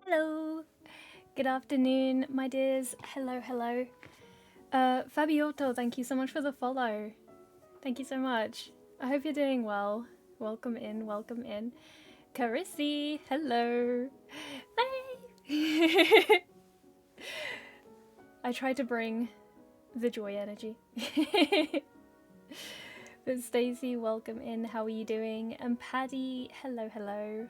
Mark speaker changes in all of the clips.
Speaker 1: Hello. Good afternoon, my dears. Hello, hello. Fabiotto, thank you so much for the follow. Thank you so much. I hope you're doing well. Welcome in, welcome in. Carissy, hello. Hey. I try to bring the joy energy. But Stacey, welcome in. How are you doing? And Paddy, hello, hello.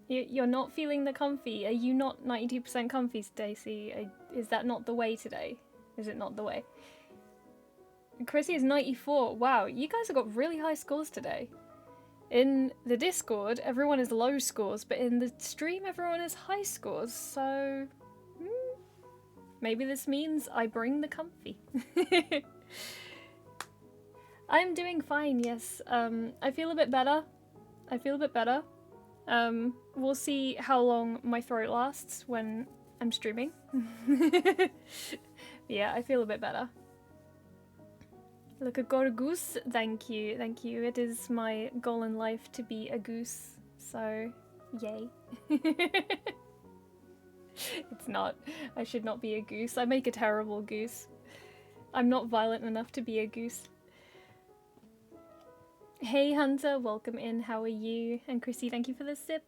Speaker 1: You're not feeling the comfy. Are you not 92% comfy, Stacey? Is that not the way today? Is it not the way? Chrissy is 94. Wow, you guys have got really high scores today. In the Discord, everyone is low scores, but in the stream, everyone is high scores. So, maybe this means I bring the comfy. I'm doing fine, yes. I feel a bit better. We'll see how long my throat lasts when I'm streaming. Yeah, I feel a bit better. Look, a goose. Thank you, thank you. It is my goal in life to be a goose, so yay. It's not. I should not be a goose. I make a terrible goose. I'm not violent enough to be a goose. Hey Hunter, welcome in. How are you? And Chrissy, thank you for the sip.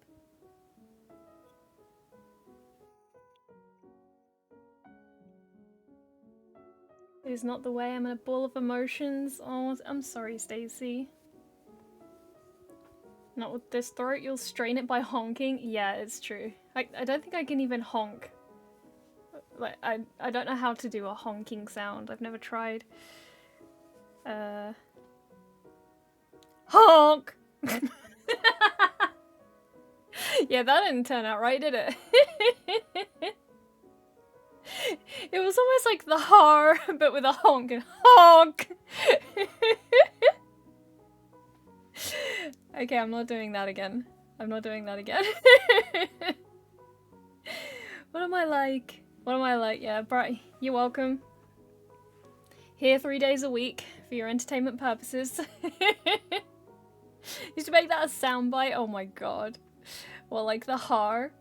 Speaker 1: It is not the way. I'm in a ball of emotions. Oh, I'm sorry, Stacey. Not with this throat. You'll strain it by honking. Yeah, it's true. I don't think I can even honk. Like, I don't know how to do a honking sound. I've never tried. Honk! Yeah, that didn't turn out right, did it? It was almost like the har, but with a honk and honk! Okay, I'm not doing that again. I'm not doing that again. What am I like? What am I like? Yeah, Bright, you're welcome. Here 3 days a week for your entertainment purposes. Used to make that a soundbite. Oh my god. Well, like the har.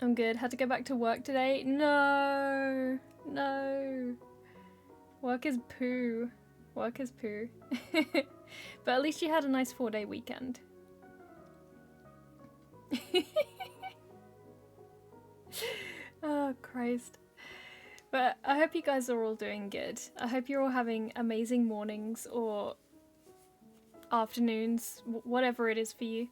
Speaker 1: I'm good. Had to go back to work today. No. No. Work is poo. Work is poo. But at least you had a nice 4-day weekend. Oh, Christ. But I hope you guys are all doing good. I hope you're all having amazing mornings or afternoons, whatever it is for you.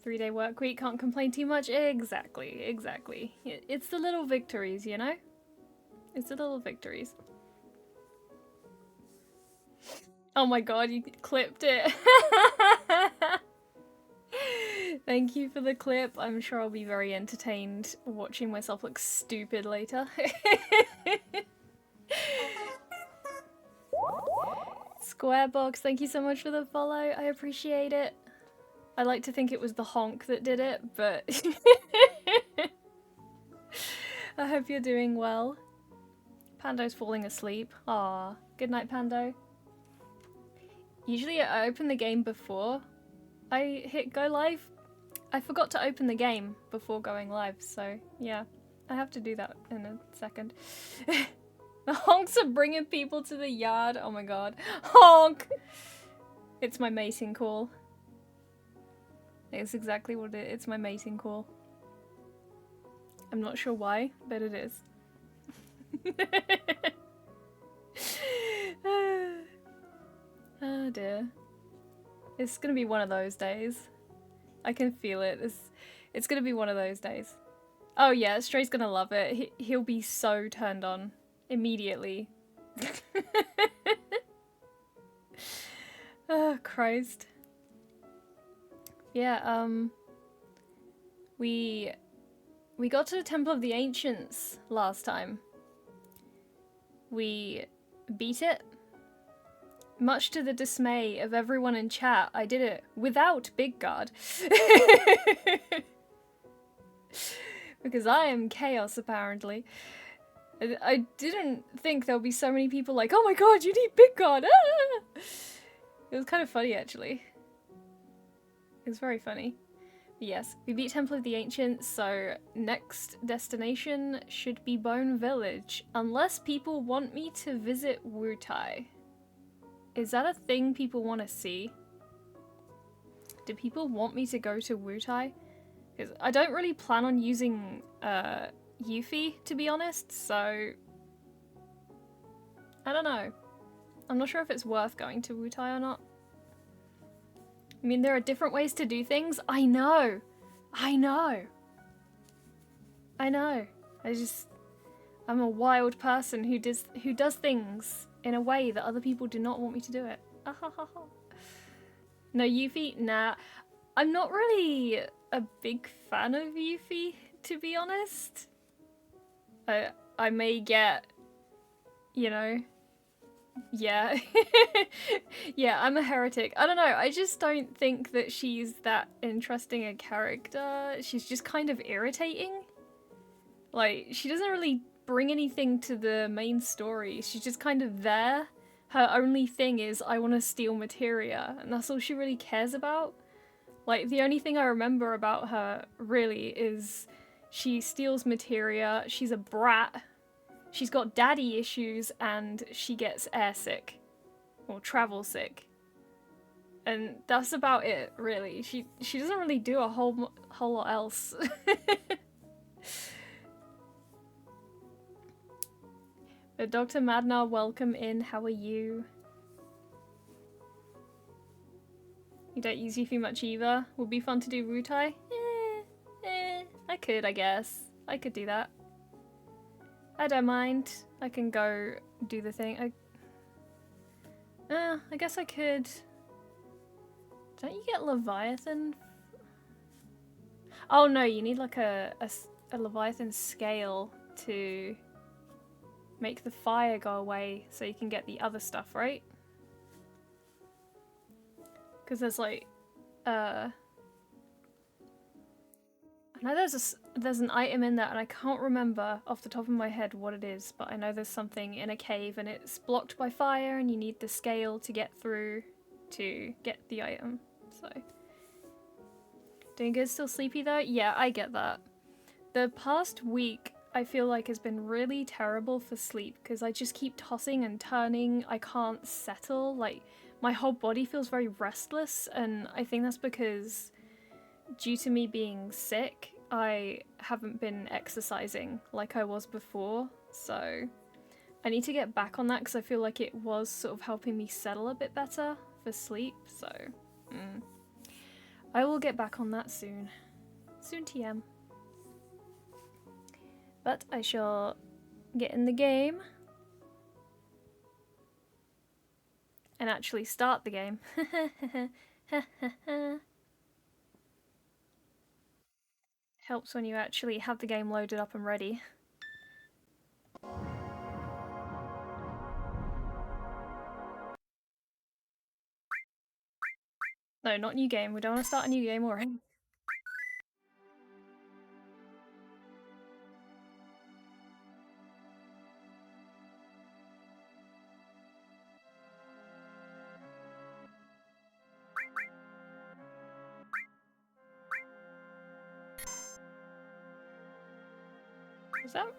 Speaker 1: 3-day work week, can't complain too much. Exactly, exactly. It's the little victories, you know? It's the little victories. Oh my god, you clipped it. Thank you for the clip. I'm sure I'll be very entertained watching myself look stupid later. Squarebox, thank you so much for the follow. I appreciate it. I like to think it was the honk that did it, but I hope you're doing well. Pando's falling asleep. Aw, good night, Pando. Usually I open the game before I hit go live. I forgot to open the game before going live, so yeah. I have to do that in a second. The honks are bringing people to the yard. Oh my god. Honk! It's my mating call. It's exactly what it is. It's my mating call. I'm not sure why, but it is. Oh dear. It's gonna be one of those days. I can feel it. It's gonna be one of those days. Oh yeah, Stray's gonna love it. He'll be so turned on immediately. Oh Christ. Yeah, we got to the Temple of the Ancients last time. We beat it. Much to the dismay of everyone in chat, I did it without Big Guard. Because I am chaos, apparently. I didn't think there would be so many people like, oh my god, you need Big Guard! Ah! It was kind of funny, actually. It's very funny. But yes, we beat Temple of the Ancients, so next destination should be Bone Village. Unless people want me to visit Wutai. Is that a thing people want to see? Do people want me to go to Wutai? Because I don't really plan on using Yuffie, to be honest, so I don't know. I'm not sure if it's worth going to Wutai or not. I mean, there are different ways to do things. I know. I know. I know. I'm a wild person who does things in a way that other people do not want me to do it. No, Yuffie? Nah. I'm not really a big fan of Yuffie, to be honest. I may get, you know, yeah. Yeah, I'm a heretic. I don't know, I just don't think that she's that interesting a character. She's just kind of irritating. Like, she doesn't really bring anything to the main story. She's just kind of there. Her only thing is, I want to steal materia, and that's all she really cares about. Like, the only thing I remember about her, really, is she steals materia, she's a brat, she's got daddy issues, and she gets airsick. Or travel sick. And that's about it, really. She doesn't really do a whole lot else. But Dr. Madnar, welcome in. How are you? You don't use Yuffie much either. Would be fun to do Wutai? I could, I guess. I could do that. I don't mind. I can go do the thing. I guess I could. Don't you get Leviathan? Oh no, you need like a Leviathan scale to make the fire go away so you can get the other stuff, right? Because there's like, I know there's an item in there and I can't remember off the top of my head what it is, but I know there's something in a cave and it's blocked by fire and you need the scale to get through to get the item, so. Doing good, still sleepy though? Yeah, I get that. The past week I feel like has been really terrible for sleep because I just keep tossing and turning, I can't settle, like my whole body feels very restless, and I think that's because due to me being sick, I haven't been exercising like I was before, so I need to get back on that because I feel like it was sort of helping me settle a bit better for sleep, so I will get back on that soon. Soon TM. But I shall get in the game and actually start the game. Helps when you actually have the game loaded up and ready. No, not new game. We don't want to start a new game already. Is that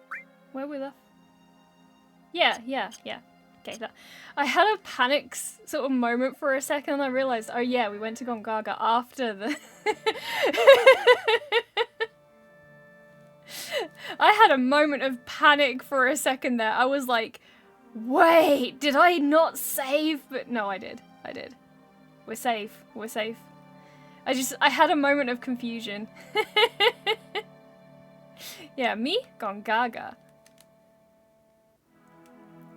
Speaker 1: where we left? Yeah. Okay, I had a panic sort of moment for a second and I realised, oh yeah, we went to Gongaga after the... I had a moment of panic for a second there. I was like, wait, did I not save? But no, I did. We're safe. We're safe. I had a moment of confusion. Yeah, me? Gongaga.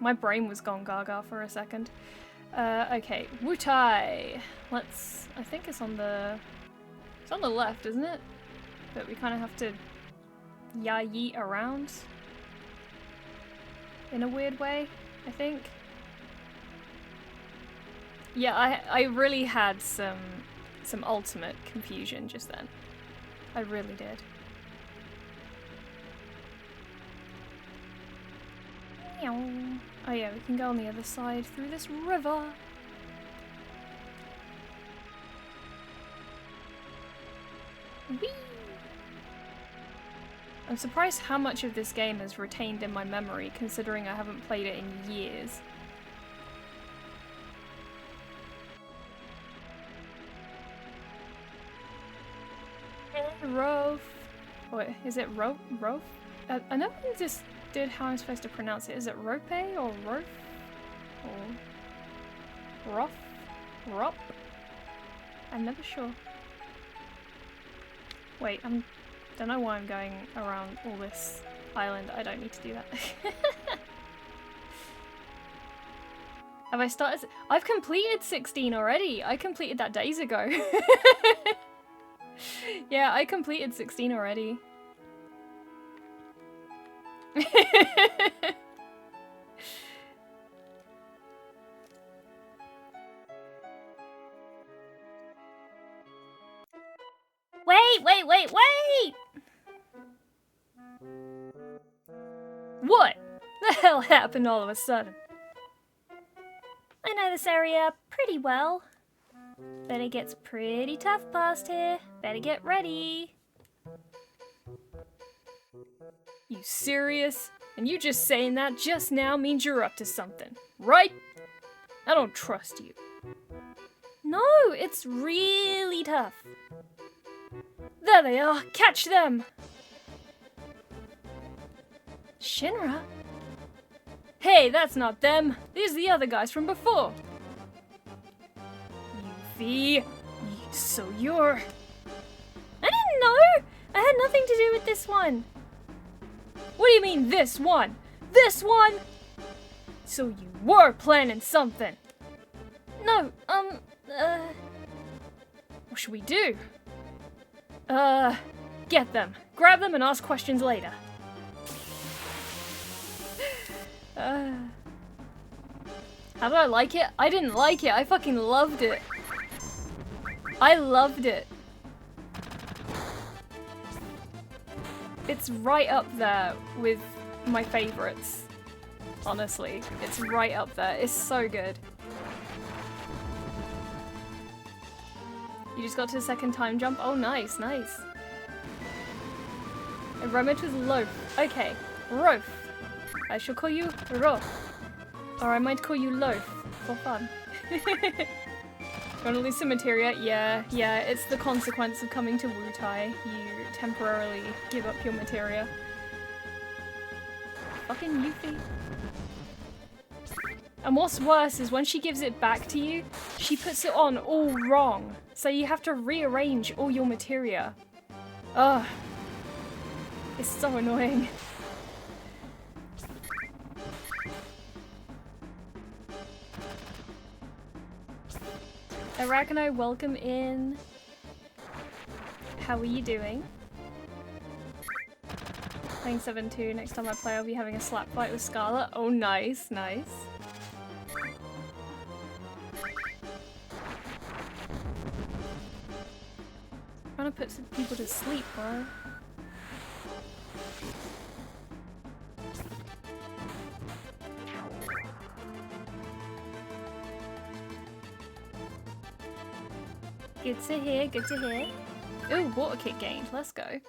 Speaker 1: My brain was gone gaga for a second. Okay, Wutai. I think it's on the left, isn't it? But we kind of have to yeet around in a weird way, I think. Yeah, I really had some ultimate confusion just then. I really did. Oh yeah, we can go on the other side through this river. Whee! I'm surprised how much of this game is retained in my memory, considering I haven't played it in years. Rof. Wait, is it Rof? I never understood how I'm supposed to pronounce it. Is it Rope or Rof? Or Rof? Rop? I'm never sure. Wait, don't know why I'm going around all this island. I don't need to do that. Have I started? I've completed 16 already. I completed that days ago. Yeah, I completed 16 already. Wait! What the hell happened all of a sudden? I know this area pretty well, but it gets pretty tough past here. Better get ready. You serious? And you just saying that just now means you're up to something, right? I don't trust you. No, it's really tough. There they are! Catch them! Shinra? Hey, that's not them! These are the other guys from before! Yuffie! So you're... I didn't know! I had nothing to do with this one! What do you mean, this one? This one?! So you were planning something! No, what should we do? Get them. Grab them and ask questions later. How did I like it? I didn't like it. I fucking loved it. I loved it. It's right up there with my favorites. Honestly, it's right up there. It's so good. You just got to the second time jump? Oh, nice, nice. A remit with Loaf. Okay, Rof. I shall call you Rof. Or I might call you Loaf, for fun. You wanna lose some materia? Yeah, it's the consequence of coming to Wutai. You temporarily give up your materia. Fucking Yuffie. And what's worse is when she gives it back to you, she puts it on all wrong. So you have to rearrange all your materia. Ugh. It's so annoying. Arachno, welcome in. How are you doing? Playing 7-2. Next time I play, I'll be having a slap fight with Scarlet. Oh, nice, nice. Trying to put some people to sleep, bro. Good to hear, good to hear. Ooh, water kick gained. Let's go.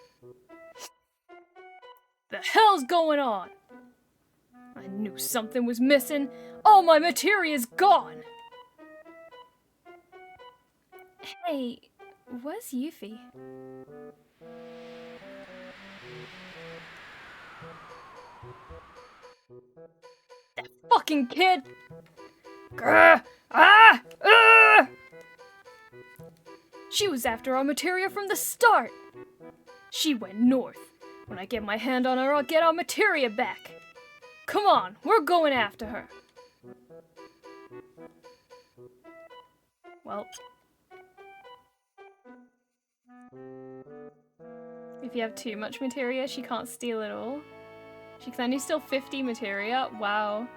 Speaker 1: The hell's going on? I knew something was missing. All my materia's gone. Hey, where's Yuffie? That fucking kid! Grr! Ah! She was after our materia from the start! She went north. When I get my hand on her, I'll get our materia back. Come on, we're going after her. Well. If you have too much materia, she can't steal it all. She can only steal 50 materia? Wow.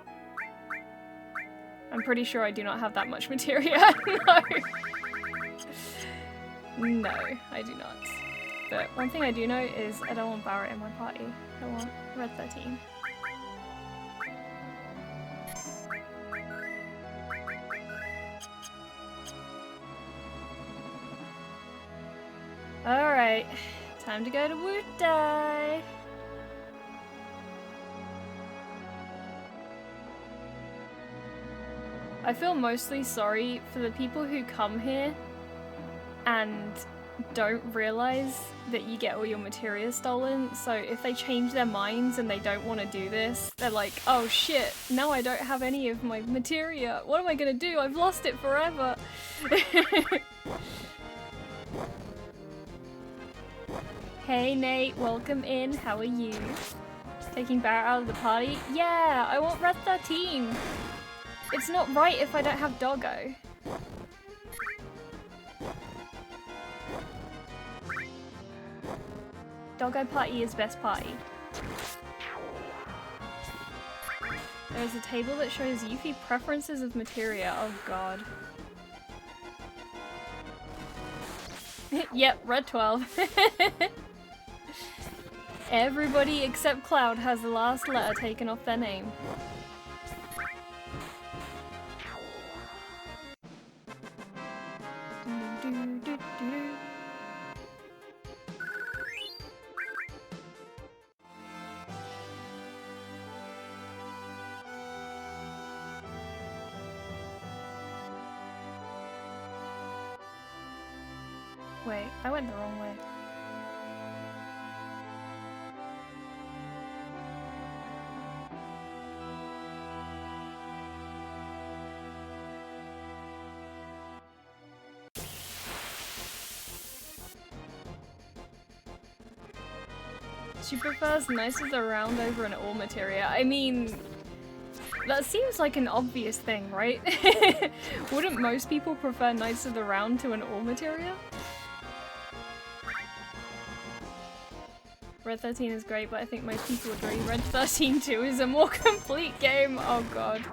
Speaker 1: I'm pretty sure I do not have that much materia. No. No, I do not. But one thing I do know is I don't want Barrett in my party. I want Red 13. Alright, time to go to Wutai. I feel mostly sorry for the people who come here and don't realize that you get all your materia stolen, so if they change their minds and they don't want to do this, they're like, oh shit, now I don't have any of my materia. What am I gonna do? I've lost it forever. Hey Nate, welcome in. How are you? Taking Barrett out of the party? Yeah, I want Red 13. It's not right if I don't have Doggo. Doggo party is best party. There is a table that shows Yuffie preferences of materia. Oh god. Yep, red 12. Everybody except Cloud has the last letter taken off their name. Wait, I went the wrong way. She prefers Knights of the Round over an all materia. I mean, that seems like an obvious thing, right? Wouldn't most people prefer Knights of the Round to an all materia? Red 13 is great, but I think most people agree Red 13 2 is a more complete game. Oh god.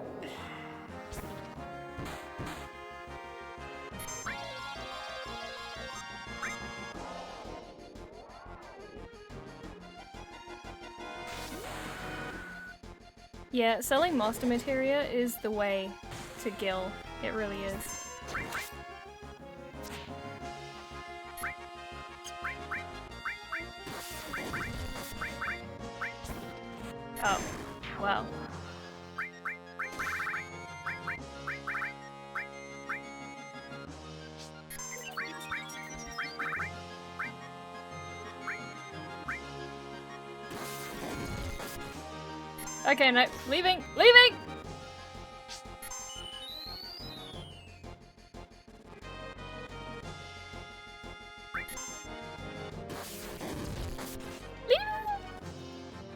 Speaker 1: Yeah, selling master materia is the way to Gil. It really is. Oh, wow. Okay, no, leaving! Leaving!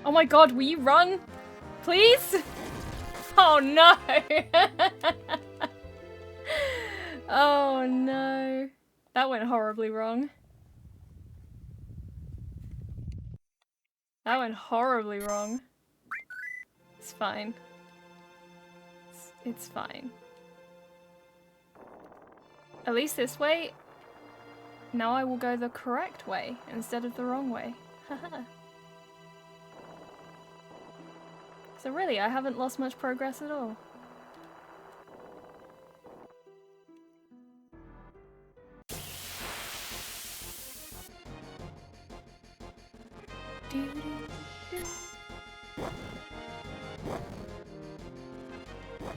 Speaker 1: Oh my god, will you run? Please? Oh no! Oh no. That went horribly wrong. That went horribly wrong. It's fine. It's fine. At least this way, now I will go the correct way instead of the wrong way. Haha. So really, I haven't lost much progress at all.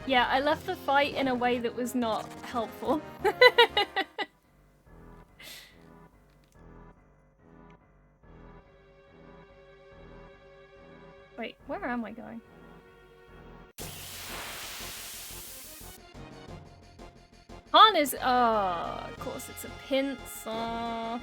Speaker 1: Yeah, I left the fight in a way that was not helpful. Wait, where am I going? Han is- oh, of course it's a pince. I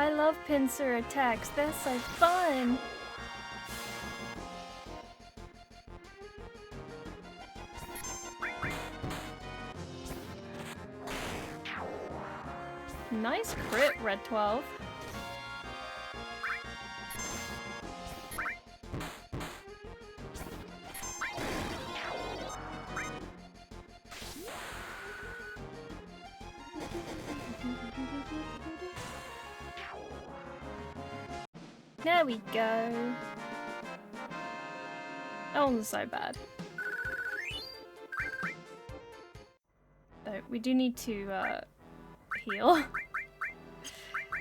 Speaker 1: love pincer attacks, they're so fun! Nice crit, Red 12. There we go. That wasn't so bad. we do need to heal.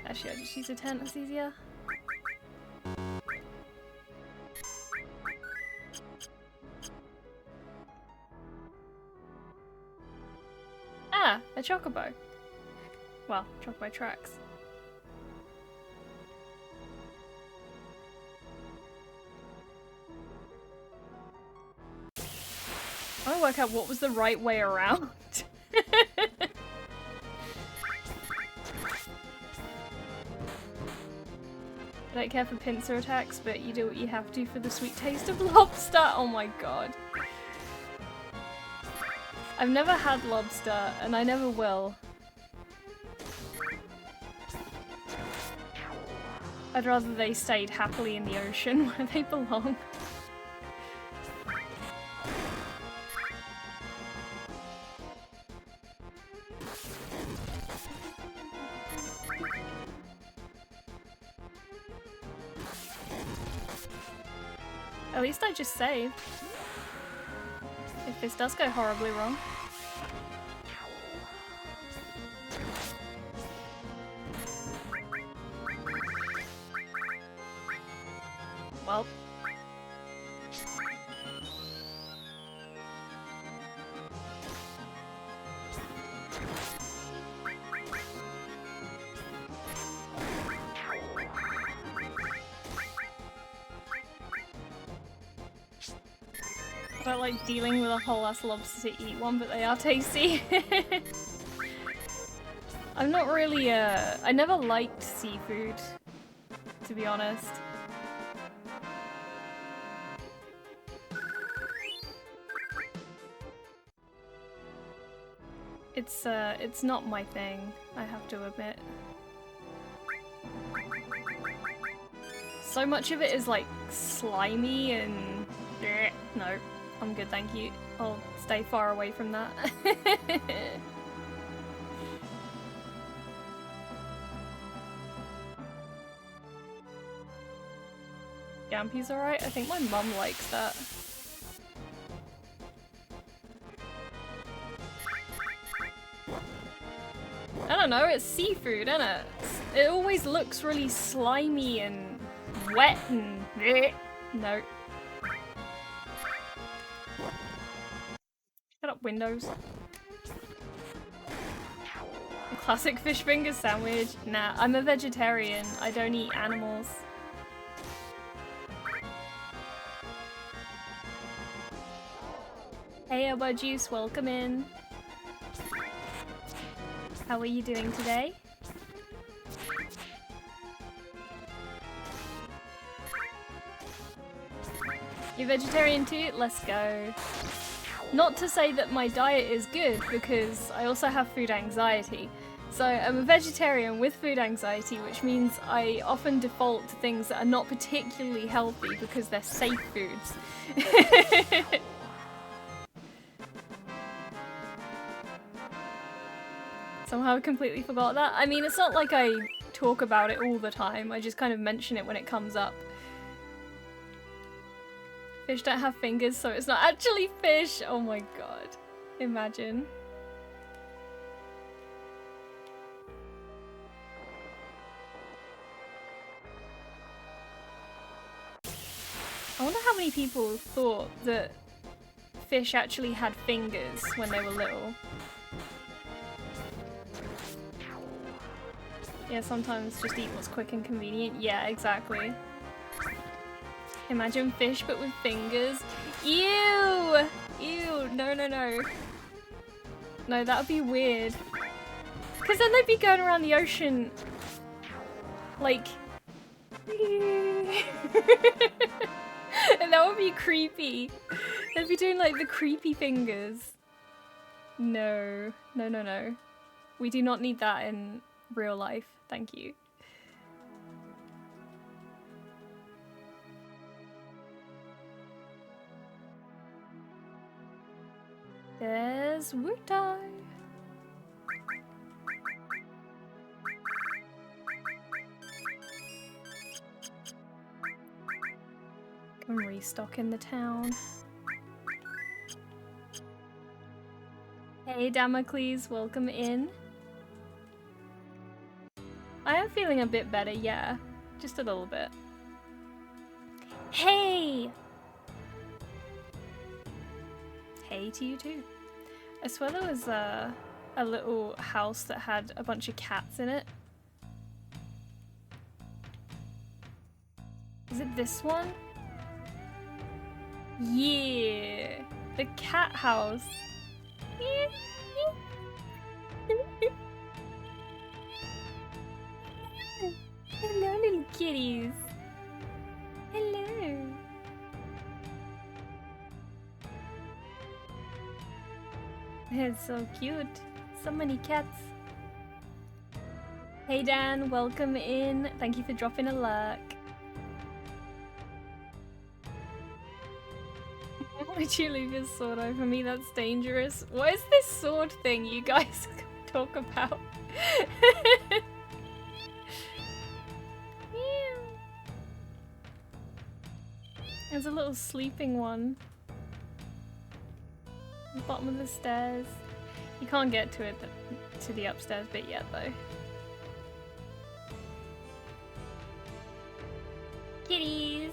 Speaker 1: Actually, I'll just use a tent, it's easier. Ah, a chocobo. Well, chocobo tracks. I want to work out what was the right way around. I don't care for pincer attacks, but you do what you have to for the sweet taste of lobster. Oh my god. I've never had lobster, and I never will. I'd rather they stayed happily in the ocean where they belong. At least I just saved. If this does go horribly wrong. Well. I don't like dealing with a whole ass lobster to eat one, but they are tasty. I'm not really I never liked seafood, to be honest. It's not my thing, I have to admit. So much of it is like slimy and no. I'm good, thank you. I'll stay far away from that. Gampy's alright? I think my mum likes that. I don't know, it's seafood, isn't it? It always looks really slimy and wet and no. Shut up, Windows. A classic fish finger sandwich? Nah, I'm a vegetarian. I don't eat animals. Hey, Oba Juice, welcome in. How are you doing today? You're vegetarian too? Let's go. Not to say that my diet is good, because I also have food anxiety. So I'm a vegetarian with food anxiety, which means I often default to things that are not particularly healthy because they're safe foods. Somehow I completely forgot that. I mean, it's not like I talk about it all the time, I just kind of mention it when it comes up. Fish don't have fingers, so it's not actually fish! Oh my god. Imagine. I wonder how many people thought that fish actually had fingers when they were little. Yeah, sometimes just eat what's quick and convenient. Yeah, exactly. Imagine fish but with fingers. Ew! Ew, no, no, no. No, that would be weird. Because then they'd be going around the ocean like... and that would be creepy. They'd be doing like the creepy fingers. No. No, no, no. We do not need that in real life. Thank you. There's Wutai. Can restock in the town. Hey Damocles, welcome in. I am feeling a bit better, yeah. Just a little bit. Hey! Hey to you too. I swear there was a little house that had a bunch of cats in it. Is it this one? Yeah! The cat house! Hello, little kitties! Hello! It's so cute. So many cats. Hey Dan, welcome in. Thank you for dropping a lurk. Would you leave your sword over me? That's dangerous. What is this sword thing you guys talk about? There's a little sleeping one. The bottom of the stairs. You can't get to it to the upstairs bit yet though. Kitties!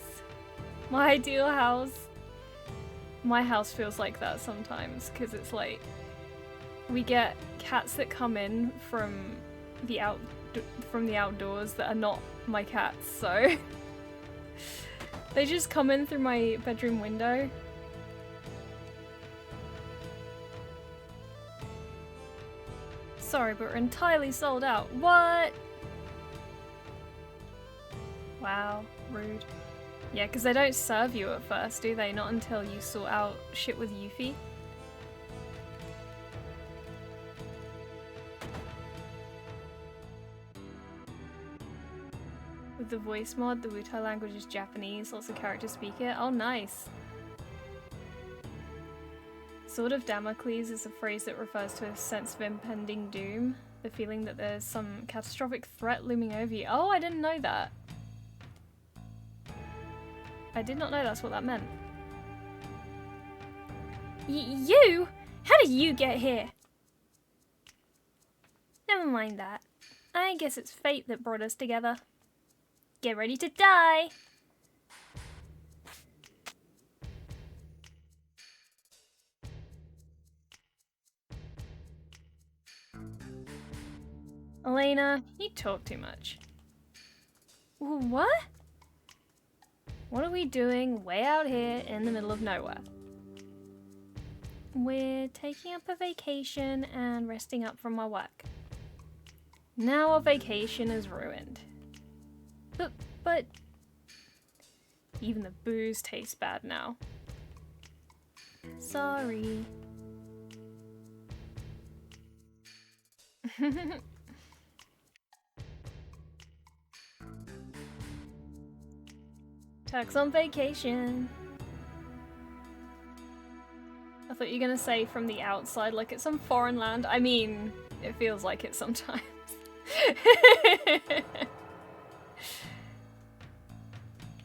Speaker 1: My ideal house. My house feels like that sometimes because it's like we get cats that come in from the outdoors that are not my cats, so they just come in through my bedroom window. Sorry, but we're entirely sold out. What? Wow, rude. Yeah, because they don't serve you at first, do they? Not until you sort out shit with Yuffie. With the voice mod, the Wutai language is Japanese, lots of characters speak it. Oh, nice. Sword of Damocles is a phrase that refers to a sense of impending doom, the feeling that there's some catastrophic threat looming over you. Oh, I didn't know that. I did not know that's what that meant. You? How did you get here? Never mind that. I guess it's fate that brought us together. Get ready to die! Elena, you talk too much. What? What are we doing way out here in the middle of nowhere? We're taking up a vacation and resting up from our work. Now our vacation is ruined. But even the booze tastes bad now. Sorry. Tuck's on vacation. I thought you were gonna say from the outside, like it's some foreign land. I mean, it feels like it sometimes.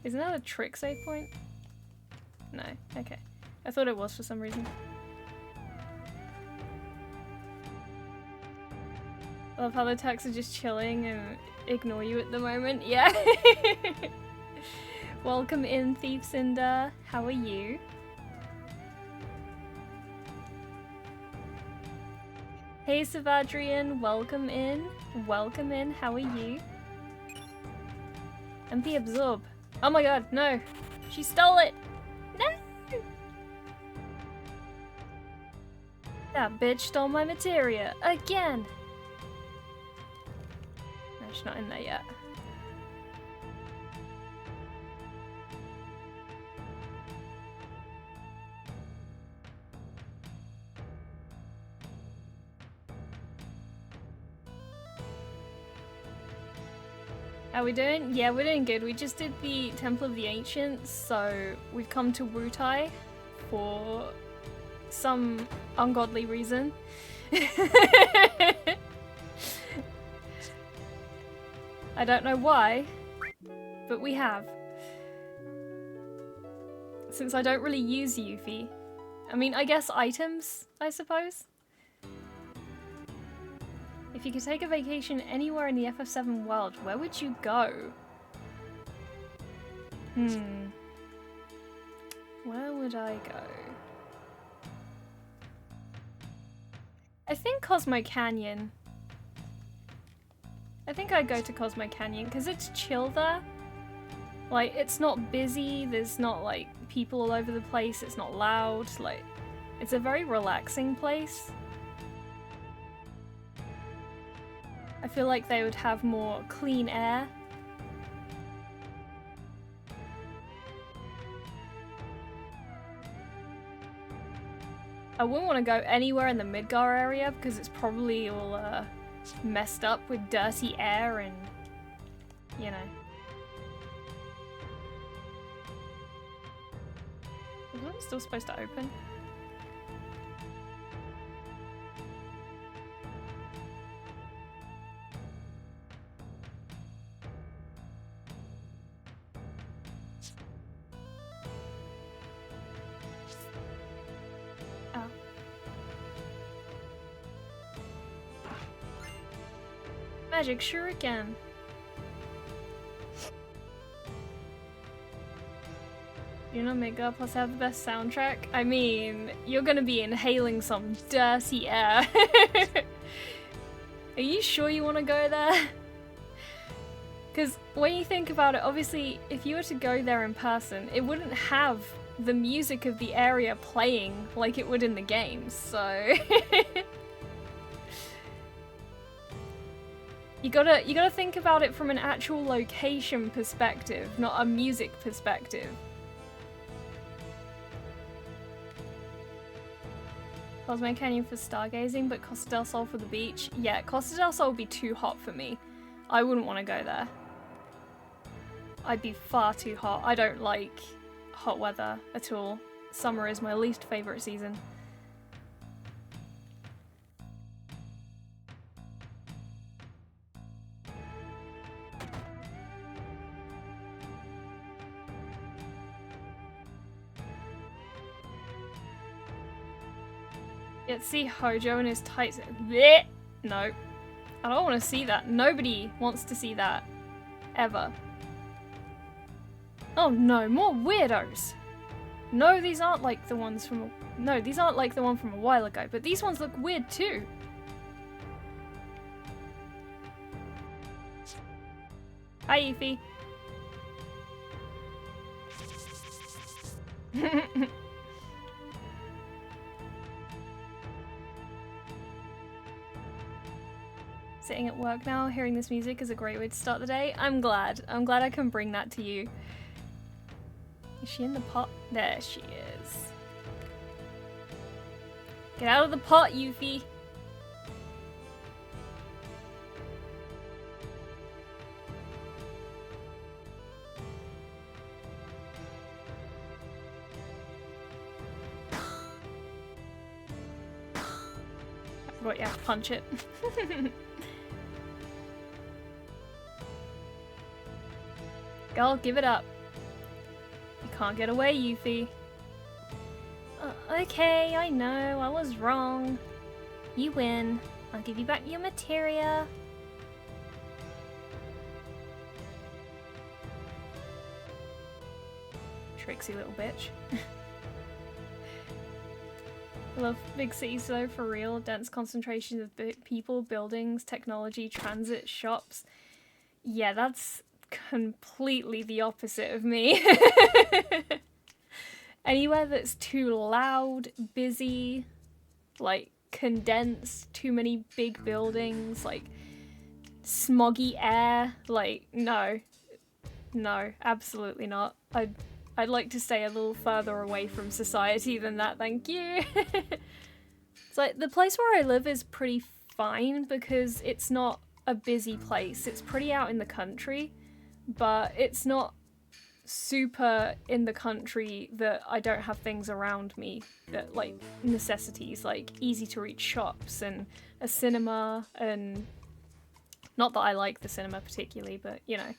Speaker 1: Isn't that a trick save point? No, okay. I thought it was for some reason. I love how the Tucks are just chilling and ignore you at the moment. Yeah. Welcome in, Thief Cinder. How are you? Hey, Savadrian. Welcome in. Welcome in. How are you? MP absorb. Oh my god, no. She stole it. No. That bitch stole my materia again. No, she's not in there yet. How are we doing? Yeah, we're doing good. We just did the Temple of the Ancients, so we've come to Wutai for some ungodly reason. I don't know why, but we have. Since I don't really use Yuffie. I mean, I guess items, I suppose. If you could take a vacation anywhere in the FF7 world, where would you go? Where would I go? I think Cosmo Canyon. I think I'd go to Cosmo Canyon because it's chill there. Like, it's not busy, there's not like people all over the place, it's not loud, like, it's a very relaxing place. I feel like they would have more clean air. I wouldn't want to go anywhere in the Midgar area because it's probably all messed up with dirty air and, you know. Is it still supposed to open? Oh. Magic shuriken. You know, Mega Plus have the best soundtrack? I mean, you're gonna be inhaling some dirty air. Are you sure you want to go there? Because when you think about it, obviously, if you were to go there in person, it wouldn't have the music of the area playing like it would in the games, so... You gotta think about it from an actual location perspective, not a music perspective. Cosmo Canyon for stargazing, but Costa del Sol for the beach. Yeah, Costa del Sol would be too hot for me. I wouldn't want to go there. I'd be far too hot. I don't like hot weather at all. Summer is my least favourite season. Yeah, see Hojo and his tights. Blech! No. I don't want to see that. Nobody wants to see that. Ever. Oh no, more weirdos! No, these aren't like the ones from... No, these aren't like the one from a while ago, but these ones look weird too. Hi, Eefy. Sitting at work now, hearing this music is a great way to start the day. I'm glad. I'm glad I can bring that to you. Is she in the pot? There she is. Get out of the pot, Yuffie. What, yeah, punch it. Girl, give it up. You can't get away, Yuffie. Okay, I know, I was wrong. You win. I'll give you back your materia. Tricksy little bitch. I love big cities though, for real. Dense concentrations of people, buildings, technology, transit, shops. Yeah, that's completely the opposite of me. Anywhere that's too loud, busy, like condensed, too many big buildings, like smoggy air, like no, absolutely not. I'd like to stay a little further away from society than that, thank you. It's like the place where I live is pretty fine because it's not a busy place. It's pretty out in the country, but it's not super in the country that I don't have things around me that like necessities, like easy to reach shops and a cinema, and not that I like the cinema particularly, but you know.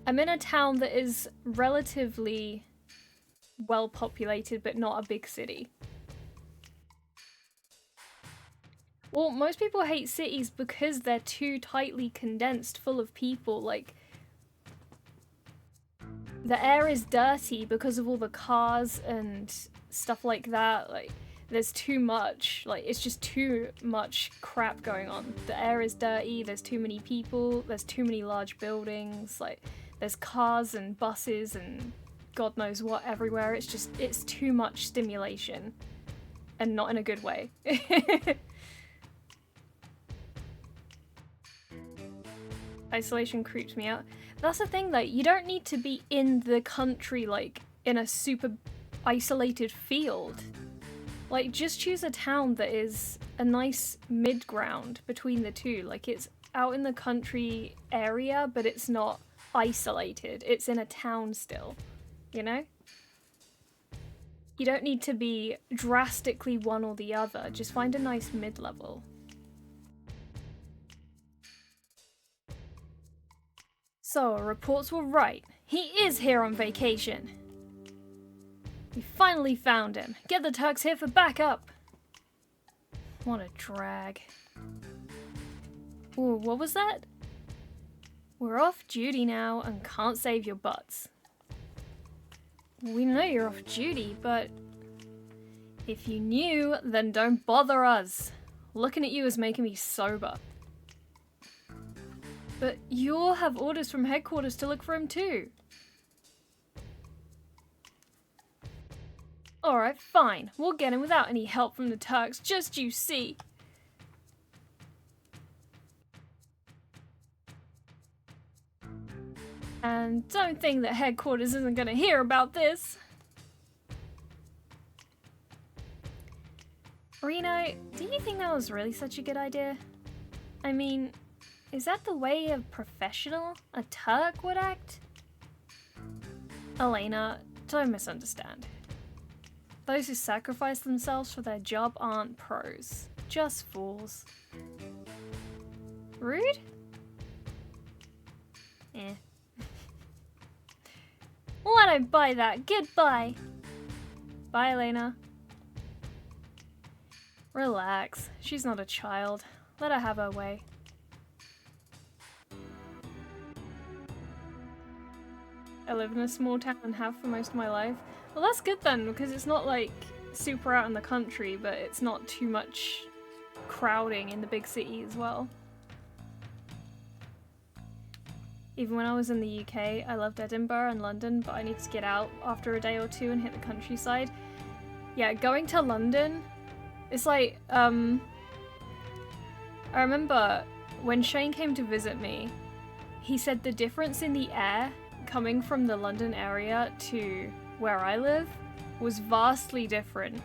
Speaker 1: I'm in a town that is relatively well populated but not a big city. Well, most people hate cities because they're too tightly condensed, full of people. Like, the air is dirty because of all the cars and stuff like that. Like, there's too much. Like, it's just too much crap going on. The air is dirty, there's too many people, there's too many large buildings. Like, there's cars and buses and God knows what everywhere. It's just, it's too much stimulation. And not in a good way. Isolation creeps me out. That's the thing though, you don't need to be in the country, like, in a super isolated field. Like, just choose a town that is a nice mid-ground between the two. Like, it's out in the country area, but it's not isolated. It's in a town still, you know? You don't need to be drastically one or the other. Just find a nice mid-level. So, reports were right. He is here on vacation. We finally found him. Get the Turks here for backup. What a drag. Ooh, what was that? We're off duty now and can't save your butts. We know you're off duty, but if you knew, then don't bother us. Looking at you is making me sober. But you'll have orders from headquarters to look for him too. Alright, fine. We'll get him without any help from the Turks, just you see. And don't think that headquarters isn't gonna hear about this. Reno, do you think that was really such a good idea? I mean, is that the way a professional, a Turk, would act? Elena, don't misunderstand. Those who sacrifice themselves for their job aren't pros, just fools. Rude? Eh. Well, I don't buy that. Goodbye. Bye, Elena. Relax. She's not a child. Let her have her way. I live in a small town and have for most of my life. Well, that's good then, because it's not like super out in the country, but it's not too much crowding in the big city as well. Even when I was in the UK, I loved Edinburgh and London, but I need to get out after a day or two and hit the countryside. Yeah, going to London, it's like, I remember when Shane came to visit me, he said the difference in the air coming from the London area to where I live was vastly different.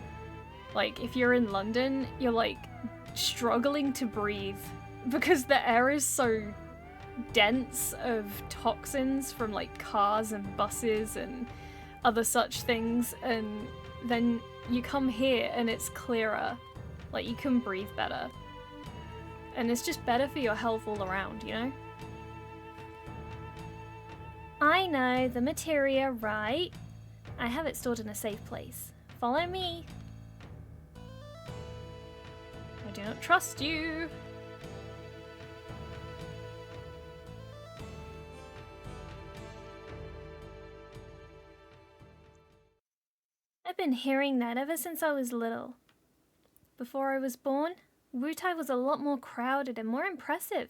Speaker 1: Like, if you're in London, you're like struggling to breathe because the air is so dense of toxins from like cars and buses and other such things, and then you come here and it's clearer, like you can breathe better, and it's just better for your health all around, you know? I know, the materia, right? I have it stored in a safe place. Follow me. I do not trust you. I've been hearing that ever since I was little. Before I was born, Wutai was a lot more crowded and more impressive.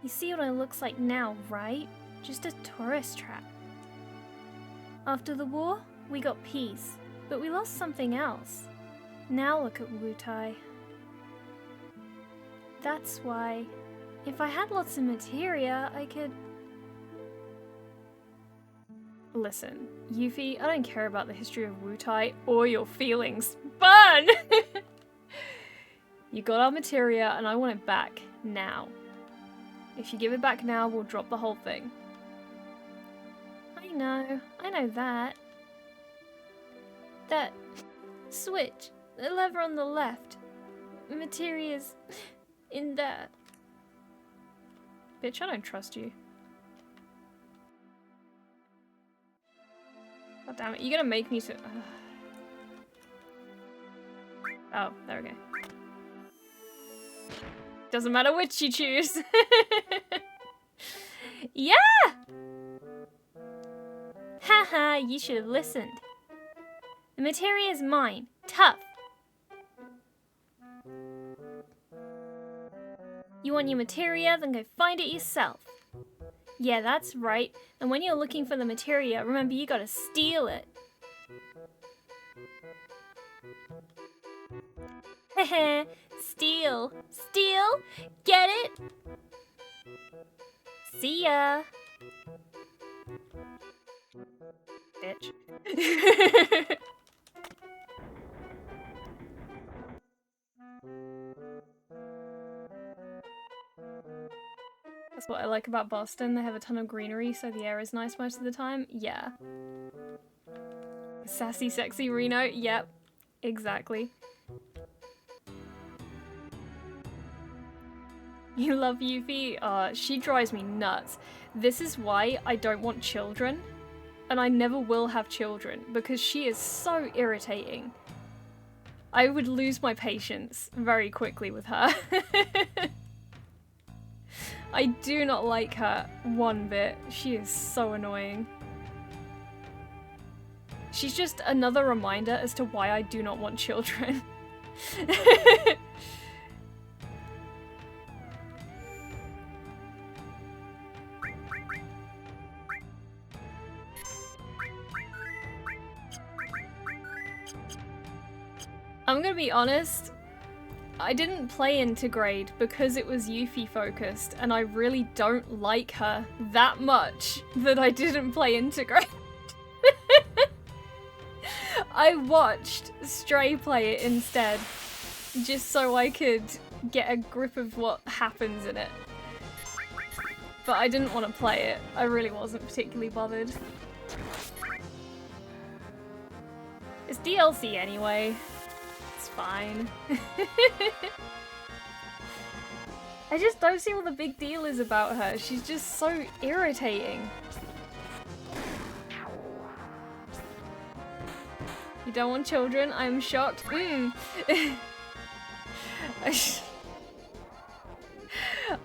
Speaker 1: You see what it looks like now, right? Just a tourist trap. After the war, we got peace, but we lost something else. Now look at Wutai. That's why, if I had lots of materia, I could... Listen, Yuffie, I don't care about the history of Wutai or your feelings. Burn! You got our materia and I want it back now. If you give it back now, we'll drop the whole thing. I know that. That switch, the lever on the left, materia's in there. Bitch, I don't trust you. God damn it, you're gonna make me so... Oh, there we go. Doesn't matter which you choose. Yeah! Haha, you should have listened. The materia is mine. Tough. You want your materia? Then go find it yourself. Yeah, that's right. And when you're looking for the materia, remember you gotta steal it. Heh. Steal. Steal? Get it? See ya. Bitch. That's what I like about Boston. They have a ton of greenery, so the air is nice most of the time. Yeah. Sassy, sexy Reno. Yep. Exactly. You love Yuffie? She drives me nuts. This is why I don't want children. And I never will have children, because she is so irritating. I would lose my patience very quickly with her. I do not like her one bit. She is so annoying. She's just another reminder as to why I do not want children. I'm gonna be honest, I didn't play Intergrade because it was Yuffie focused, and I really don't like her that much that I didn't play Intergrade. I watched Stray play it instead, just so I could get a grip of what happens in it. But I didn't want to play it. I really wasn't particularly bothered. It's DLC anyway. It's fine. I just don't see what the big deal is about her. She's just so irritating. You don't want children? I'm shocked. I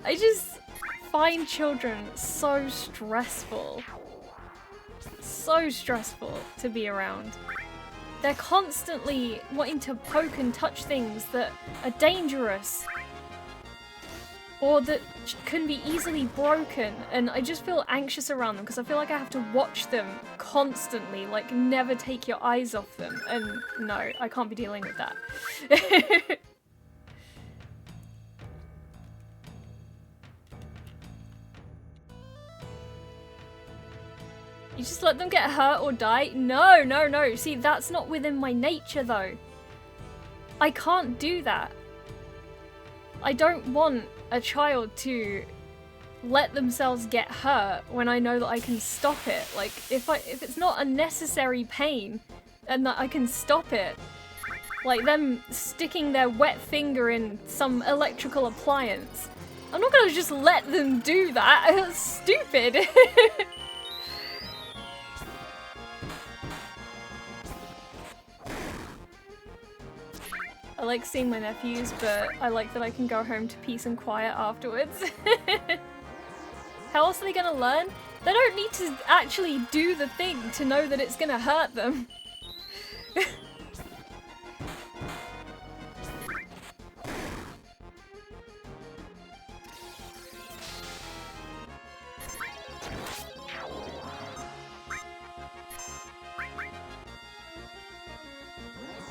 Speaker 1: just find children so stressful. So stressful to be around. They're constantly wanting to poke and touch things that are dangerous. Or that can be easily broken, and I just feel anxious around them because I feel like I have to watch them constantly, like never take your eyes off them, and no, I can't be dealing with that. You just let them get hurt or die? No, no, no. See, that's not within my nature though. I can't do that. I don't want a child to let themselves get hurt when I know that I can stop it. Like, if it's not unnecessary pain and that I can stop it, like them sticking their wet finger in some electrical appliance, I'm not gonna just let them do that. That's stupid. I like seeing my nephews, but I like that I can go home to peace and quiet afterwards. How else are they gonna learn? They don't need to actually do the thing to know that it's gonna hurt them.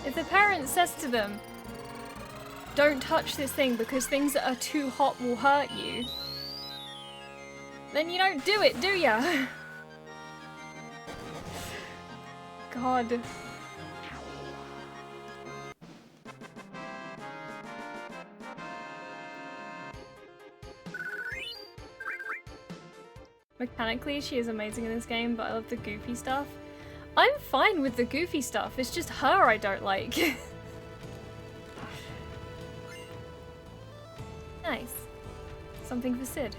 Speaker 1: If the parent says to them, don't touch this thing because things that are too hot will hurt you, then you don't do it, do ya? God. Mechanically, she is amazing in this game, but I love the goofy stuff. I'm fine with the goofy stuff, it's just her I don't like. Nice. Something for Sid.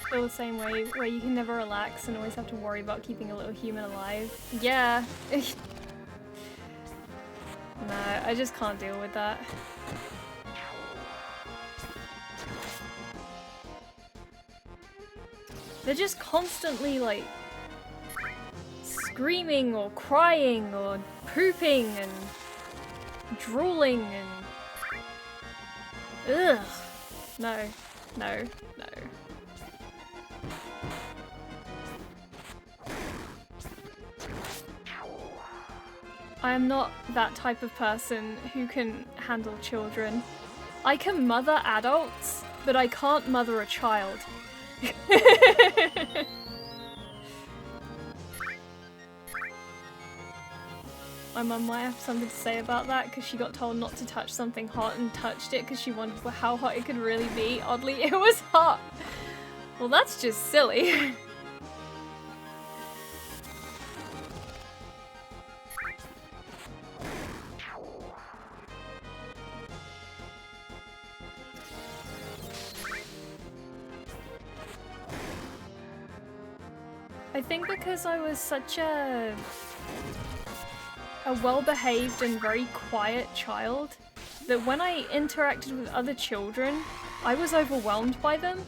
Speaker 1: feel the same way, where you can never relax and always have to worry about keeping a little human alive. Yeah. No, I just can't deal with that. They're just constantly, like, screaming or crying or pooping and drooling and... Ugh. No, no, no. I am not that type of person who can handle children. I can mother adults, but I can't mother a child. My mum might have something to say about that because she got told not to touch something hot and touched it because she wondered how hot it could really be. Oddly, it was hot. Well, that's just silly. I think because I was such a well-behaved and very quiet child that when I interacted with other children, I was overwhelmed by them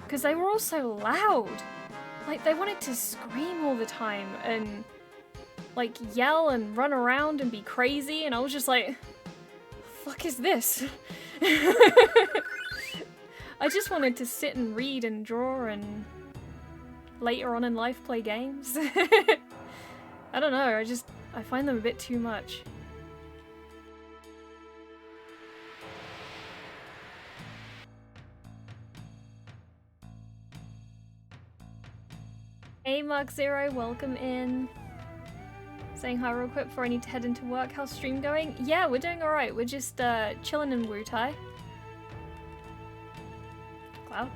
Speaker 1: because they were all so loud. Like, they wanted to scream all the time and like yell and run around and be crazy, and I was just like, the fuck is this? I just wanted to sit and read and draw and later on in life play games. I don't know, I find them a bit too much. Hey Mark Zero, welcome in. Saying hi real quick before I need to head into work. How's stream going? Yeah, we're doing alright. We're just chilling in Wutai. Cloud?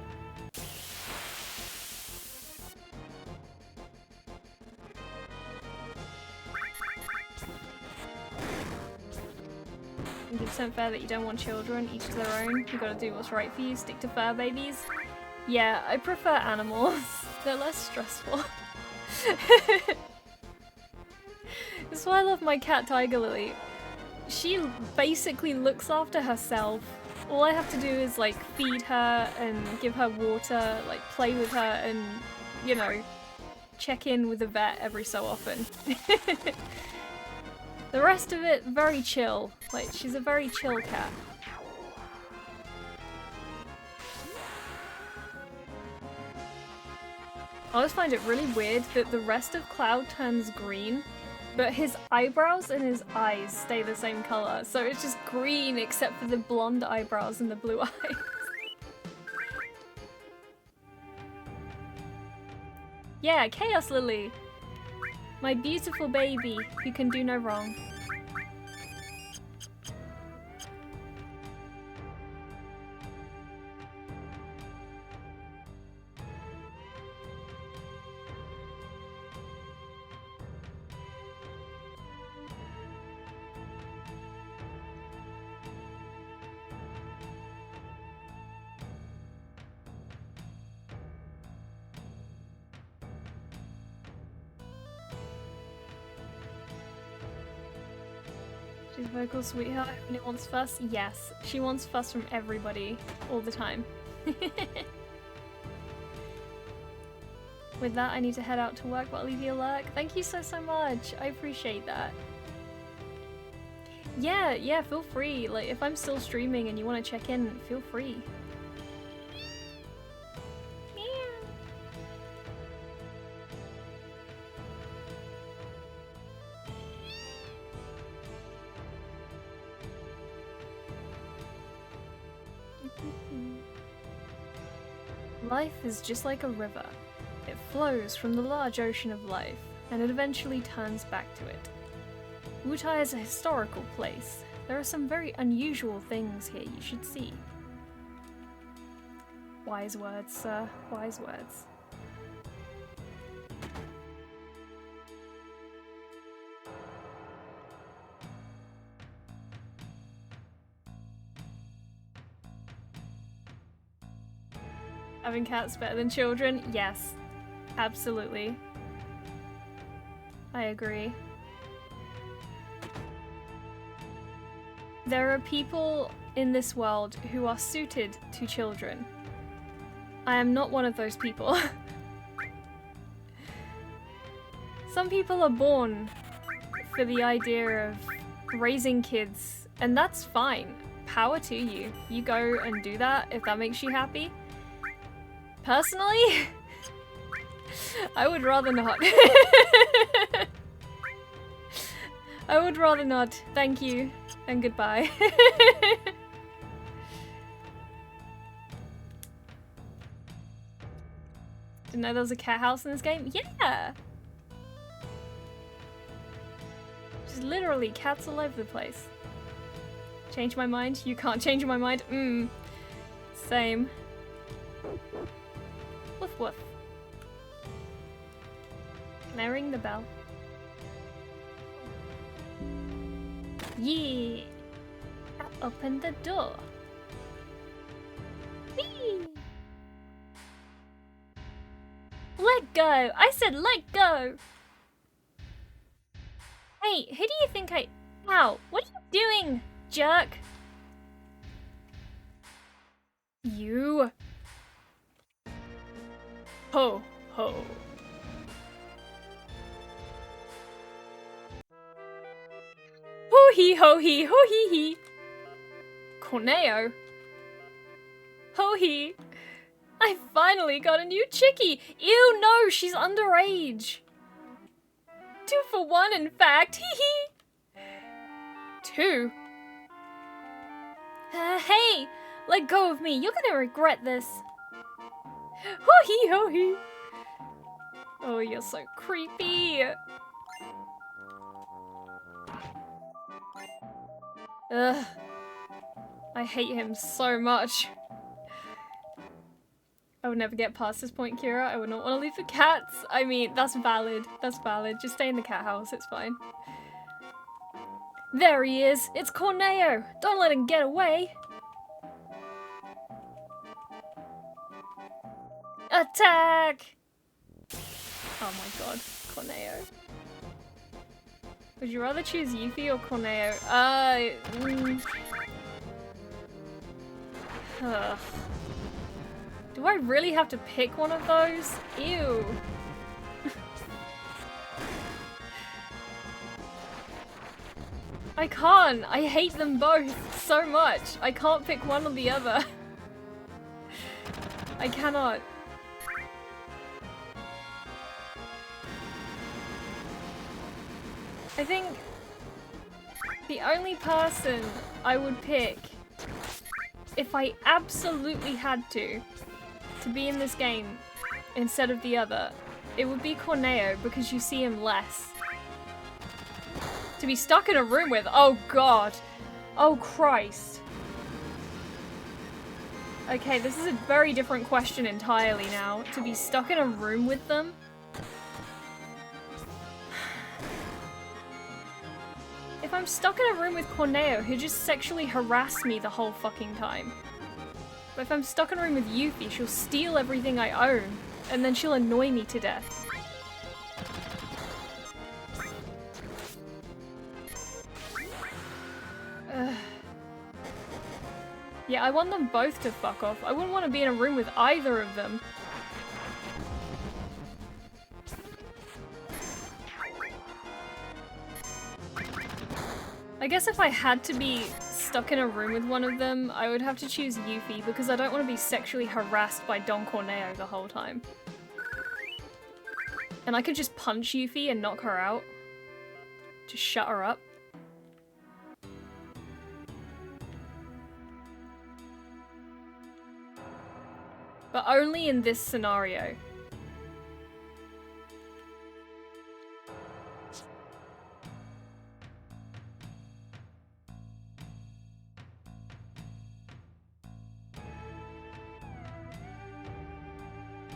Speaker 1: %, fair that you don't want children, each to their own. You gotta do what's right for you, stick to fur babies. Yeah, I prefer animals. They're less stressful. That's why I love my cat Tiger Lily. She basically looks after herself. All I have to do is like feed her and give her water, like play with her and, you know, check in with the vet every so often. The rest of it, very chill. Like, she's a very chill cat. I always find it really weird that the rest of Cloud turns green, but his eyebrows and his eyes stay the same color. So it's just green except for the blonde eyebrows and the blue eyes. Yeah, Chaos Lily! My beautiful baby, who can do no wrong. She's a vocal sweetheart and it wants fuss? Yes, she wants fuss from everybody, all the time. With that, I need to head out to work, but I'll leave you a lurk. Thank you so much, I appreciate that. Yeah, feel free. Like, if I'm still streaming and you want to check in, feel free. Life is just like a river. It flows from the large ocean of life, and it eventually turns back to it. Wutai is a historical place. There are some very unusual things here you should see. Wise words, sir. Wise words. Having cats better than children? Yes. Absolutely. I agree. There are people in this world who are suited to children. I am not one of those people. Some people are born for the idea of raising kids, and that's fine. Power to you. You go and do that if that makes you happy. Personally, I would rather not. I would rather not. Thank you, and goodbye. Didn't know there was a cat house in this game? Yeah! Just literally cats all over the place. Change my mind? You can't change my mind? Same. Woof woof. Can I ring the bell? Yeah! Open the door. Whee! Let go! I said let go! Hey, who do you think I... Ow! What are you doing, jerk? You... Ho, ho. Ho-hee, ho-hee, ho-hee-hee. Corneo? Ho-hee. I finally got a new chickie! Ew, no, she's underage! 2 for 1, in fact, hee-hee! 2? Hey! Let go of me, you're gonna regret this! Ho-hee, ho-hee! Oh, you're so creepy! Ugh. I hate him so much. I would never get past this point, Kira. I would not want to leave the cats. I mean, that's valid. That's valid. Just stay in the cat house. It's fine. There he is. It's Corneo. Don't let him get away. Attack! Oh my god. Corneo. Would you rather choose Yuffie or Corneo? Ugh. Do I really have to pick one of those? Ew. I can't. I hate them both so much. I can't pick one or the other. I cannot. I think the only person I would pick if I absolutely had to be in this game instead of the other, it would be Corneo because you see him less. To be stuck in a room with, oh god. Oh Christ. Okay, this is a very different question entirely now. To be stuck in a room with them? If I'm stuck in a room with Corneo, he'll just sexually harass me the whole fucking time. But if I'm stuck in a room with Yuffie, she'll steal everything I own, and then she'll annoy me to death. Ugh. Yeah, I want them both to fuck off. I wouldn't want to be in a room with either of them. I guess if I had to be stuck in a room with one of them, I would have to choose Yuffie because I don't want to be sexually harassed by Don Corneo the whole time. And I could just punch Yuffie and knock her out. Just shut her up. But only in this scenario.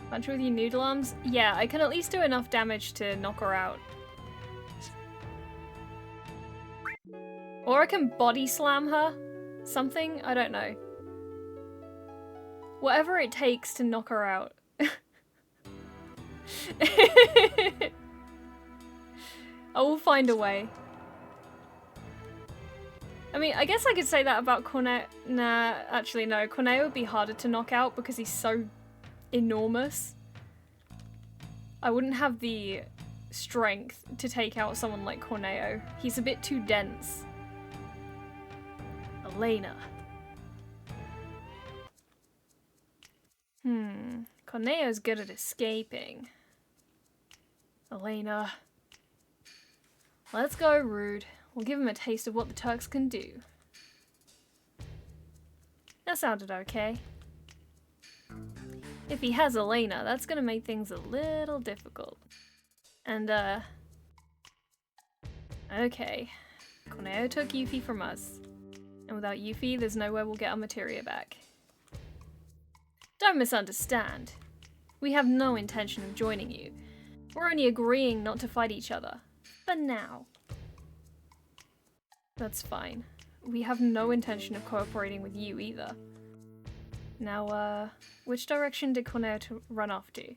Speaker 1: Punch with your noodle arms? Yeah, I can at least do enough damage to knock her out. Or I can body slam her? Something? I don't know. Whatever it takes to knock her out. I will find a way. I mean, I guess I could say that about Corneo. Nah, actually no. Corneo would be harder to knock out because he's so enormous. I wouldn't have the strength to take out someone like Corneo. He's a bit too dense. Elena. Corneo's good at escaping. Elena. Let's go, Rude. We'll give him a taste of what the Turks can do. That sounded okay. If he has Elena, that's gonna make things a little difficult. And, okay. Corneo took Yuffie from us. And without Yuffie, there's no way we'll get our materia back. Don't misunderstand. We have no intention of joining you. We're only agreeing not to fight each other. For now. That's fine. We have no intention of cooperating with you either. Now, which direction did Corneo run off to?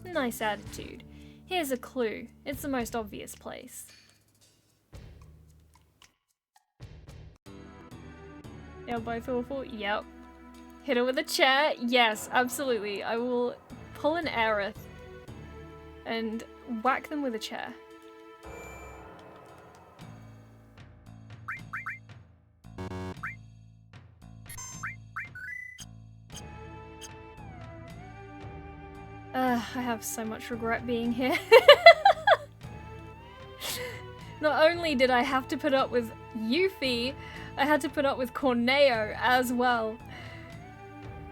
Speaker 1: Nice attitude. Here's a clue. It's the most obvious place. They're both awful? Yep. Hit her with a chair? Yes, absolutely. I will pull an Aerith and whack them with a chair. I have so much regret being here. Not only did I have to put up with Yuffie, I had to put up with Corneo as well.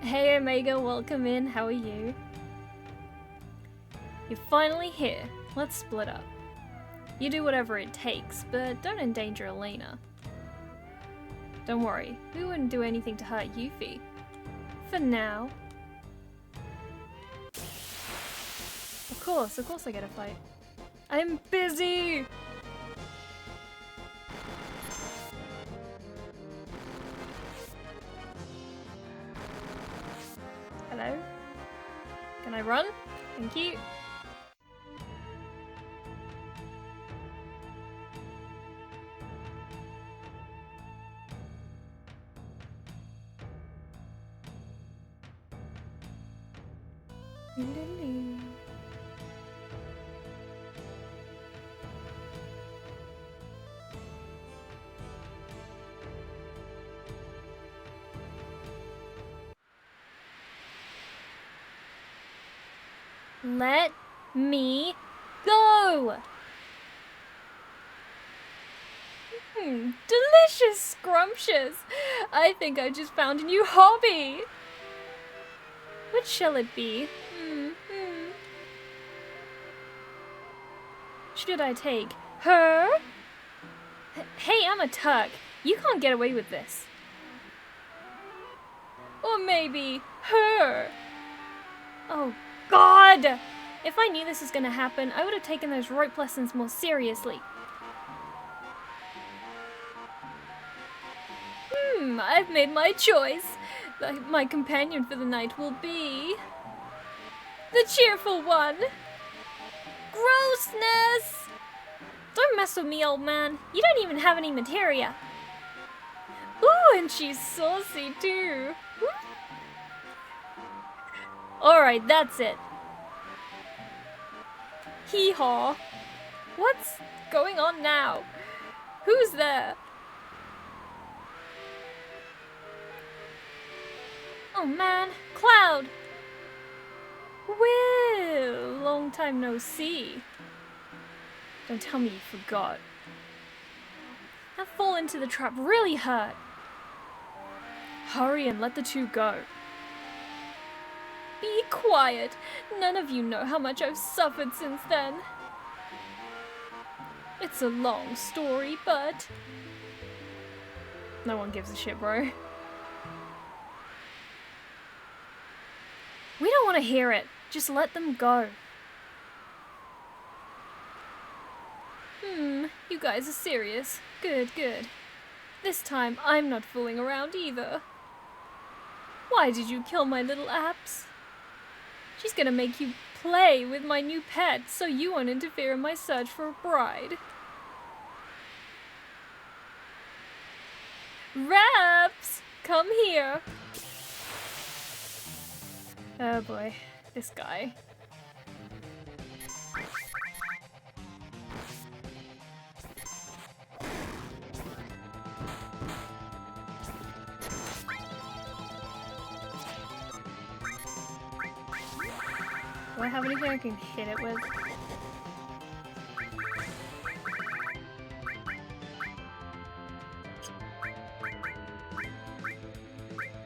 Speaker 1: Hey Omega, welcome in, how are you? You're finally here. Let's split up. You do whatever it takes, but don't endanger Elena. Don't worry, we wouldn't do anything to hurt Yuffie. For now. Of course I get a fight. I'm busy! Hello? Can I run? Thank you. Let me go! Delicious, scrumptious! I think I just found a new hobby! What shall it be? Should I take her? Hey, I'm a Turk. You can't get away with this. Or maybe her. Oh, God! If I knew this was gonna happen, I would have taken those rope lessons more seriously. I've made my choice. My companion for the night will be... the cheerful one. Grossness! Don't mess with me, old man. You don't even have any materia. Ooh, and she's saucy too. Alright, that's it. Hee-haw. What's going on now? Who's there? Oh man, Cloud! Well, long time no see. Don't tell me you forgot. That fall into the trap really hurt. Hurry and let the two go. Be quiet. None of you know how much I've suffered since then. It's a long story, but... no one gives a shit, bro. We don't want to hear it. Just let them go. You guys are serious. Good, good. This time, I'm not fooling around either. Why did you kill my little apps? She's gonna make you play with my new pet so you won't interfere in my search for a bride. Raps! Come here! Oh boy, this guy. Do I have anything I can hit it with?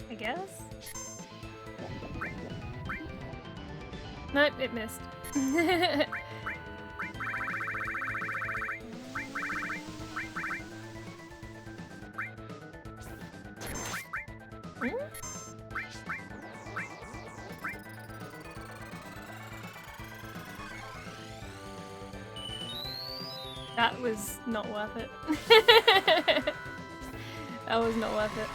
Speaker 1: I guess? Nope, it missed. That was not worth it. That was not worth it.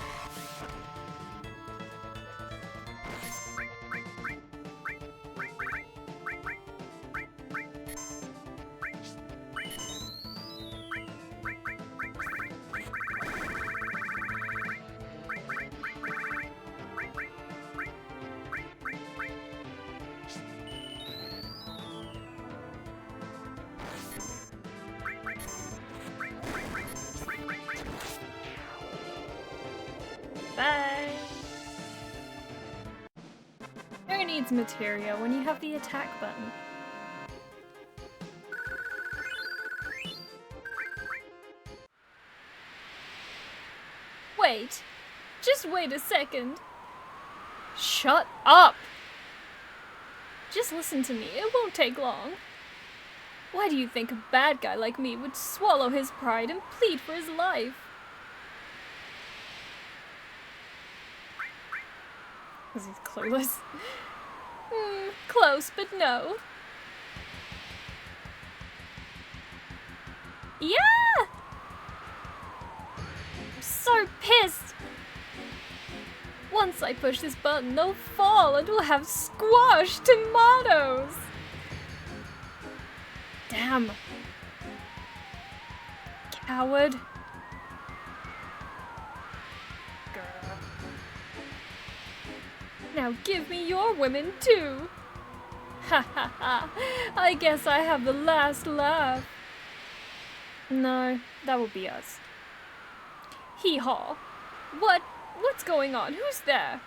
Speaker 1: Bye! Who needs materia when you have the attack button? Wait! Just wait a second! Shut up! Just listen to me, it won't take long. Why do you think a bad guy like me would swallow his pride and plead for his life? Because he's clueless. Close, but no. Yeah! I'm so pissed! Once I push this button, they'll fall and we'll have squashed tomatoes! Damn. Coward. Now give me your women too! Ha ha ha! I guess I have the last laugh. No, that will be us. Hee-haw! What's going on? Who's there?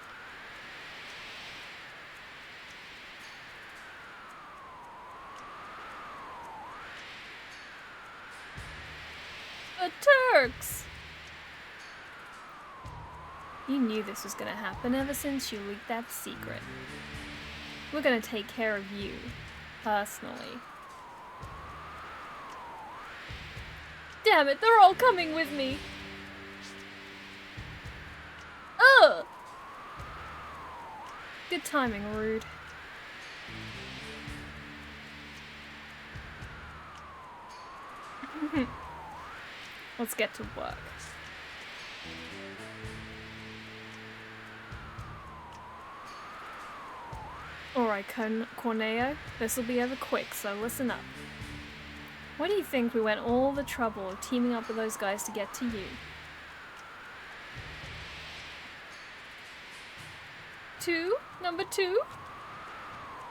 Speaker 1: The Turks! You knew this was gonna happen ever since you leaked that secret. We're gonna take care of you, personally. Damn it, they're all coming with me! Ugh! Good timing, Rude. Let's get to work. Alright, Corneo, this'll be over quick, so listen up. Why do you think we went all the trouble of teaming up with those guys to get to you? Number two?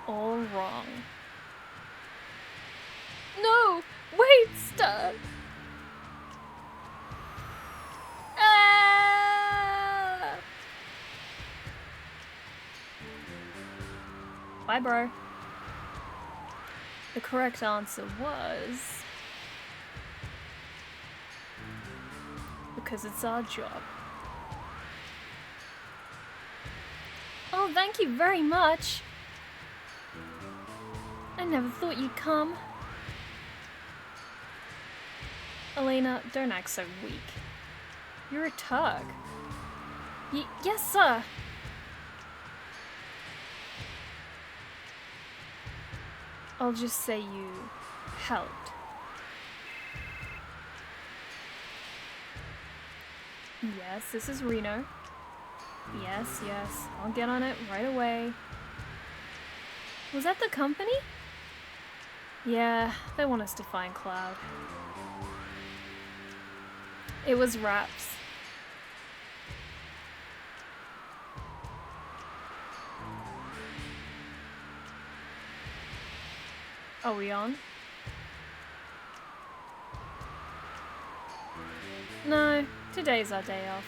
Speaker 1: All wrong. No! Wait, stop! Ah! Bye, bro. The correct answer was... because it's our job. Oh, thank you very much. I never thought you'd come. Elena, don't act so weak. You're a Turk. Yes, sir. I'll just say you helped. Yes, this is Reno. Yes, yes. I'll get on it right away. Was that the company? Yeah, they want us to find Cloud. It was Raps. Are we on? No, today's our day off.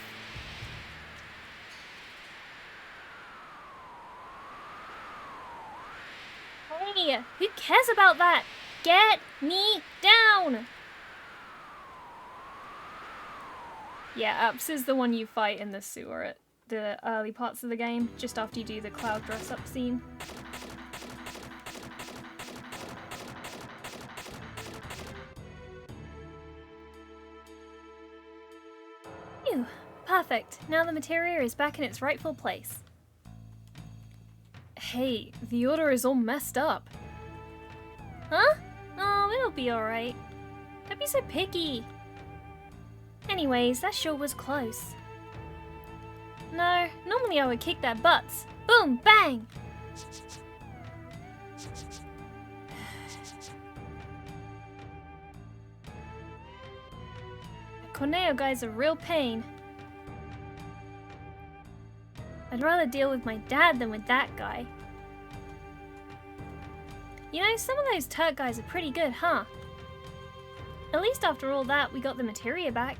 Speaker 1: Hey, who cares about that? Get me down! Yeah, Apps is the one you fight in the sewer at the early parts of the game, just after you do the Cloud dress-up scene. Phew, perfect. Now the materia is back in its rightful place. Hey, the order is all messed up. Huh? Oh, it'll be alright. Don't be so picky. Anyways, that sure was close. No, normally I would kick their butts. Boom, bang! The Corneo guy's a real pain. I'd rather deal with my dad than with that guy. You know, some of those Turk guys are pretty good, huh? At least after all that, we got the materia back.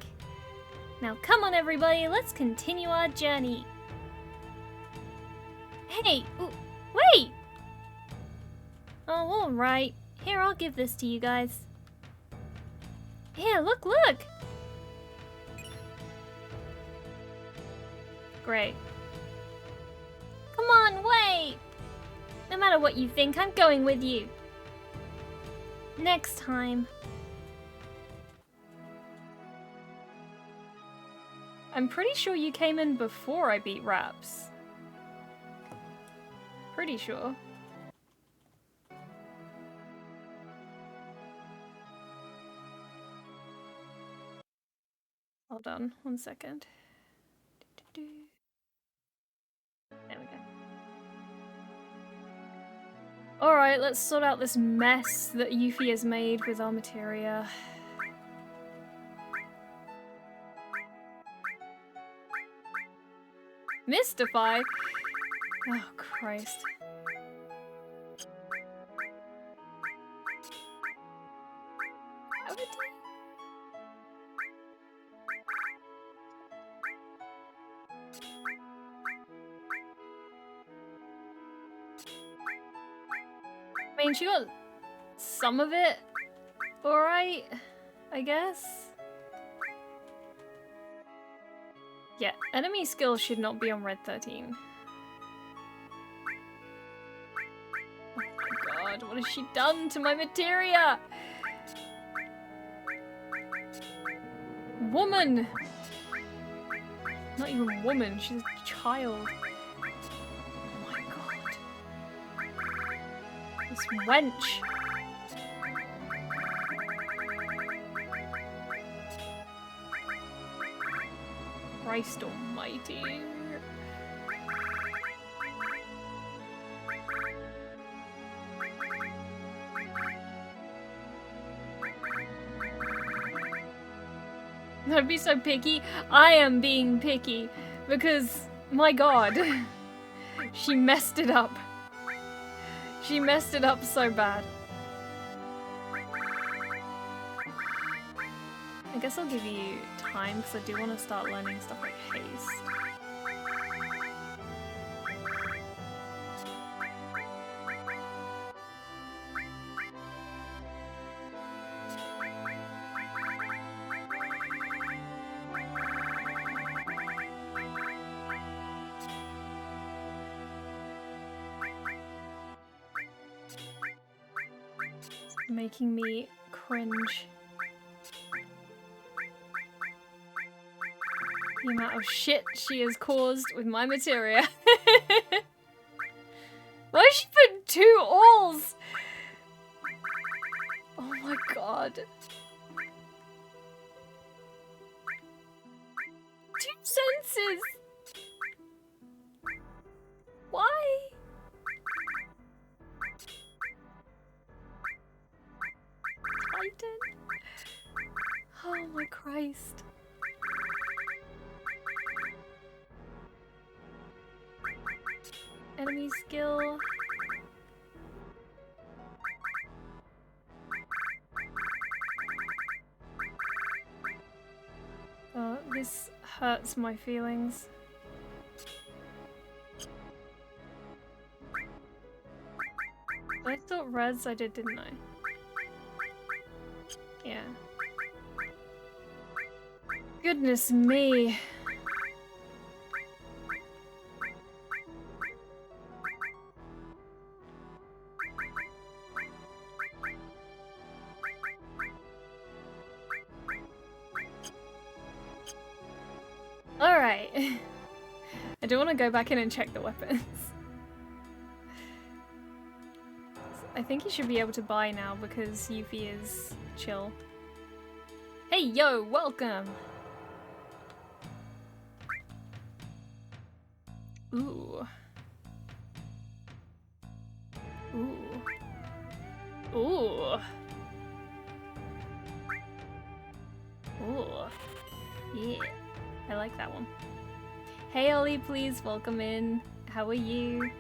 Speaker 1: Now come on everybody, let's continue our journey. Hey, wait! Oh, alright. Here, I'll give this to you guys. Here, look! Great. Come on, wait! No matter what you think, I'm going with you. Next time. I'm pretty sure you came in before I beat Raps. Pretty sure. Hold on, 1 second. There we go. Alright, let's sort out this mess that Yuffie has made with our materia. Mystify? Oh, Christ. I mean, she got some of it alright, I guess. Yeah, enemy skill should not be on Red 13. Oh my god, what has she done to my materia? Woman! Not even woman, she's a child. Oh my god. This wench. Christ almighty. Don't be so picky. I am being picky because, my god, she messed it up. She messed it up so bad. I guess I'll give you time because I do want to start learning stuff like haste. Making me cringe. The amount of shit she has caused with my materia. Why did she put 2 alls? Oh my god. 2 senses! least. Enemy skill. Oh, this hurts my feelings. I thought res I did, didn't I? Yeah. Goodness me. Alright. I do want to go back in and check the weapons. I think you should be able to buy now because Yuffie is chill. Hey yo, welcome! Ooh. Ooh. Ooh. Ooh. Yeah. I like that one. Hey Ollie, please welcome in. How are you?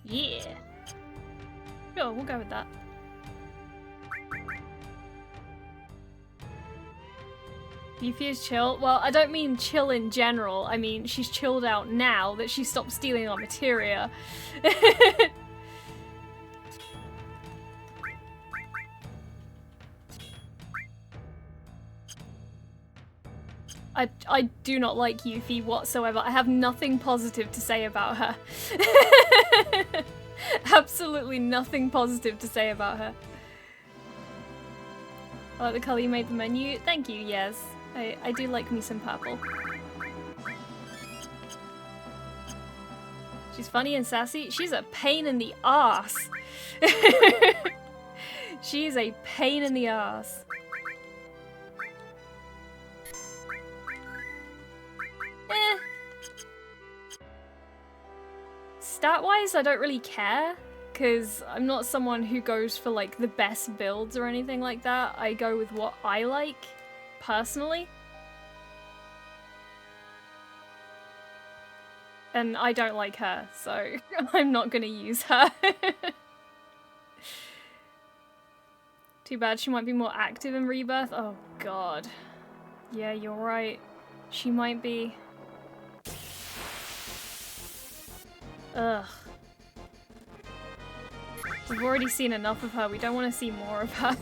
Speaker 1: Yeah. Sure, we'll go with that. Yuffie is chill? Well, I don't mean chill in general. I mean, she's chilled out now that she stopped stealing our materia. I do not like Yuffie whatsoever. I have nothing positive to say about her. Absolutely nothing positive to say about her. I like the colour you made the menu. Thank you, yes. I do like me some purple. She's funny and sassy. She's a pain in the ass. She is a pain in the ass. Stat-wise, I don't really care, because I'm not someone who goes for, like, the best builds or anything like that. I go with what I like, personally. And I don't like her, so I'm not gonna use her. Too bad she might be more active in Rebirth. Oh, God. Yeah, you're right. She might be. Ugh. We've already seen enough of her, we don't want to see more of her.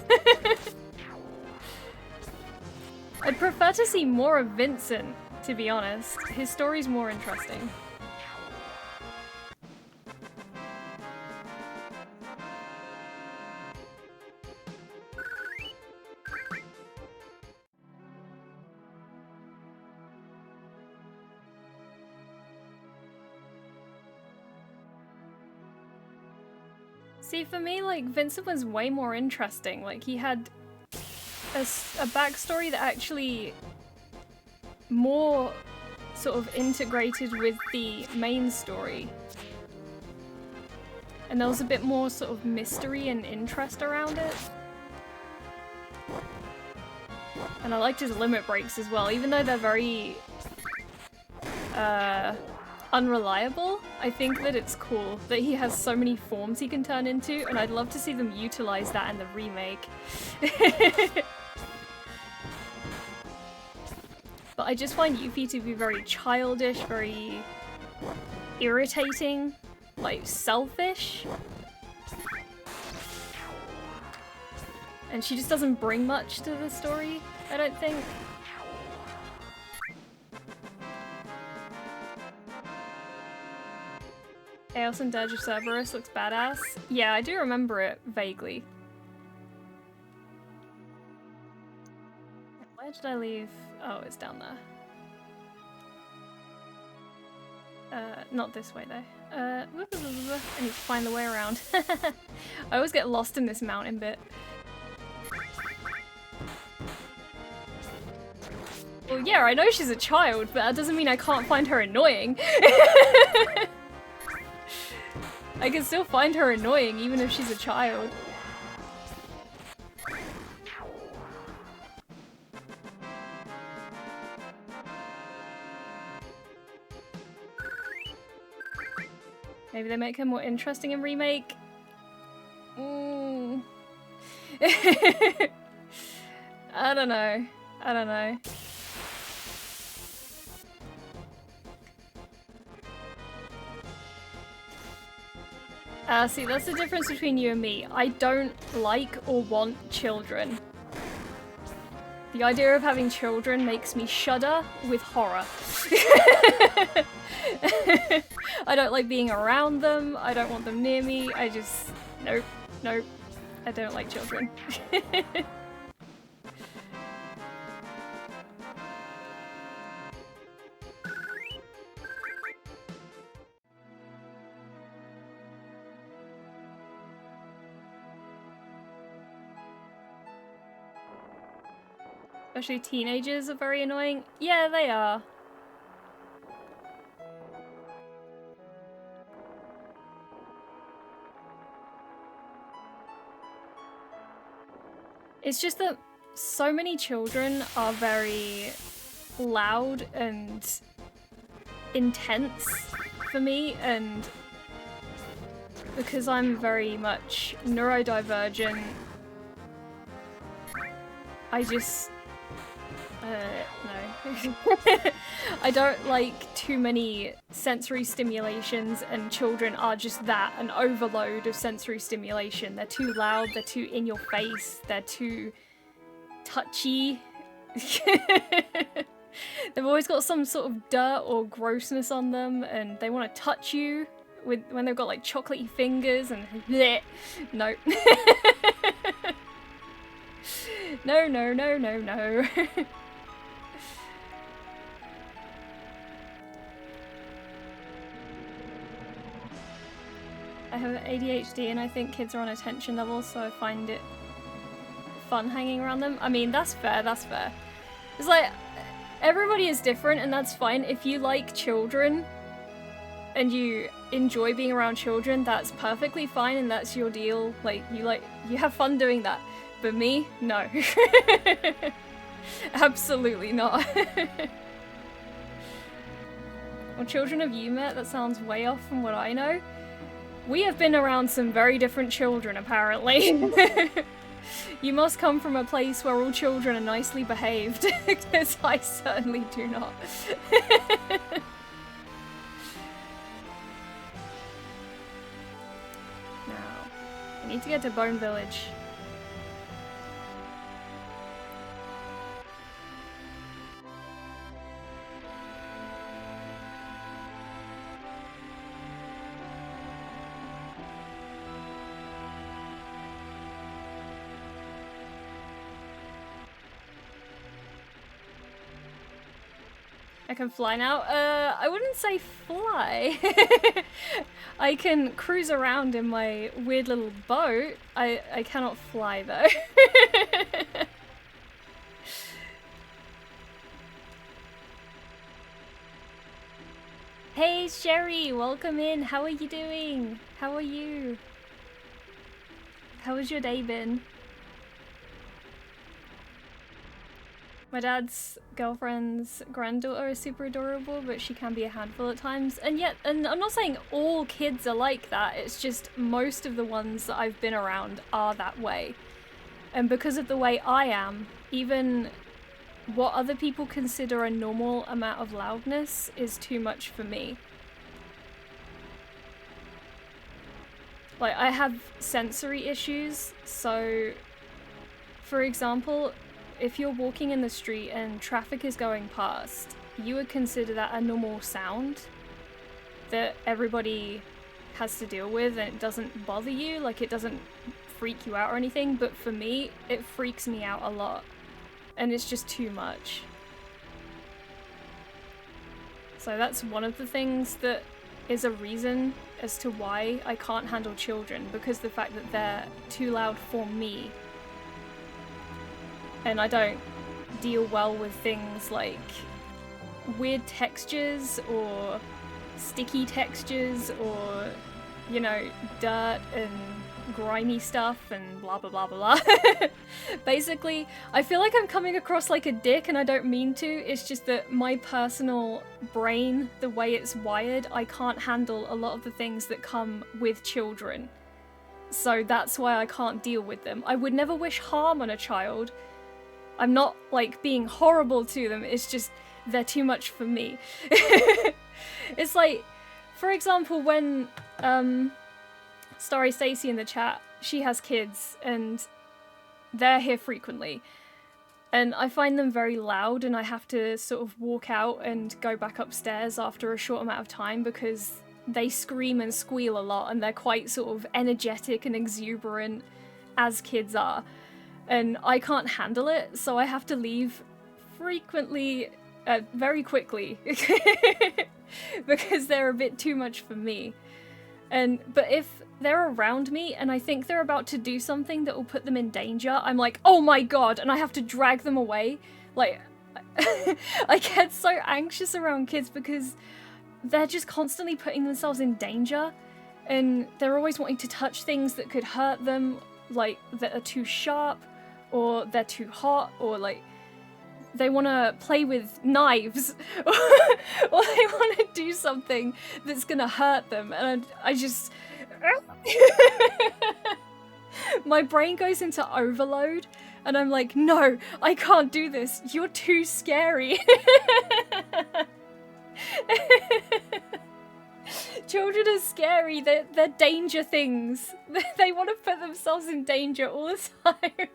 Speaker 1: I'd prefer to see more of Vincent, to be honest. His story's more interesting. See, for me, like, Vincent was way more interesting. Like, he had a backstory that actually more sort of integrated with the main story. And there was a bit more sort of mystery and interest around it. And I liked his limit breaks as well, even though they're very unreliable. I think that it's cool that he has so many forms he can turn into, and I'd love to see them utilize that in the remake. But I just find Yuffie to be very childish, very irritating, like selfish. And she just doesn't bring much to the story, I don't think. Chaos and Dirge of Cerberus looks badass. Yeah, I do remember it vaguely. Where did I leave? Oh, it's down there. Not this way though. I need to find the way around. I always get lost in this mountain bit. Oh, yeah, I know she's a child, but that doesn't mean I can't find her annoying. I can still find her annoying even if she's a child. Maybe they make her more interesting in Remake? I don't know. I don't know. See, that's the difference between you and me. I don't like or want children. The idea of having children makes me shudder with horror. I don't like being around them. I don't want them near me. I just... Nope. Nope. I don't like children. Especially teenagers are very annoying. Yeah, they are. It's just that so many children are very loud and intense for me, and because I'm very much neurodivergent, I just... no. I don't like too many sensory stimulations, and children are just that, an overload of sensory stimulation. They're too loud, they're too in your face, they're too touchy. They've always got some sort of dirt or grossness on them, and they want to touch you when they've got like chocolatey fingers and bleh. No. No, no, no, no, no. I have ADHD and I think kids are on attention levels, so I find it fun hanging around them. I mean, that's fair, that's fair. It's like, everybody is different and that's fine. If you like children and you enjoy being around children, that's perfectly fine and that's your deal. Like, you have fun doing that. But me? No. Absolutely not. Well, children have you met? That sounds way off from what I know. We have been around some very different children, apparently. You must come from a place where all children are nicely behaved, because I certainly do not. Now, I need to get to Bone Village. I can fly now? I wouldn't say fly. I can cruise around in my weird little boat. I cannot fly though. Hey Sherry, welcome in. How are you doing? How are you? How has your day been? My dad's girlfriend's granddaughter is super adorable, but she can be a handful at times. And I'm not saying all kids are like that, it's just most of the ones that I've been around are that way. And because of the way I am, even what other people consider a normal amount of loudness is too much for me. Like, I have sensory issues, so for example, if you're walking in the street and traffic is going past, you would consider that a normal sound that everybody has to deal with and it doesn't bother you, like it doesn't freak you out or anything, but for me, it freaks me out a lot. And it's just too much. So that's one of the things that is a reason as to why I can't handle children, because the fact that they're too loud for me. And I don't deal well with things like weird textures or sticky textures or, you know, dirt and grimy stuff and blah blah blah blah blah. Basically, I feel like I'm coming across like a dick and I don't mean to. It's just that my personal brain, the way it's wired, I can't handle a lot of the things that come with children. So that's why I can't deal with them. I would never wish harm on a child. I'm not like being horrible to them, it's just they're too much for me. It's like, for example, when Starry Stacy in the chat, she has kids and they're here frequently. And I find them very loud and I have to sort of walk out and go back upstairs after a short amount of time because they scream and squeal a lot and they're quite sort of energetic and exuberant as kids are. And I can't handle it, so I have to leave frequently, very quickly, because they're a bit too much for me. But if they're around me and I think they're about to do something that will put them in danger, I'm like, oh my god, and I have to drag them away. Like, I get so anxious around kids because they're just constantly putting themselves in danger and they're always wanting to touch things that could hurt them, like that are too sharp or they're too hot or like they want to play with knives or they want to do something that's gonna hurt them, and I just my brain goes into overload and I'm like, no, I can't do this, you're too scary. Children are scary, they're danger things. They want to put themselves in danger all the time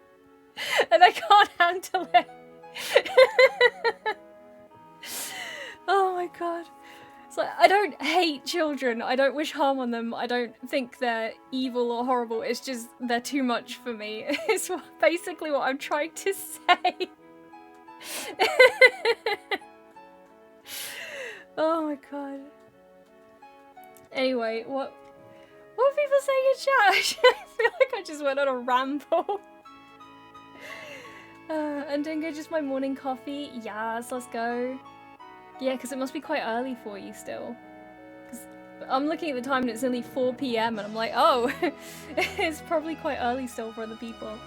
Speaker 1: and I can't handle it. Oh my god. It's like, I don't hate children, I don't wish harm on them, I don't think they're evil or horrible, it's just they're too much for me. It's basically what I'm trying to say. Oh my god. Anyway, what are people saying in chat? I feel like I just went on a ramble. And Dingo, just my morning coffee? Yes, let's go. Yeah, because it must be quite early for you still. Because I'm looking at the time and it's only 4 PM and I'm like, oh, it's probably quite early still for other people.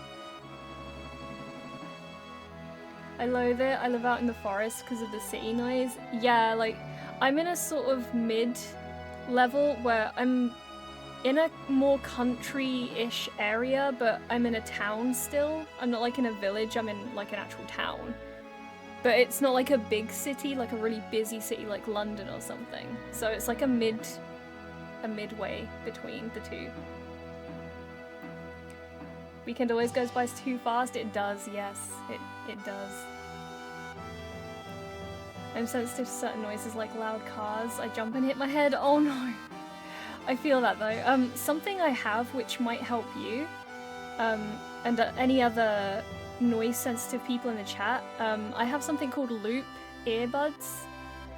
Speaker 1: I loathe it. I live out in the forest because of the city noise. Yeah, like, I'm in a sort of mid-level where I'm in a more country-ish area, but I'm in a town still. I'm not like in a village, I'm in like an actual town. But it's not like a big city, like a really busy city like London or something. So it's like a midway between the two. Weekend always goes by too fast. It does, yes, it does. I'm sensitive to certain noises like loud cars. I jump and hit my head. Oh no. I feel that though. Something I have which might help you, and any other noise sensitive people in the chat, I have something called loop earbuds,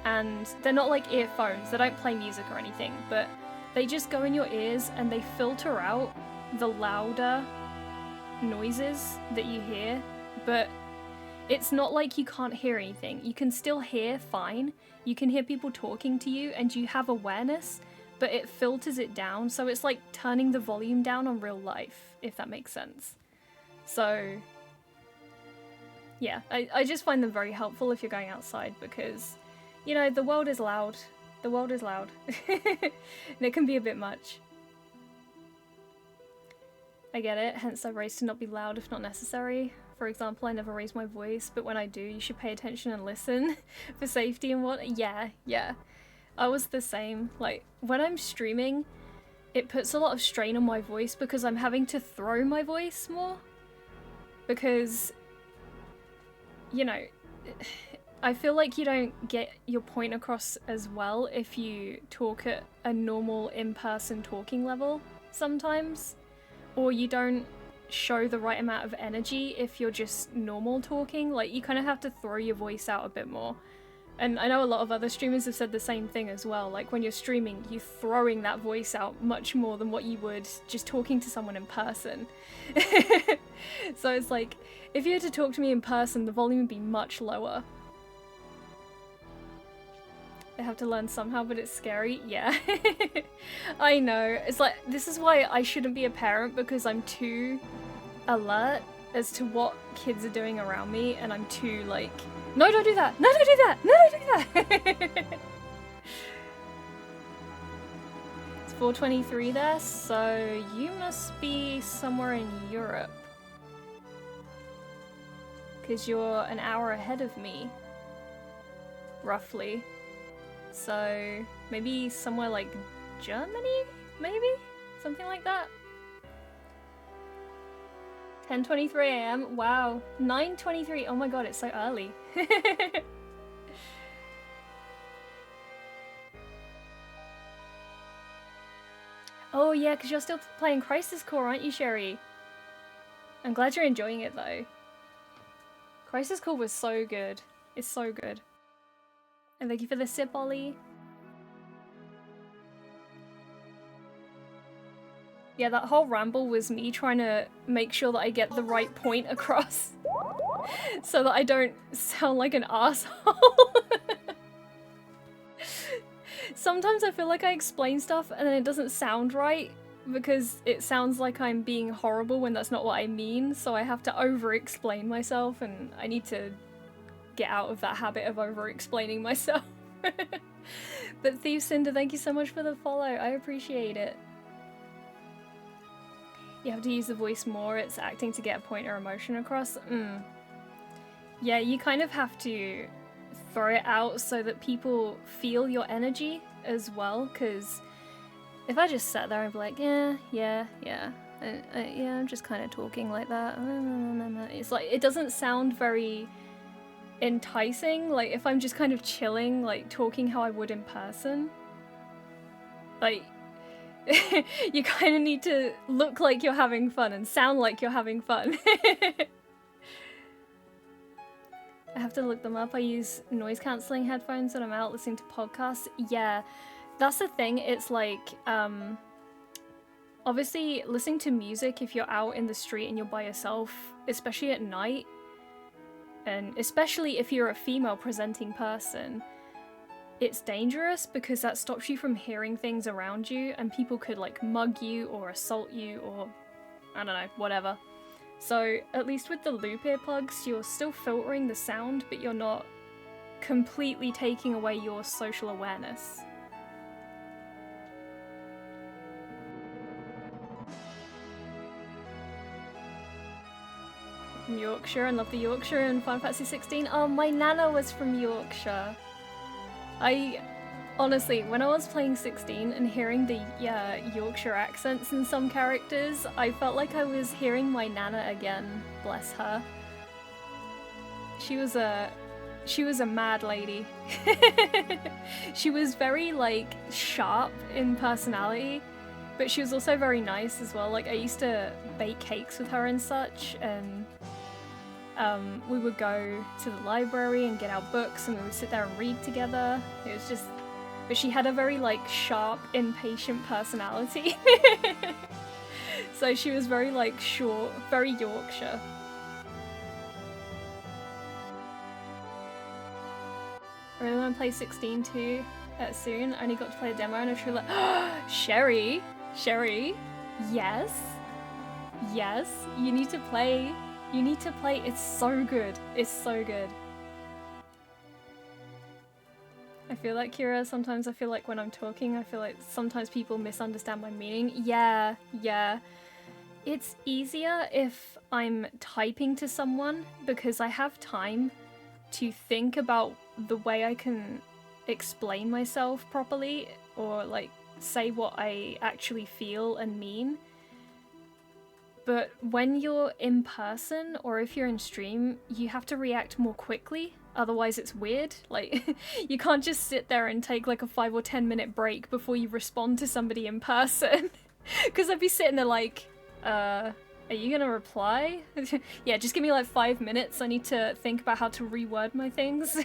Speaker 1: and they're not like earphones, they don't play music or anything, but they just go in your ears and they filter out the louder noises that you hear, but it's not like you can't hear anything. You can still hear fine, you can hear people talking to you and you have awareness, but it filters it down, so it's like turning the volume down on real life, if that makes sense. So yeah, I just find them very helpful if you're going outside because, you know, the world is loud. The world is loud. And it can be a bit much. I get it, hence I raised to not be loud if not necessary. For example, I never raise my voice, but when I do, you should pay attention and listen for safety and what. Yeah. I was the same. Like, when I'm streaming, it puts a lot of strain on my voice because I'm having to throw my voice more. Because, you know, I feel like you don't get your point across as well if you talk at a normal in-person talking level sometimes. Or you don't show the right amount of energy if you're just normal talking. Like, you kind of have to throw your voice out a bit more. And I know a lot of other streamers have said the same thing as well. Like when you're streaming, you're throwing that voice out much more than what you would just talking to someone in person. So it's like, if you were to talk to me in person, the volume would be much lower. They have to learn somehow, but it's scary. Yeah. I know. It's like, this is why I shouldn't be a parent, because I'm too alert as to what kids are doing around me, and I'm too like, no, don't do that! No, don't do that! No, don't do that! It's 4:23 there, so you must be somewhere in Europe. Because you're an hour ahead of me. Roughly. So maybe somewhere like Germany? Maybe? Something like that? 10:23 AM. Wow. 9:23. Oh my god, it's so early. Oh yeah, because you're still playing Crisis Core, aren't you, Sherry? I'm glad you're enjoying it though. Crisis Core was so good. It's so good. And thank you for the sip, Ollie. Yeah, that whole ramble was me trying to make sure that I get the right point across. So that I don't sound like an asshole. Sometimes I feel like I explain stuff and then it doesn't sound right because it sounds like I'm being horrible when that's not what I mean, so I have to over-explain myself, and I need to get out of that habit of over-explaining myself. But Thief Cinder, thank you so much for the follow, I appreciate it. You have to use the voice more, it's acting to get a point or emotion across. Yeah, you kind of have to throw it out so that people feel your energy as well, because if I just sat there and be like, yeah, I'm just kind of talking like that. It's like, it doesn't sound very enticing, like if I'm just kind of chilling, like talking how I would in person. Like, you kind of need to look like you're having fun and sound like you're having fun. I have to look them up. I use noise cancelling headphones when I'm out listening to podcasts. Yeah, that's the thing. It's like, obviously listening to music if you're out in the street and you're by yourself, especially at night, and especially if you're a female presenting person, it's dangerous because that stops you from hearing things around you, and people could like mug you or assault you or I don't know, whatever. So at least with the loop earplugs, you're still filtering the sound, but you're not completely taking away your social awareness. From Yorkshire, and love the Yorkshire and Final Fantasy 16. Oh, my nana was from Yorkshire. Honestly, when I was playing 16 and hearing the Yorkshire accents in some characters, I felt like I was hearing my nana again, bless her. She was a mad lady. She was very, like, sharp in personality, but she was also very nice as well. Like, I used to bake cakes with her and such, and we would go to the library and get our books, and we would sit there and read together. It was just... But she had a very, like, sharp, impatient personality. So she was very, like, short, very Yorkshire. I really want to play 16 too, soon. I only got to play a demo and I was really like, oh, Sherry, yes, you need to play, it's so good, I feel like, Kira, sometimes I feel like when I'm talking, I feel like sometimes people misunderstand my meaning. Yeah. It's easier if I'm typing to someone because I have time to think about the way I can explain myself properly or like say what I actually feel and mean. But when you're in person or if you're in stream, you have to react more quickly. Otherwise it's weird. Like, you can't just sit there and take like a 5 or 10 minute break before you respond to somebody in person. Because I'd be sitting there like, are you gonna reply? Yeah, just give me like 5 minutes. I need to think about how to reword my things.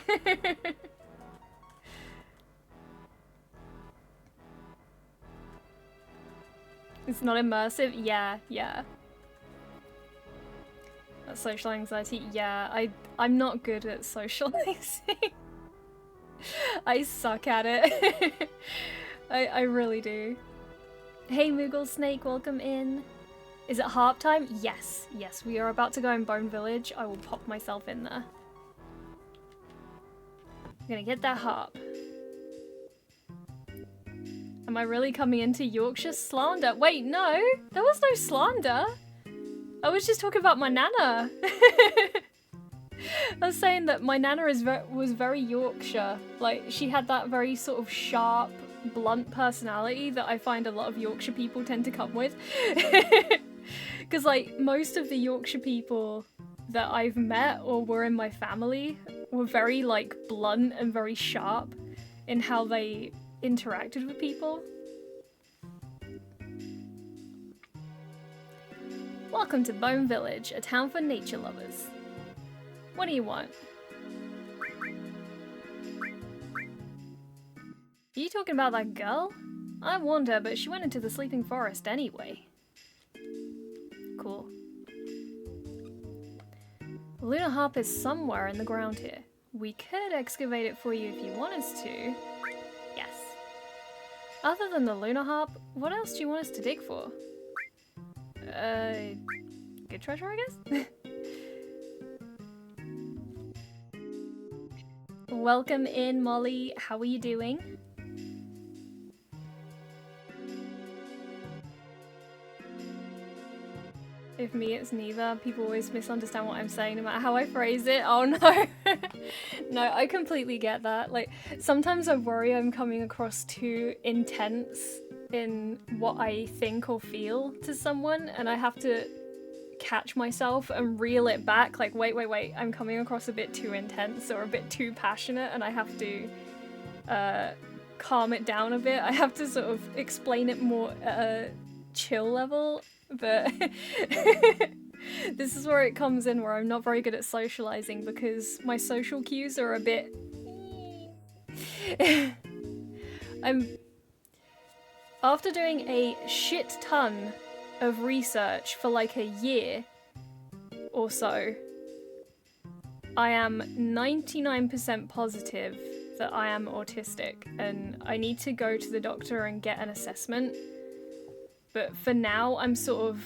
Speaker 1: It's not immersive? Yeah, yeah. That's social anxiety? Yeah, I'm not good at socializing. I suck at it. I really do. Hey Moogle Snake, welcome in. Is it harp time? Yes, yes, we are about to go in Bone Village. I will pop myself in there. I'm gonna get that harp. Am I really coming into Yorkshire slander? Wait, no, there was no slander. I was just talking about my nana. I was saying that my nana was very Yorkshire. Like, she had that very sort of sharp, blunt personality that I find a lot of Yorkshire people tend to come with. Because, like, most of the Yorkshire people that I've met or were in my family were very, like, blunt and very sharp in how they interacted with people. Welcome to Bone Village, a town for nature lovers. What do you want? Are you talking about that girl? I warned her, but she went into the sleeping forest anyway. Cool. The lunar harp is somewhere in the ground here. We could excavate it for you if you want us to. Yes. Other than the lunar harp, what else do you want us to dig for? Good treasure, I guess? Welcome in, Molly. How are you doing? If me, it's neither. People always misunderstand what I'm saying no matter how I phrase it. Oh no. No, I completely get that. Like, sometimes I worry I'm coming across too intense in what I think or feel to someone, and I have to catch myself and reel it back. Like, wait, I'm coming across a bit too intense or a bit too passionate, and I have to calm it down a bit. I have to sort of explain it more at a chill level. But this is where it comes in, where I'm not very good at socializing because my social cues are a bit... After doing a shit ton of research for like a year or so, I am 99% positive that I am autistic and I need to go to the doctor and get an assessment. But for now, I'm sort of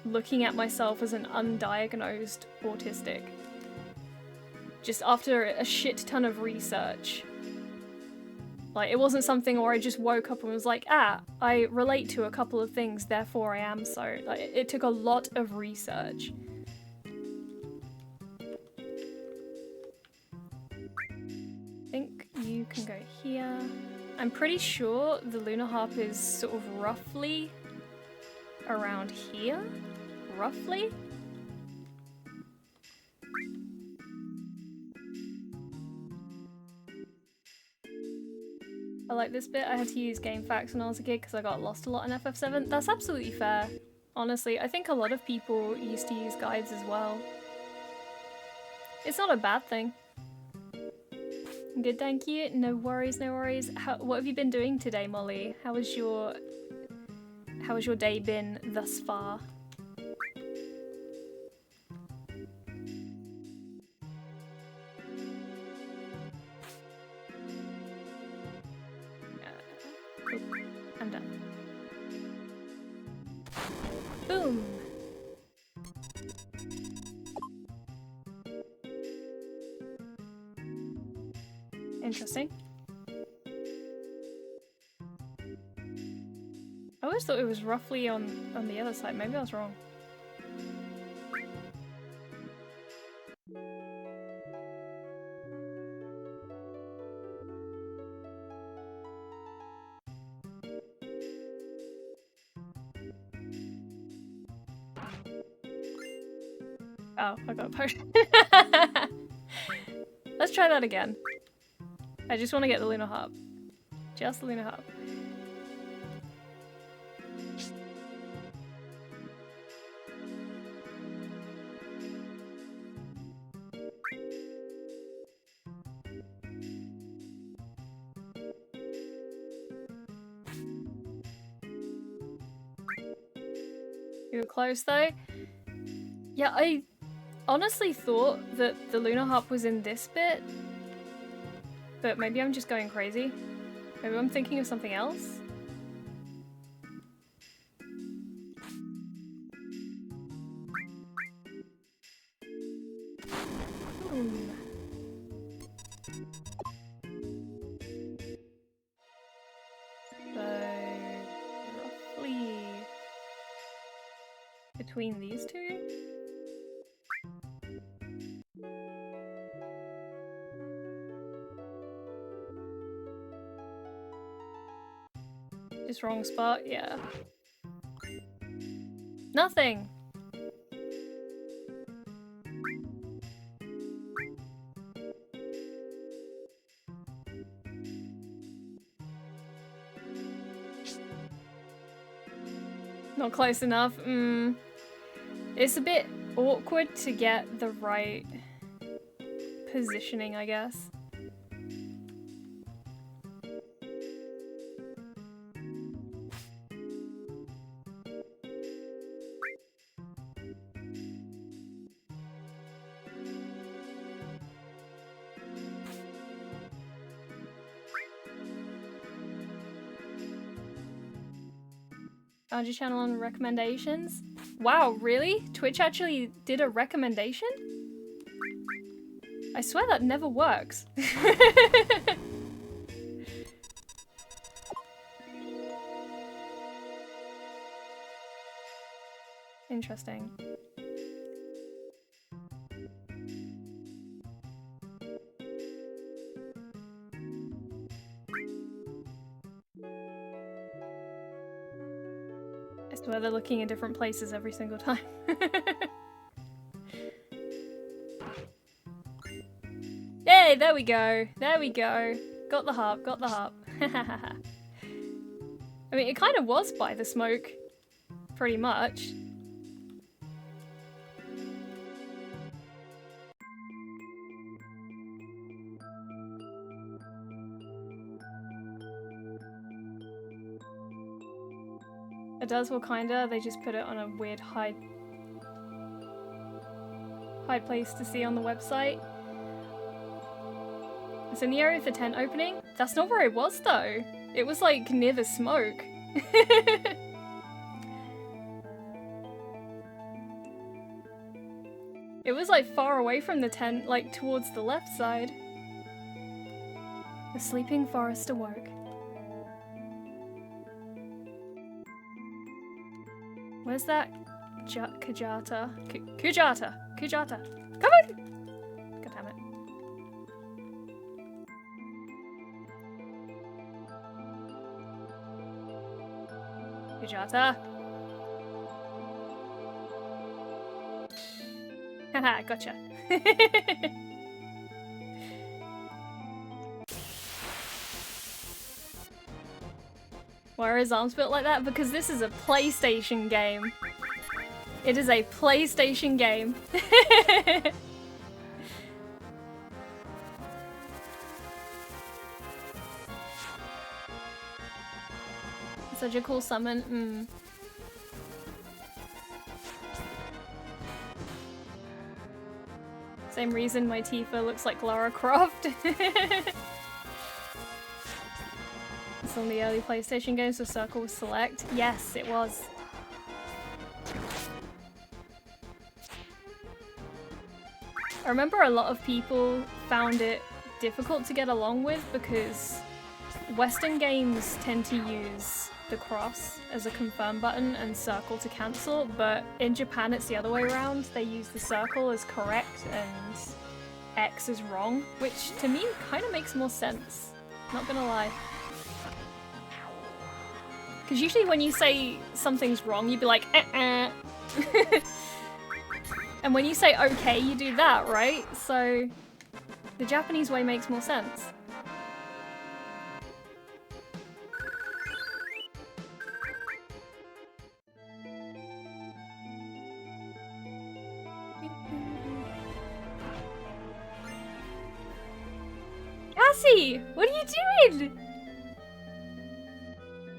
Speaker 1: looking at myself as an undiagnosed autistic. Just after a shit ton of research. Like, it wasn't something where I just woke up and was like, I relate to a couple of things, therefore I am so. Like, it took a lot of research. I think you can go here. I'm pretty sure the lunar harp is sort of roughly around here? Roughly? I like this bit. I had to use game facts when I was a kid because I got lost a lot in FF7. That's absolutely fair. Honestly, I think a lot of people used to use guides as well. It's not a bad thing. Good, thank you. No worries, no worries. What have you been doing today, Molly? How has your day been thus far? I'm done. Boom! Interesting. I always thought it was roughly on the other side. Maybe I was wrong. Oh, I got a potion. Let's try that again. I just want to get the lunar harp. Just the lunar harp. You were close though. Yeah, I honestly thought that the Lunar Harp was in this bit, but maybe I'm just going crazy. Maybe I'm thinking of something else. Between these two? Just wrong spot, yeah. Nothing! Not close enough. It's a bit awkward to get the right positioning, I guess. Found your channel on recommendations? Wow, really? Twitch actually did a recommendation? I swear that never works. Interesting. I swear they're looking in different places every single time. Yay, there we go. There we go. Got the harp, got the harp. I mean, it kind of was by the smoke. Pretty much. It does, well, kinda. They just put it on a weird hide place to see on the website. It's in the area of the tent opening. That's not where it was though. It was like near the smoke. It was like far away from the tent, like towards the left side. The sleeping forest awoke. Where's that Kujata? Kujata! Kujata! Come on! God damn it. Kujata! Haha, gotcha. Why are his arms built like that? Because this is a PlayStation game. It is a PlayStation game. Such a cool summon. Same reason my Tifa looks like Lara Croft. Some of the early PlayStation games were Circle Select. Yes, it was. I remember a lot of people found it difficult to get along with because Western games tend to use the cross as a confirm button and circle to cancel, but in Japan it's the other way around. They use the circle as correct and X is wrong, which to me kind of makes more sense. Not gonna lie. Because usually when you say something's wrong, you'd be like, And when you say okay, you do that, right? So the Japanese way makes more sense. Cassie! What are you doing?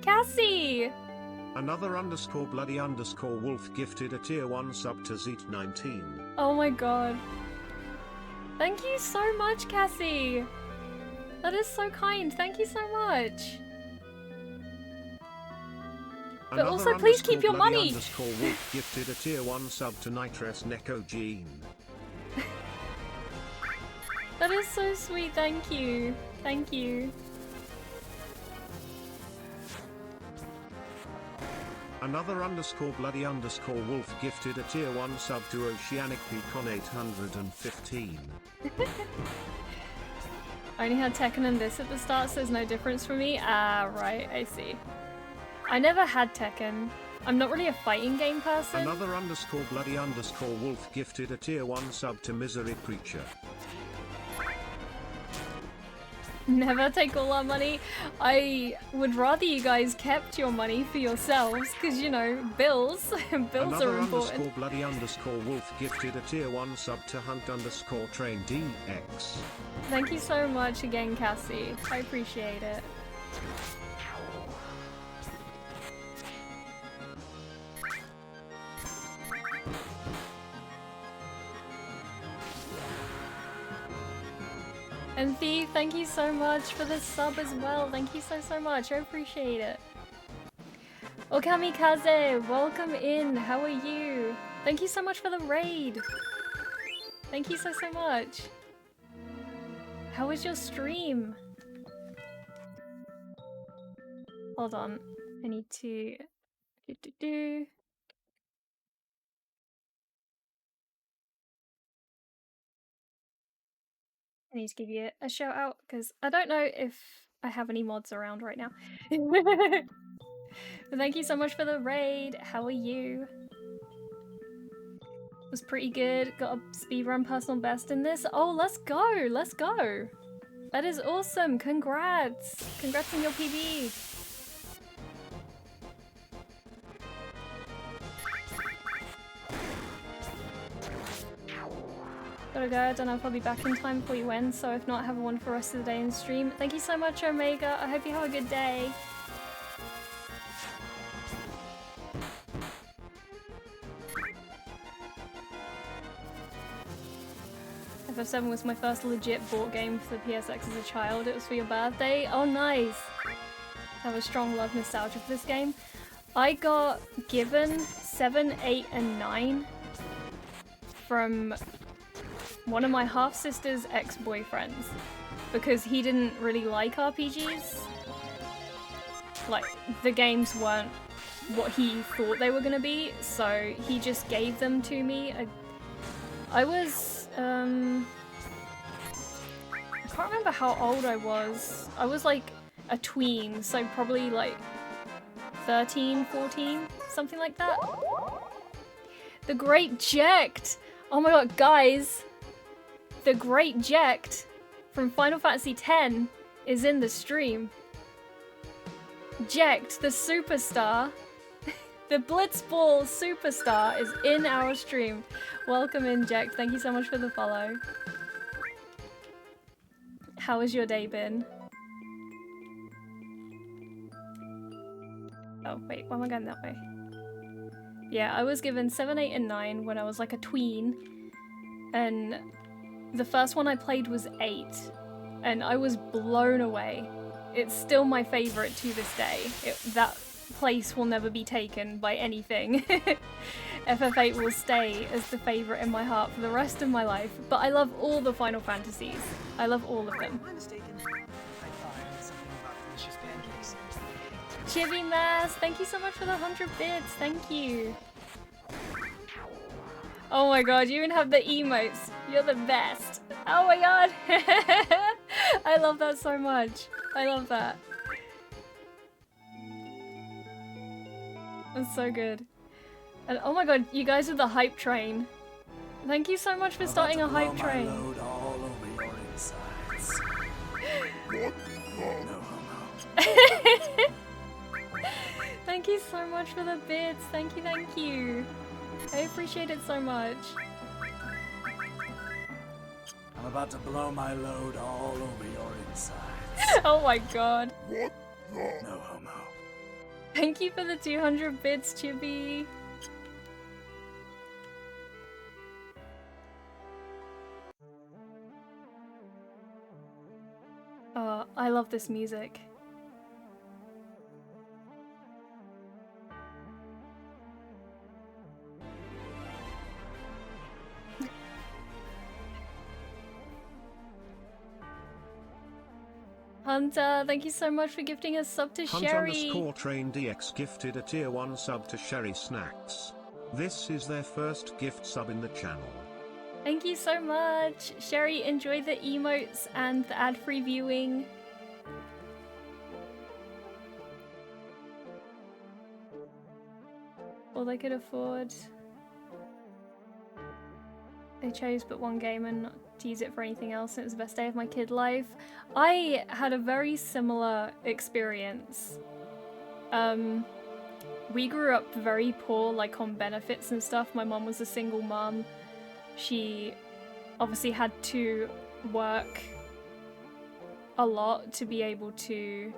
Speaker 1: Cassie!
Speaker 2: Another underscore bloody underscore wolf gifted a tier 1 sub to Zeet19.
Speaker 1: Oh my god. Thank you so much, Cassie. That is so kind. Thank you so much. But
Speaker 2: Another
Speaker 1: also, please keep your
Speaker 2: bloody
Speaker 1: money.
Speaker 2: Underscore wolf gifted a tier 1 sub to Nitress Neko Jean.
Speaker 1: That is so sweet. Thank you. Thank you.
Speaker 2: Another underscore bloody underscore wolf gifted a tier 1 sub to Oceanic Peacon 815.
Speaker 1: I only had Tekken and this at the start, so there's no difference for me. Ah, right, I see. I never had Tekken. I'm not really a fighting game person.
Speaker 2: Another underscore bloody underscore wolf gifted a tier 1 sub to Misery Preacher.
Speaker 1: Never take all our money. I would rather you guys kept your money for yourselves, because, you know, bills. Bills
Speaker 2: Another
Speaker 1: are important.
Speaker 2: underscore bloody underscore wolf gifted a tier 1 sub to Hunt underscore Train DX.
Speaker 1: Thank you so much again, Cassie. I appreciate it. And Thief, thank you so much for the sub as well. Thank you so much. I appreciate it. Okamikaze, welcome in. How are you? Thank you so much for the raid. Thank you so much. How was your stream? Hold on. I need to... I need to give you a shout out because I don't know if I have any mods around right now. But thank you so much for the raid. How are you? Was pretty good. Got a speedrun personal best in this. Oh, let's go. Let's go. That is awesome. Congrats. Congrats on your PB. Gotta go, I don't know if I'll be back in time before you end, so if not, have a wonderful rest of the day in stream. Thank you so much, Omega. I hope you have a good day. FF7 was my first legit board game for the PSX as a child. It was for your birthday. Oh, nice. I have a strong love nostalgia for this game. I got given 7, 8, and 9 from one of my half-sister's ex-boyfriends because he didn't really like RPGs. Like, the games weren't what he thought they were gonna be, so he just gave them to me. I was, I can't remember how old I was. I was like a tween, so probably like 13, 14, something like that. The Great Ject! Oh my god, guys! The Great Ject from Final Fantasy X is in the stream. Ject, the superstar, the Blitzball superstar is in our stream. Welcome in, Ject. Thank you so much for the follow. How has your day been? Oh, wait, why am I going that way? Yeah, I was given 7, 8, and 9 when I was like a tween, and the first one I played was 8, and I was blown away. It's still my favorite to this day. That place will never be taken by anything. FF8 will stay as the favorite in my heart for the rest of my life, but I love all the Final Fantasies. I love all of them. Chibi Mass, thank you so much for the 100 bits, thank you. Oh my god, you even have the emotes. You're the best. Oh my god. I love that so much. I love that. That's so good. And oh my god, you guys are the hype train. Thank you so much for starting a hype train.
Speaker 3: All over your insides. No homo.
Speaker 1: Thank you so much for the bits. Thank you, thank you. I appreciate it so much.
Speaker 3: I'm about to blow my load all over your insides.
Speaker 1: Oh my god.
Speaker 3: No homo.
Speaker 1: Thank you for the 200 bits, Chibi. Oh, I love this music. Hunter, thank you so much for gifting a sub to Sherry.
Speaker 2: Hunt_TrainDX gifted a tier 1 sub to Sherry Snacks. This is their first gift sub in the channel.
Speaker 1: Thank you so much. Sherry, enjoy the emotes and the ad-free viewing. All they could afford. They chose but one game and not to use it for anything else, and it was the best day of my kid life. I had a very similar experience. We grew up very poor, like on benefits and stuff. My mom was a single mom. She obviously had to work a lot to be able to,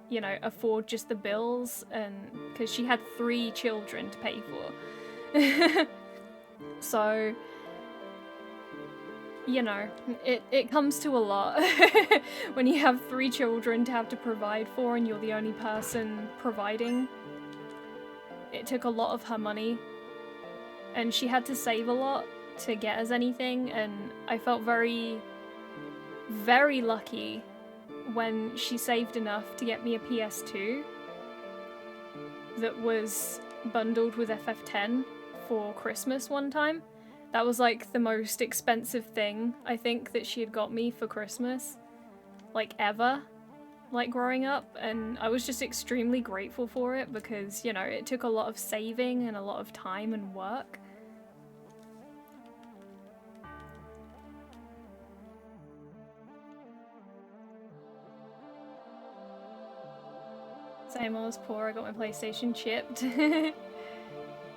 Speaker 1: you know, afford just the bills, and because she had 3 children to pay for. So, you know, it comes to a lot when you have 3 children to have to provide for and you're the only person providing. It took a lot of her money, and she had to save a lot to get us anything, and I felt very, very lucky when she saved enough to get me a PS2 that was bundled with FF10 for Christmas one time. That was like the most expensive thing I think that she had got me for Christmas, like ever, like growing up, and I was just extremely grateful for it because, you know, it took a lot of saving and a lot of time and work. Same, I was poor, I got my PlayStation chipped. It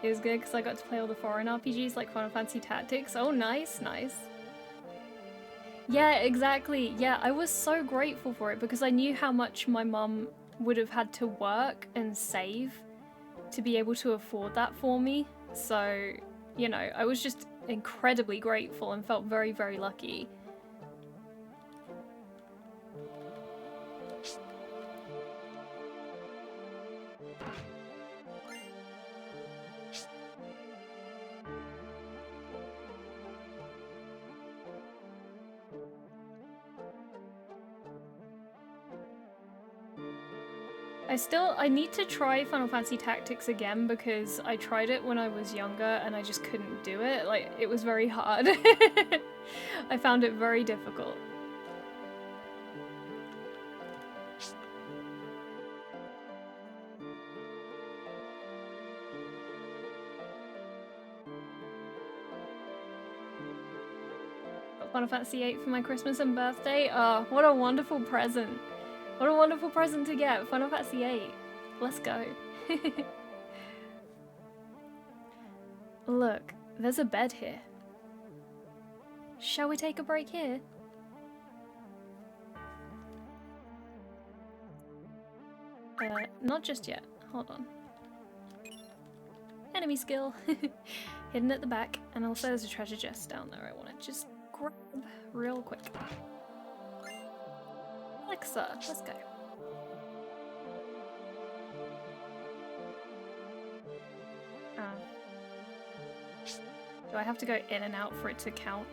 Speaker 1: was good because I got to play all the foreign RPGs like Final Fantasy Tactics. Oh, nice, nice. Yeah, exactly. Yeah, I was so grateful for it because I knew how much my mum would have had to work and save to be able to afford that for me. So, you know, I was just incredibly grateful and felt very, very lucky. I need to try Final Fantasy Tactics again because I tried it when I was younger and I just couldn't do it. Like, it was very hard. I found it very difficult. Got Final Fantasy VIII for my Christmas and birthday. Oh, what a wonderful present. What a wonderful present to get. Final Fantasy VIII. Let's go. Look, there's a bed here. Shall we take a break here? Not just yet. Hold on. Enemy skill. Hidden at the back. And also there's a treasure chest down there I want to just grab real quick. Alexa, let's go. Do I have to go in and out for it to count?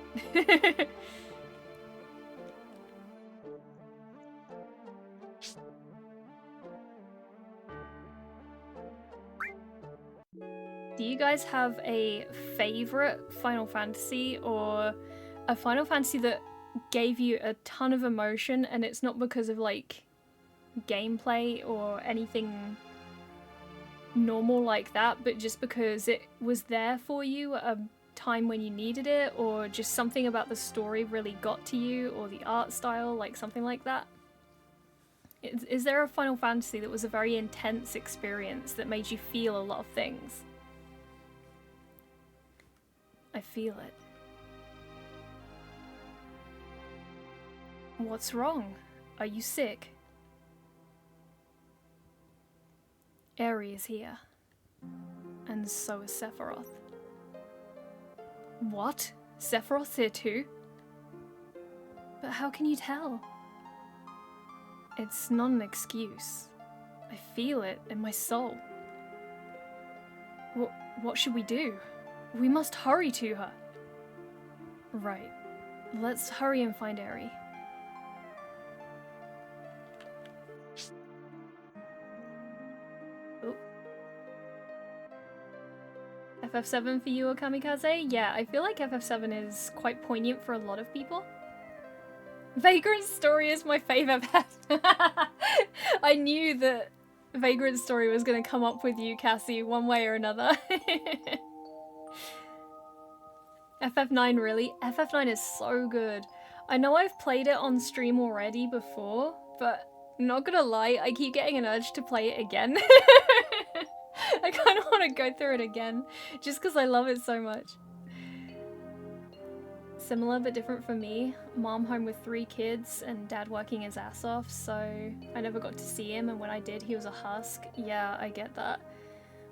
Speaker 1: Do you guys have a favorite Final Fantasy, or a Final Fantasy that gave you a ton of emotion and it's not because of like gameplay or anything normal like that, but just because it was there for you at a time when you needed it, or just something about the story really got to you, or the art style, like something like that? Is there a Final Fantasy that was a very intense experience that made you feel a lot of things? I feel it. What's wrong? Are you sick? Eri is here. And so is Sephiroth. What? Sephiroth's here too? But how can you tell? It's not an excuse. I feel it in my soul. What should we do? We must hurry to her. Right. Let's hurry and find Eri. Oh. FF7 for you or Kamikaze? Yeah, I feel like FF7 is quite poignant for a lot of people. Vagrant's Story is my favourite pet. I knew that Vagrant's Story was going to come up with you, Cassie, one way or another. FF9, really? FF9 is so good. I know I've played it on stream already before, but not gonna lie, I keep getting an urge to play it again. I kind of want to go through it again, just because I love it so much. Similar but different for me. Mom home with 3 kids and dad working his ass off, so I never got to see him, and when I did he was a husk. Yeah, I get that.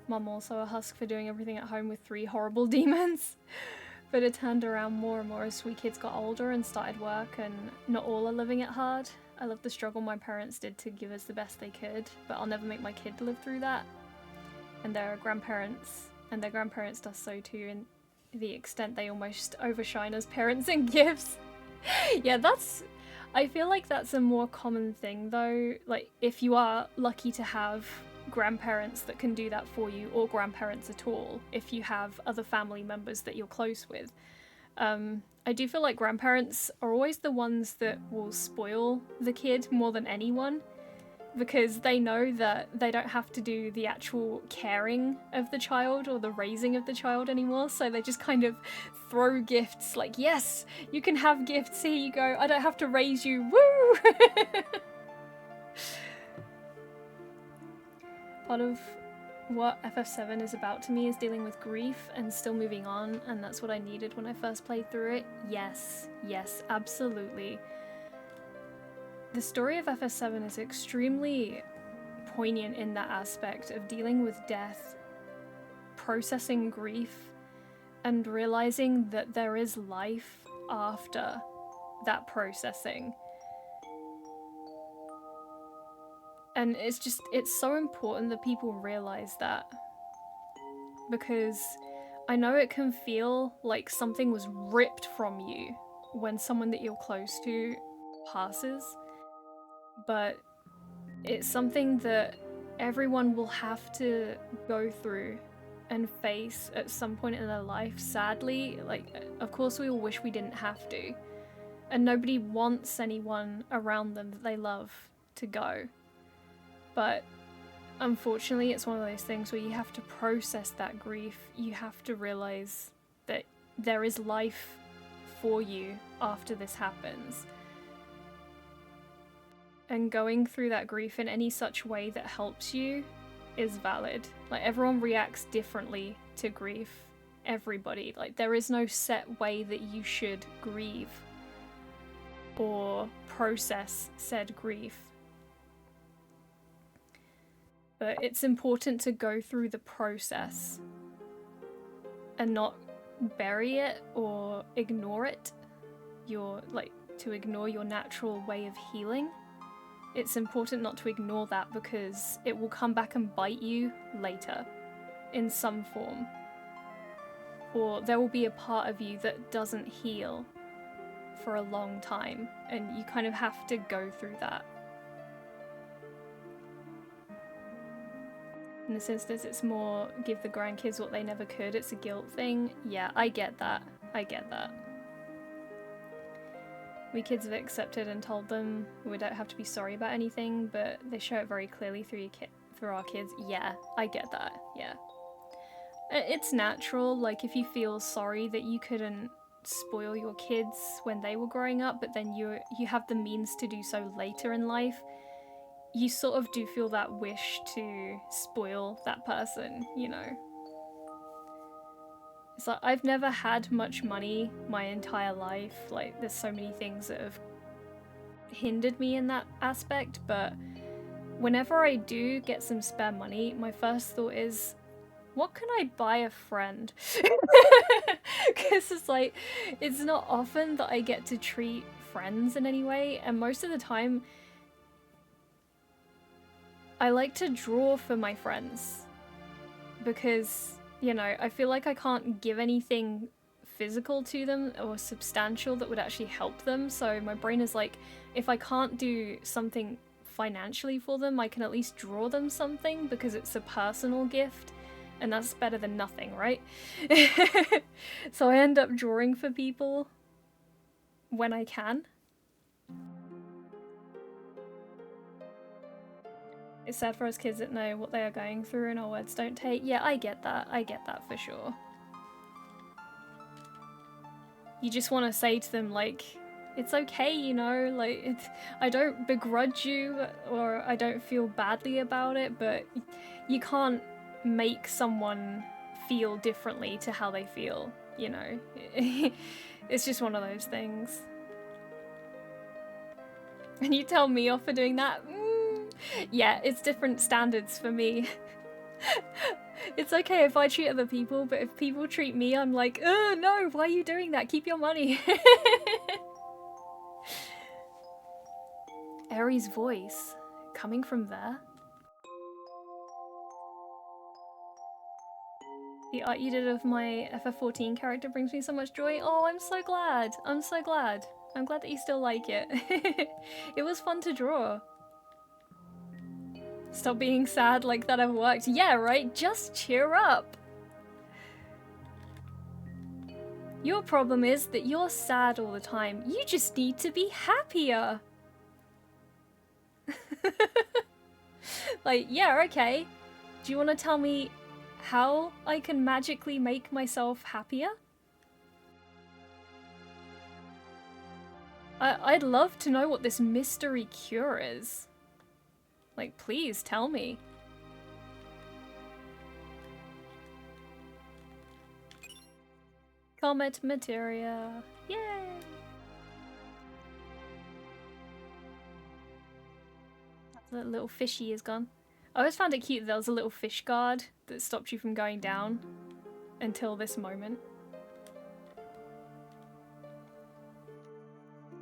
Speaker 1: Mom also a husk for doing everything at home with 3 horrible demons. But it turned around more and more as we kids got older and started work, and not all are living it hard. I love the struggle my parents did to give us the best they could, but I'll never make my kid live through that. And their grandparents does so too, and the extent they almost overshine as parents in gifts. Yeah, I feel like that's a more common thing though. Like, if you are lucky to have grandparents that can do that for you, or grandparents at all, if you have other family members that you're close with. I do feel like grandparents are always the ones that will spoil the kid more than anyone, because they know that they don't have to do the actual caring of the child or the raising of the child anymore, so they just kind of throw gifts like, yes, you can have gifts, here you go, I don't have to raise you, woo! Part of what FF7 is about to me is dealing with grief and still moving on, and that's what I needed when I first played through it. Yes, absolutely. The story of FF7 is extremely poignant in that aspect of dealing with death, processing grief, and realizing that there is life after that processing. And it's so important that people realize that, because I know it can feel like something was ripped from you when someone that you're close to passes, but it's something that everyone will have to go through and face at some point in their life, sadly. Like, of course we all wish we didn't have to, and nobody wants anyone around them that they love to go. But unfortunately, it's one of those things where you have to process that grief. You have to realize that there is life for you after this happens. And going through that grief in any such way that helps you is valid. Like, everyone reacts differently to grief. Everybody. Like, there is no set way that you should grieve or process said grief. But it's important to go through the process and not bury it or ignore it. To ignore your natural way of healing. It's important not to ignore that, because it will come back and bite you later in some form. Or there will be a part of you that doesn't heal for a long time, and you kind of have to go through that. In this instance, it's more give the grandkids what they never could. It's a guilt thing. Yeah, I get that. We kids have accepted and told them we don't have to be sorry about anything, but they show it very clearly through our kids. Yeah, I get that. Yeah. It's natural, like, if you feel sorry that you couldn't spoil your kids when they were growing up, but then you have the means to do so later in life, you sort of do feel that wish to spoil that person, you know? It's like, I've never had much money my entire life. Like, there's so many things that have hindered me in that aspect, but whenever I do get some spare money, my first thought is, what can I buy a friend? Because it's like, it's not often that I get to treat friends in any way, and most of the time, I like to draw for my friends. Because, you know, I feel like I can't give anything physical to them or substantial that would actually help them, so my brain is like, if I can't do something financially for them, I can at least draw them something because it's a personal gift, and that's better than nothing, right? So I end up drawing for people when I can. It's sad for us kids that know what they are going through and our words don't take. Yeah, I get that for sure. You just want to say to them, like, it's okay, you know, like, I don't begrudge you or I don't feel badly about it, but you can't make someone feel differently to how they feel, you know? It's just one of those things. And you tell me off for doing that? Yeah, it's different standards for me. It's okay if I treat other people, but if people treat me, I'm like, oh no, why are you doing that? Keep your money. Aries' voice coming from there. The art you did of my FF14 character brings me so much joy. Oh, I'm so glad. I'm so glad. I'm glad that you still like it. It was fun to draw. Stop being sad like that ever worked. Yeah, right? Just cheer up. Your problem is that you're sad all the time. You just need to be happier. Like, yeah, okay. Do you want to tell me how I can magically make myself happier? I'd love to know what this mystery cure is. Like, please tell me. Comet materia. Yay! That little fishy is gone. I always found it cute that there was a little fish guard that stopped you from going down until this moment.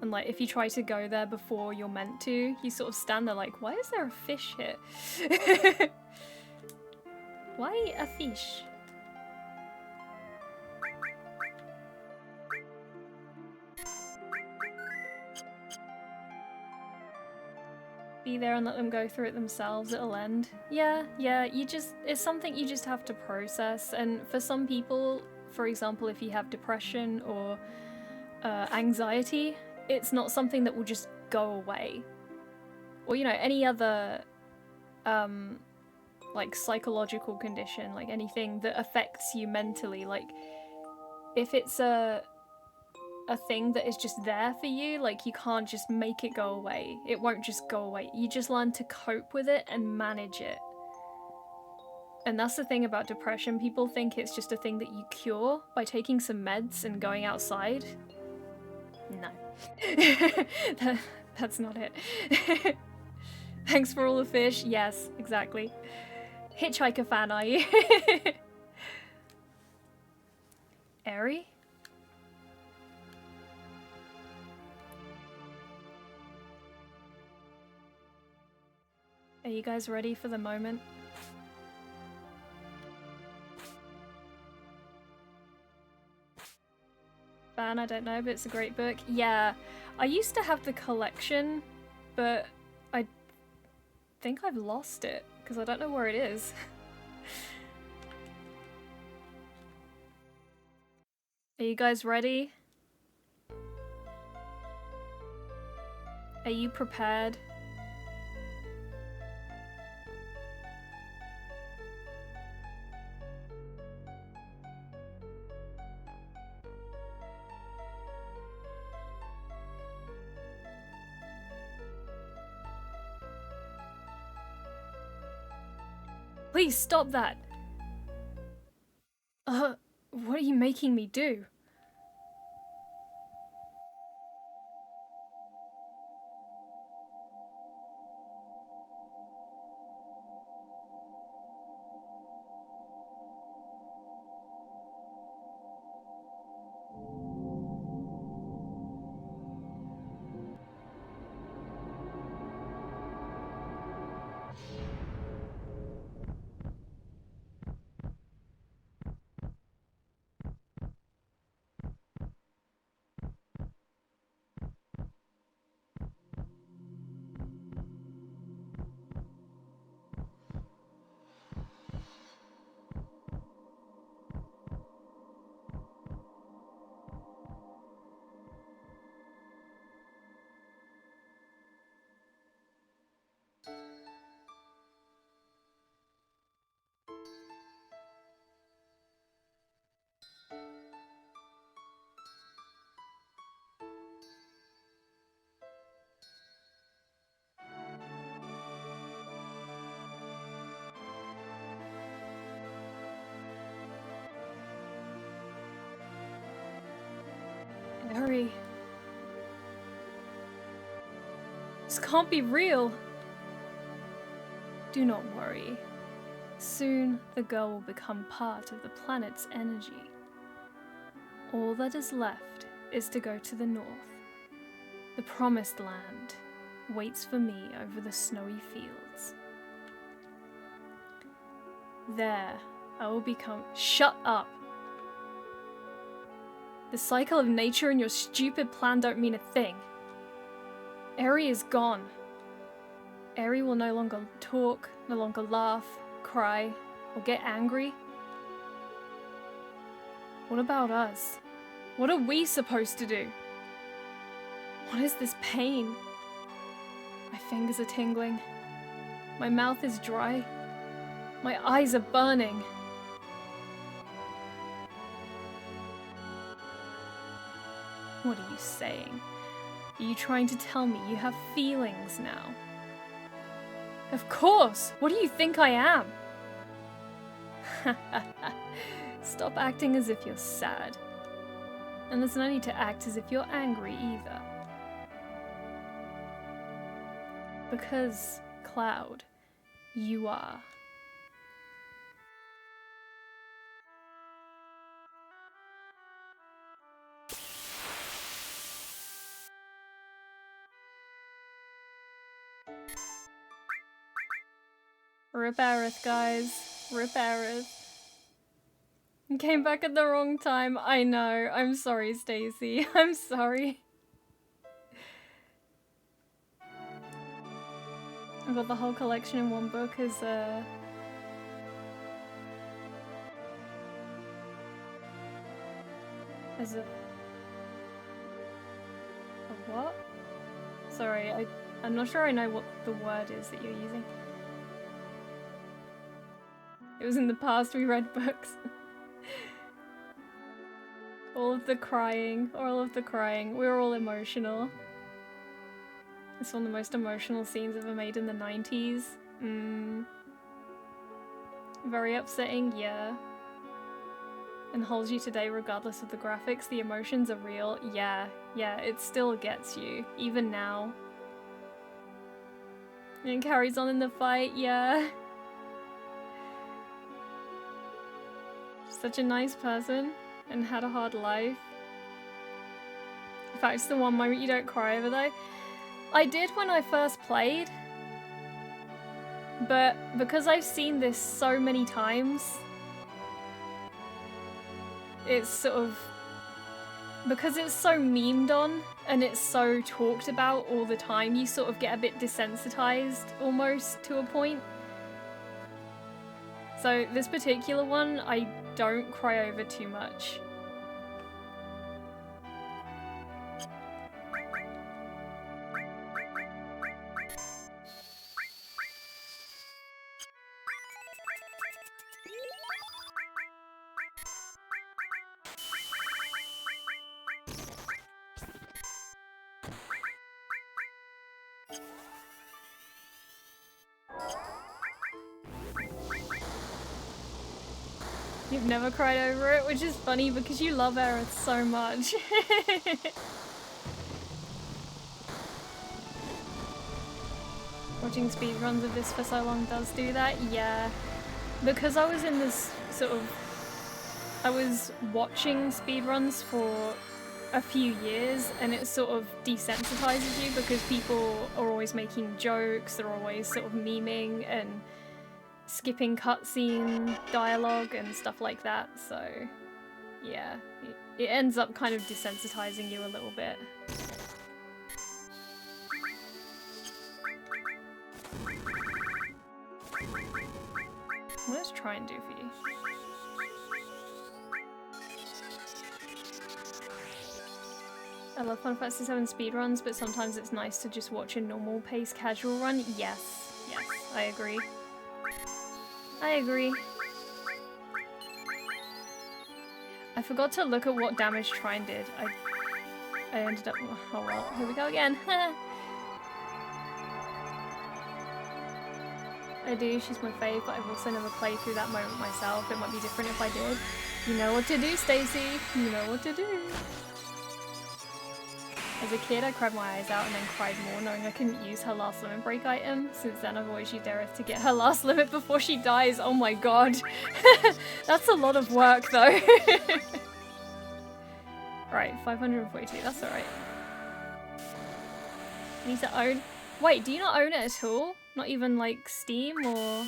Speaker 1: And like, if you try to go there before you're meant to, you sort of stand there like, why is there a fish here? Why a fish? Be there and let them go through it themselves, it'll end. Yeah, it's something you just have to process. And for some people, for example, if you have depression or anxiety, it's not something that will just go away. Or, you know, any other like psychological condition, like anything that affects you mentally, like if it's a thing that is just there for you, like you can't just make it go away. It won't just go away. You just learn to cope with it and manage it. And that's the thing about depression. People think it's just a thing that you cure by taking some meds and going outside. No. That's not it. Thanks for all the fish. Yes, exactly. Hitchhiker fan, are you? Airy? Are you guys ready for the moment? Fan, I don't know, but it's a great book. Yeah, I used to have the collection, but I think I've lost it, because I don't know where it is. Are you guys ready? Are you prepared? Please stop that! What are you making me do? Harry. This can't be real. Do not worry. Soon the girl will become part of the planet's energy. All that is left is to go to the north. The promised land waits for me over the snowy fields. There, I will become— Shut up! The cycle of nature and your stupid plan don't mean a thing. Eri is gone. Eri will no longer talk, no longer laugh, cry, or get angry. What about us? What are we supposed to do? What is this pain? My fingers are tingling. My mouth is dry. My eyes are burning. What are you saying? Are you trying to tell me you have feelings now? Of course! What do you think I am? Stop acting as if you're sad. And there's no need to act as if you're angry either. Because, Cloud, you are. Rip Aerith, guys. Rip Aerith. Came back at the wrong time. I know. I'm sorry, Stacey. I'm sorry. I got the whole collection in one book as a... a what? Sorry, I'm not sure I know what the word is that you're using. It was in the past we read books. All of the crying. We were all emotional. It's one of the most emotional scenes ever made in the 90s. Very upsetting, yeah. And holds you today regardless of the graphics. The emotions are real. Yeah, it still gets you, even now. And it carries on in the fight, yeah. Such a nice person and had a hard life. In fact, it's the one moment you don't cry over though. I did when I first played, but because I've seen this so many times, it's sort of, because it's so memed on and it's so talked about all the time, you sort of get a bit desensitized almost to a point. So this particular one, I don't cry over too much. You've never cried over it, which is funny because you love Aerith so much. Watching speedruns of this for so long does do that, yeah. Because I was in this sort of... I was watching speedruns for a few years and it sort of desensitizes you because people are always making jokes, they're always sort of memeing and skipping cutscene dialogue and stuff like that, so yeah, it ends up kind of desensitizing you a little bit. What does try and do for you? I love Final Fantasy VII speedruns, but sometimes it's nice to just watch a normal pace casual run. Yes. I agree. I agree. I forgot to look at what damage Trine did. I ended up... Oh well, here we go again. I do, she's my fave, but I've also never played through that moment myself. It might be different if I did. You know what to do, Stacey. You know what to do. As a kid, I cried my eyes out and then cried more knowing I couldn't use her last limit break item. Since then, I've always used Aerith to get her last limit before she dies. Oh my god. That's a lot of work, though. Right, 542. That's alright. Need to own... Wait, do you not own it at all? Not even, like, Steam or...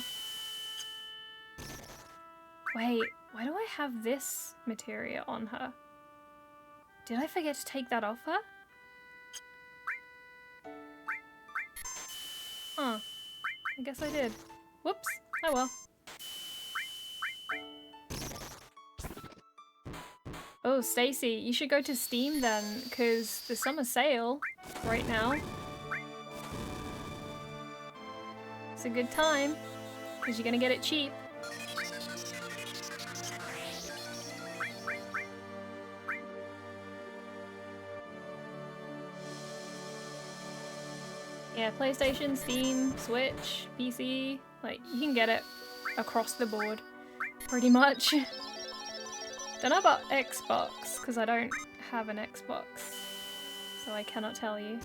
Speaker 1: Wait, why do I have this materia on her? Did I forget to take that off her? Huh. I guess I did. Whoops. Oh well. Oh, Stacey, you should go to Steam then, because the summer sale right now. It's a good time, because you're gonna get it cheap. Yeah, PlayStation, Steam, Switch, PC, like, you can get it across the board, pretty much. Don't know about Xbox, because I don't have an Xbox, so I cannot tell you.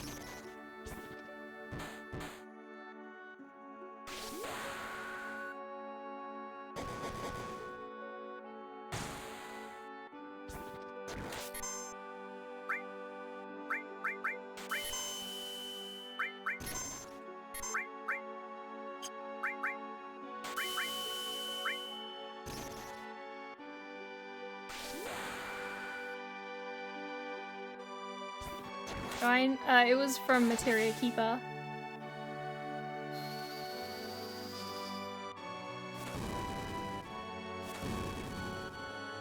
Speaker 1: Fine. It was from Materia Keeper.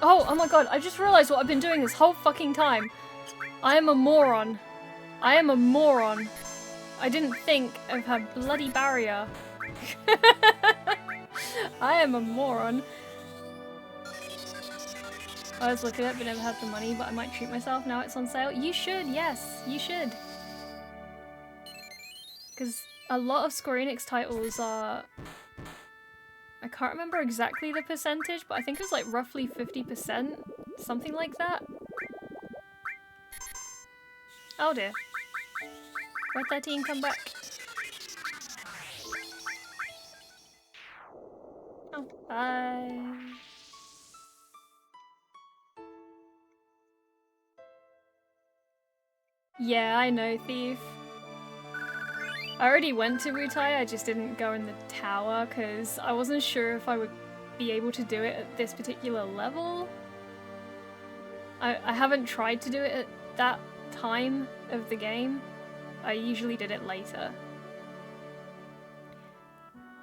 Speaker 1: Oh my god, I just realized what I've been doing this whole fucking time. I am a moron. I am a moron. I didn't think of her bloody barrier. I am a moron. I was looking at it but never had the money, but I might treat myself now it's on sale. You should, yes, you should. Because a lot of Square Enix titles are... I can't remember exactly the percentage, but I think it was like roughly 50%. Something like that. Oh dear. Red 13, come back. Oh, bye. Yeah, I know, Thief. I already went to Wutai, I just didn't go in the tower because I wasn't sure if I would be able to do it at this particular level. I haven't tried to do it at that time of the game. I usually did it later.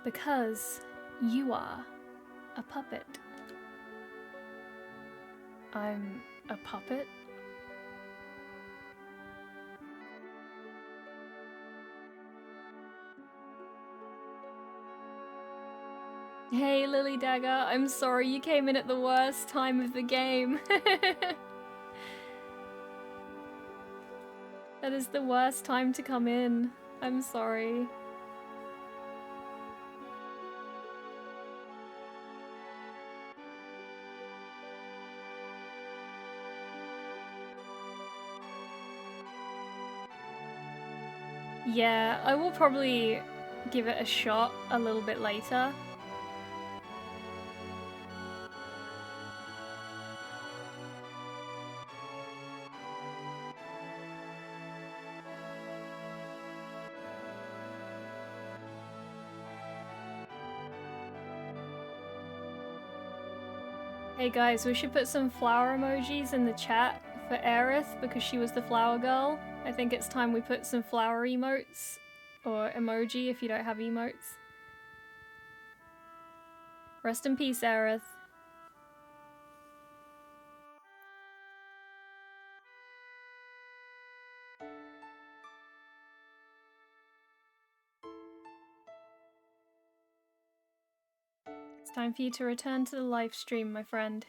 Speaker 1: Because you are a puppet. I'm a puppet? Hey Lily Dagger, I'm sorry you came in at the worst time of the game. That is the worst time to come in. I'm sorry. Yeah, I will probably give it a shot a little bit later. Hey guys, we should put some flower emojis in the chat for Aerith because she was the flower girl. I think it's time we put some flower emotes, or emoji if you don't have emotes. Rest in peace, Aerith. for you to return to the live stream, my friend.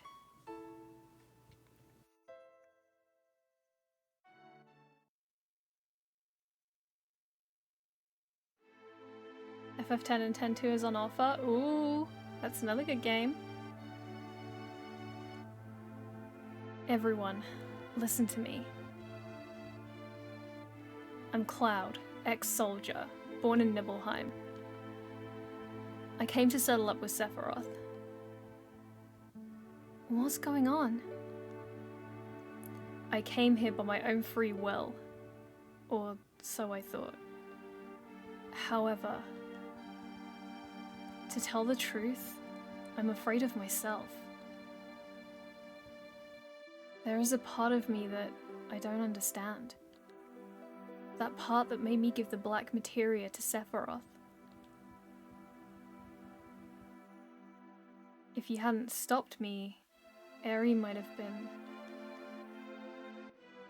Speaker 1: FF10 and 10.2 is on offer. Ooh, that's another good game. Everyone, listen to me. I'm Cloud, ex-soldier, born in Nibelheim. I came to settle up with Sephiroth. What's going on? I came here by my own free will. Or so I thought. However, to tell the truth, I'm afraid of myself. There is a part of me that I don't understand. That part that made me give the black materia to Sephiroth. If you hadn't stopped me, Eri might have been...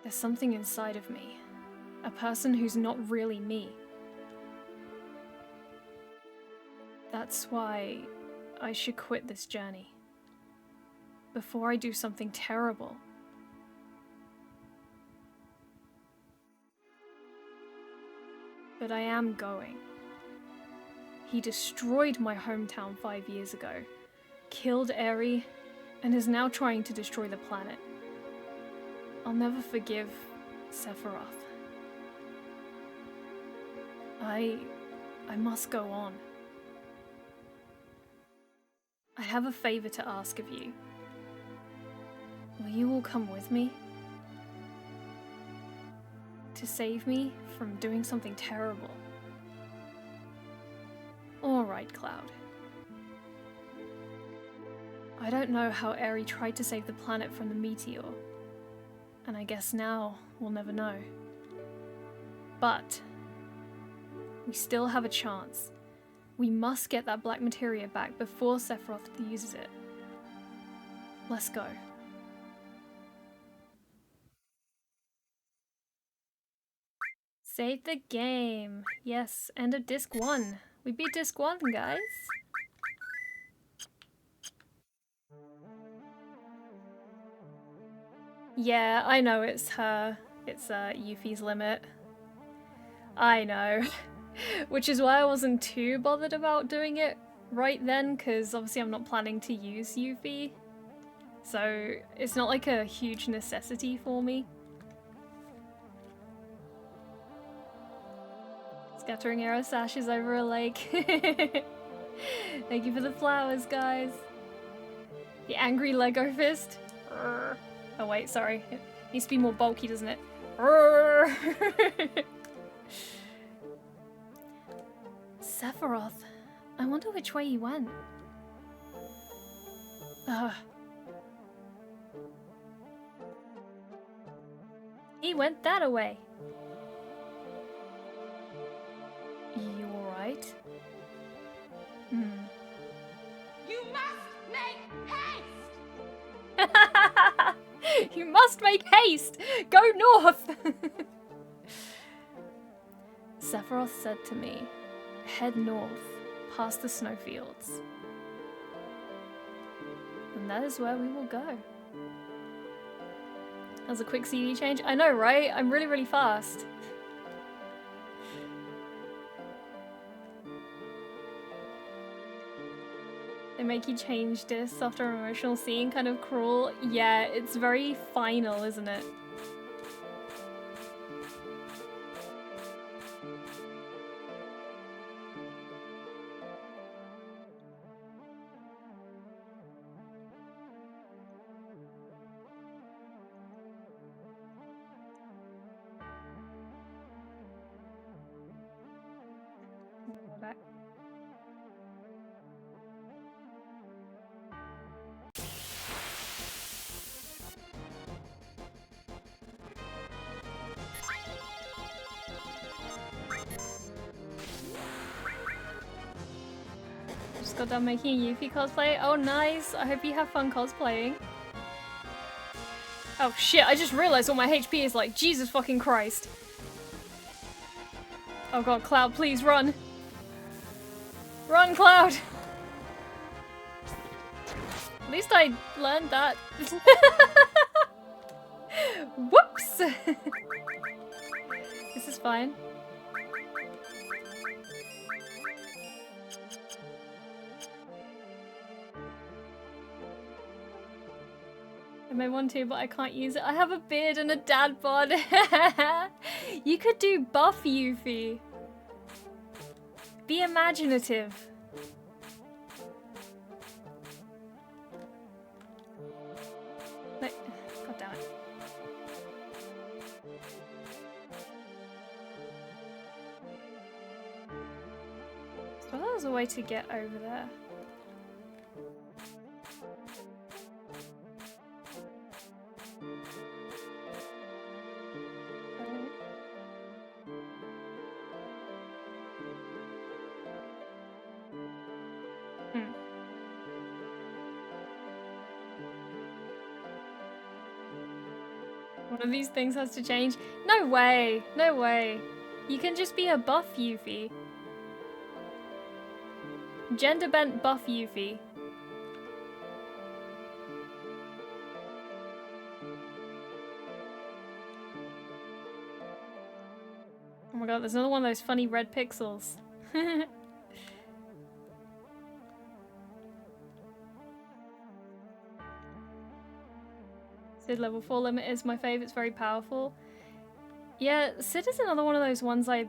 Speaker 1: There's something inside of me. A person who's not really me. That's why I should quit this journey. Before I do something terrible. But I am going. He destroyed my hometown 5 years ago, killed Eri, and is now trying to destroy the planet. I'll never forgive Sephiroth. I must go on. I have a favor to ask of you. Will you all come with me? To save me from doing something terrible. Alright, Cloud. I don't know how Eri tried to save the planet from the meteor, and I guess now we'll never know. But we still have a chance. We must get that black materia back before Sephiroth uses it. Let's go. Save the game. Yes, end of disc 1. We beat disc 1, guys. Yeah, I know it's her. It's Yuffie's limit. I know. Which is why I wasn't too bothered about doing it right then, because obviously I'm not planning to use Yuffie. So it's not like a huge necessity for me. Scattering arrow sashes over a lake. Thank you for the flowers, guys. The angry Lego fist. Oh wait, sorry. It needs to be more bulky, doesn't it? Sephiroth. I wonder which way he went. He went that way. You alright?
Speaker 4: You must make haste!
Speaker 1: You must make haste! Go north! Sephiroth said to me, head north, past the snowfields. And that is where we will go. That was a quick CD change. I know, right? I'm really, really fast. They make you change discs after an emotional scene, kind of cruel. Yeah, it's very final, isn't it? Back. Just got done making a Yuffie cosplay. Oh, nice. I hope you have fun cosplaying. Oh shit, I just realized what my HP is like. Jesus fucking Christ. Oh god, Cloud, please run. Run, Cloud! At least I learned that. Whoops! This is fine. I may want to, but I can't use it. I have a beard and a dad bod. You could do buff Yuffie. Be imaginative. No. God damn it. So there's a way to get over there. One of these things has to change. No way! No way! You can just be a buff Yuffie. Gender bent buff Yuffie. Oh my god, there's another one of those funny red pixels. Sid level 4 limit is my fave, it's very powerful. Yeah, Sid is another one of those ones I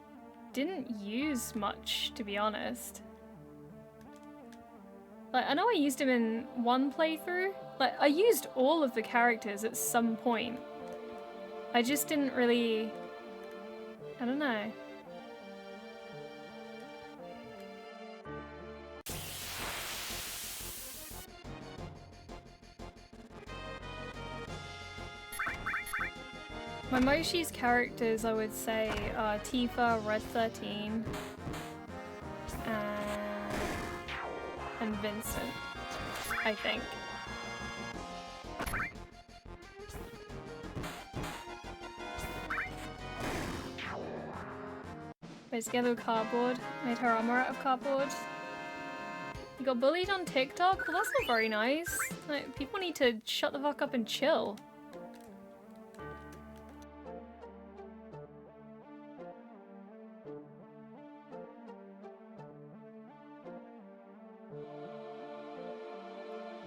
Speaker 1: didn't use much, to be honest. Like, I know I used him in one playthrough. Like, I used all of the characters at some point. I just didn't really... I don't know. My most used characters, I would say, are Tifa, Red 13, and Vincent, I think. Put together with cardboard, made her armor out of cardboard. You got bullied on TikTok? Well, that's not very nice. Like, people need to shut the fuck up and chill.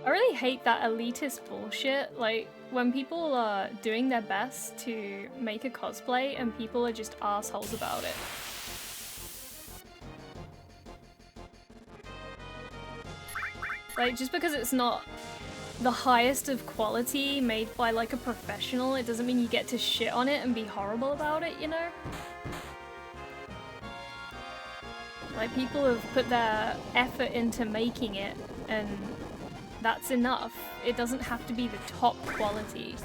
Speaker 1: I really hate that elitist bullshit, like when people are doing their best to make a cosplay and people are just assholes about it. Like, just because it's not the highest of quality made by like a professional, it doesn't mean you get to shit on it and be horrible about it, you know? Like, people have put their effort into making it and that's enough. It doesn't have to be the top quality.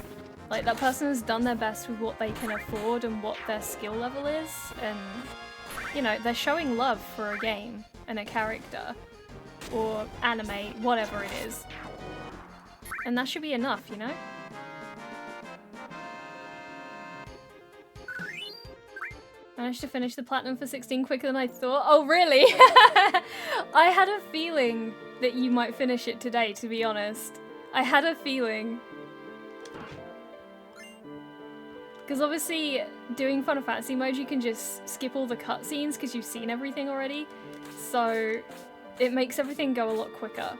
Speaker 1: Like, that person has done their best with what they can afford and what their skill level is, and, you know, they're showing love for a game and a character, or anime, whatever it is. And that should be enough, you know? Managed to finish the platinum for 16 quicker than I thought. Oh, really? I had a feeling that you might finish it today, to be honest. I had a feeling. Because obviously, doing Final Fantasy mode, you can just skip all the cutscenes because you've seen everything already. So, it makes everything go a lot quicker.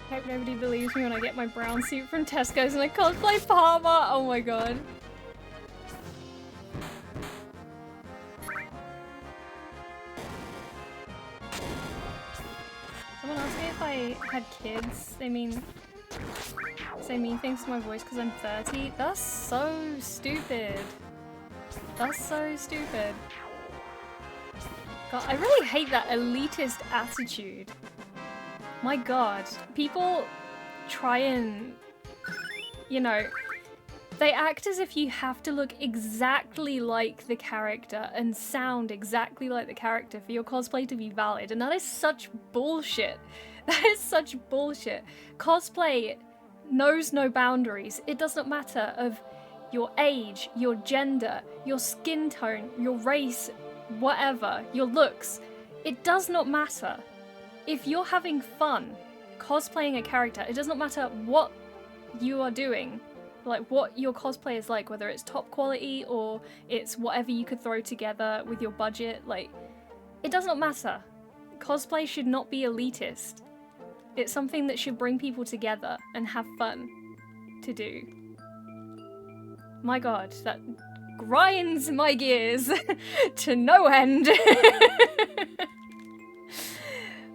Speaker 1: Hope nobody believes me when I get my brown suit from Tesco's and I cosplay Palmer. Oh my god. Someone asked me if I had kids. They say mean things to my voice because I'm 30. That's so stupid. That's so stupid. God, I really hate that elitist attitude. My god, people try and, you know, They act as if you have to look exactly like the character and sound exactly like the character for your cosplay to be valid, and that is such bullshit. That is such bullshit. Cosplay knows no boundaries. It does not matter of your age, your gender, your skin tone, your race, whatever, your looks. It does not matter. If you're having fun cosplaying a character, it does not matter what you are doing. Like what your cosplay is like, whether it's top quality or it's whatever you could throw together with your budget, like, it does not matter. Cosplay should not be elitist. It's something that should bring people together and have fun to do. My god, that grinds my gears to no end.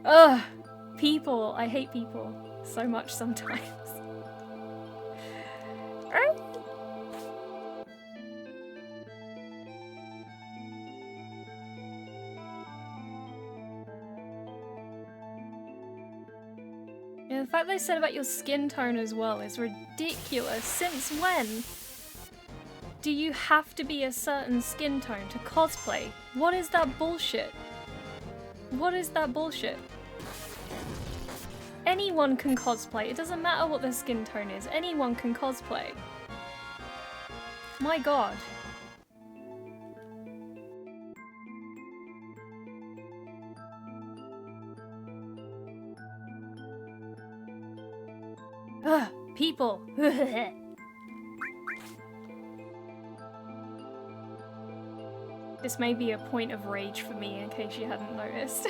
Speaker 1: Ugh, people, I hate people so much sometimes. Yeah, the fact they said about your skin tone as well is ridiculous. Since when do you have to be a certain skin tone to cosplay? What is that bullshit? What is that bullshit? Anyone can cosplay. It doesn't matter what their skin tone is. Anyone can cosplay. My god. Ugh, people. This may be a point of rage for me in case you hadn't noticed.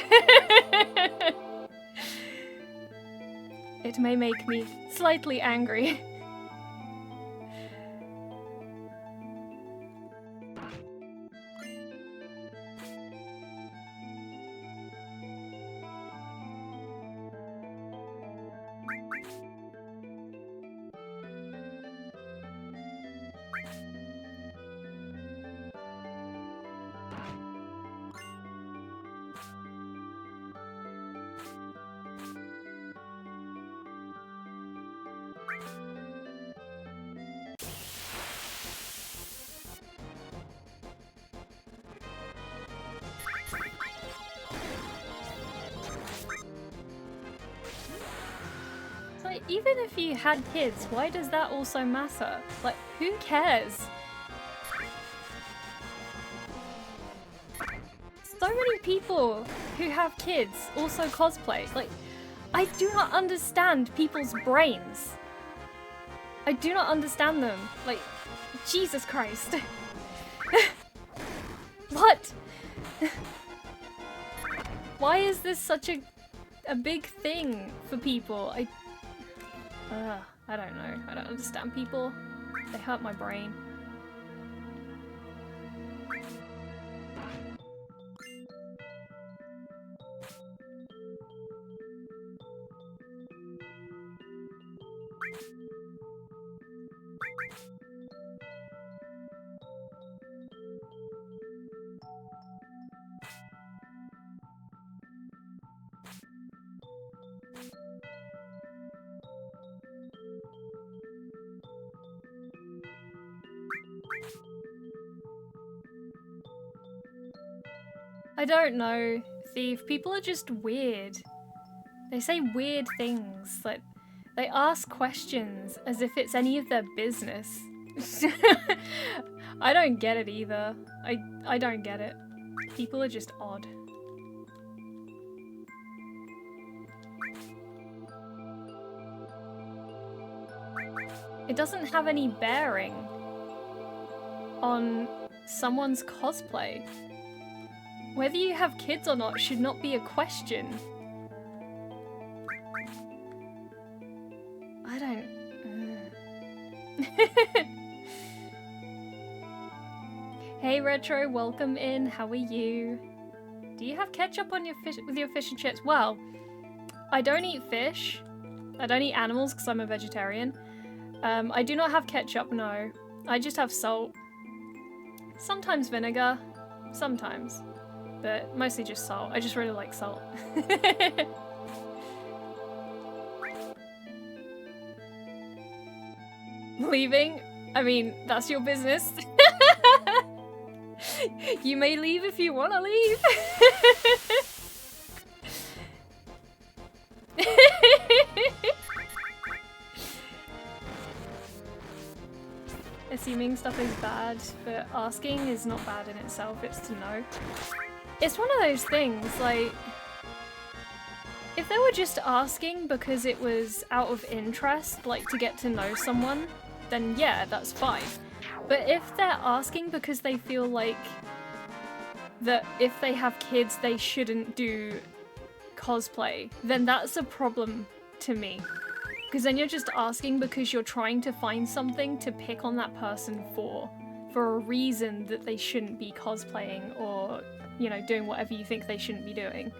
Speaker 1: It may make me slightly angry. Like, even if you had kids, why does that also matter? Like, who cares? So many people who have kids also cosplay. Like, I do not understand people's brains. I do not understand them. Like, Jesus Christ. What? Why is this such a big thing for people? I don't know. I don't understand people. They hurt my brain. I don't know, Thief. People are just weird. They say weird things. Like, they ask questions as if it's any of their business. I don't get it either. I don't get it. People are just odd. It doesn't have any bearing on someone's cosplay. Whether you have kids or not should not be a question. I don't... Hey Retro, welcome in. How are you? Do you have ketchup on your fish with your fish and chips? Well, I don't eat fish. I don't eat animals because I'm a vegetarian. I do not have ketchup, no. I just have salt. Sometimes vinegar. Sometimes. But mostly just salt. I just really like salt. Leaving? I mean, that's your business. You may leave if you want to leave. Assuming stuff is bad, but asking is not bad in itself, it's to know. It's one of those things, like, if they were just asking because it was out of interest, like to get to know someone, then yeah, that's fine. But if they're asking because they feel like that if they have kids they shouldn't do cosplay, then that's a problem to me. Because then you're just asking because you're trying to find something to pick on that person for a reason that they shouldn't be cosplaying or, you know, doing whatever you think they shouldn't be doing.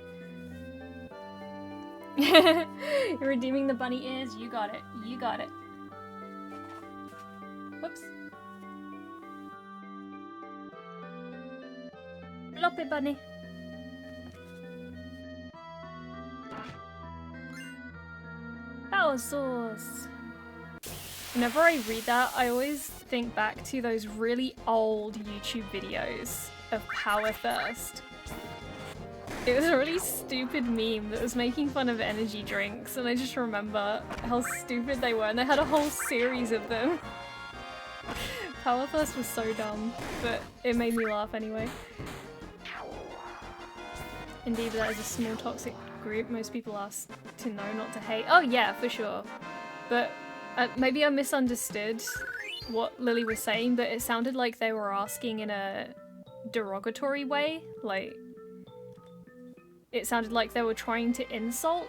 Speaker 1: You're redeeming the bunny ears? You got it. You got it. Whoops. Floppy bunny. Power source. Whenever I read that, I always think back to those really old YouTube videos of Power Thirst. It was a really stupid meme that was making fun of energy drinks, and I just remember how stupid they were, and they had a whole series of them. Power Thirst was so dumb, but it made me laugh anyway. Indeed, that is a small toxic group. Most people ask to know, not to hate. Oh yeah, for sure. But maybe I misunderstood what Lily was saying, but it sounded like they were asking in a derogatory way. Like, it sounded like they were trying to insult,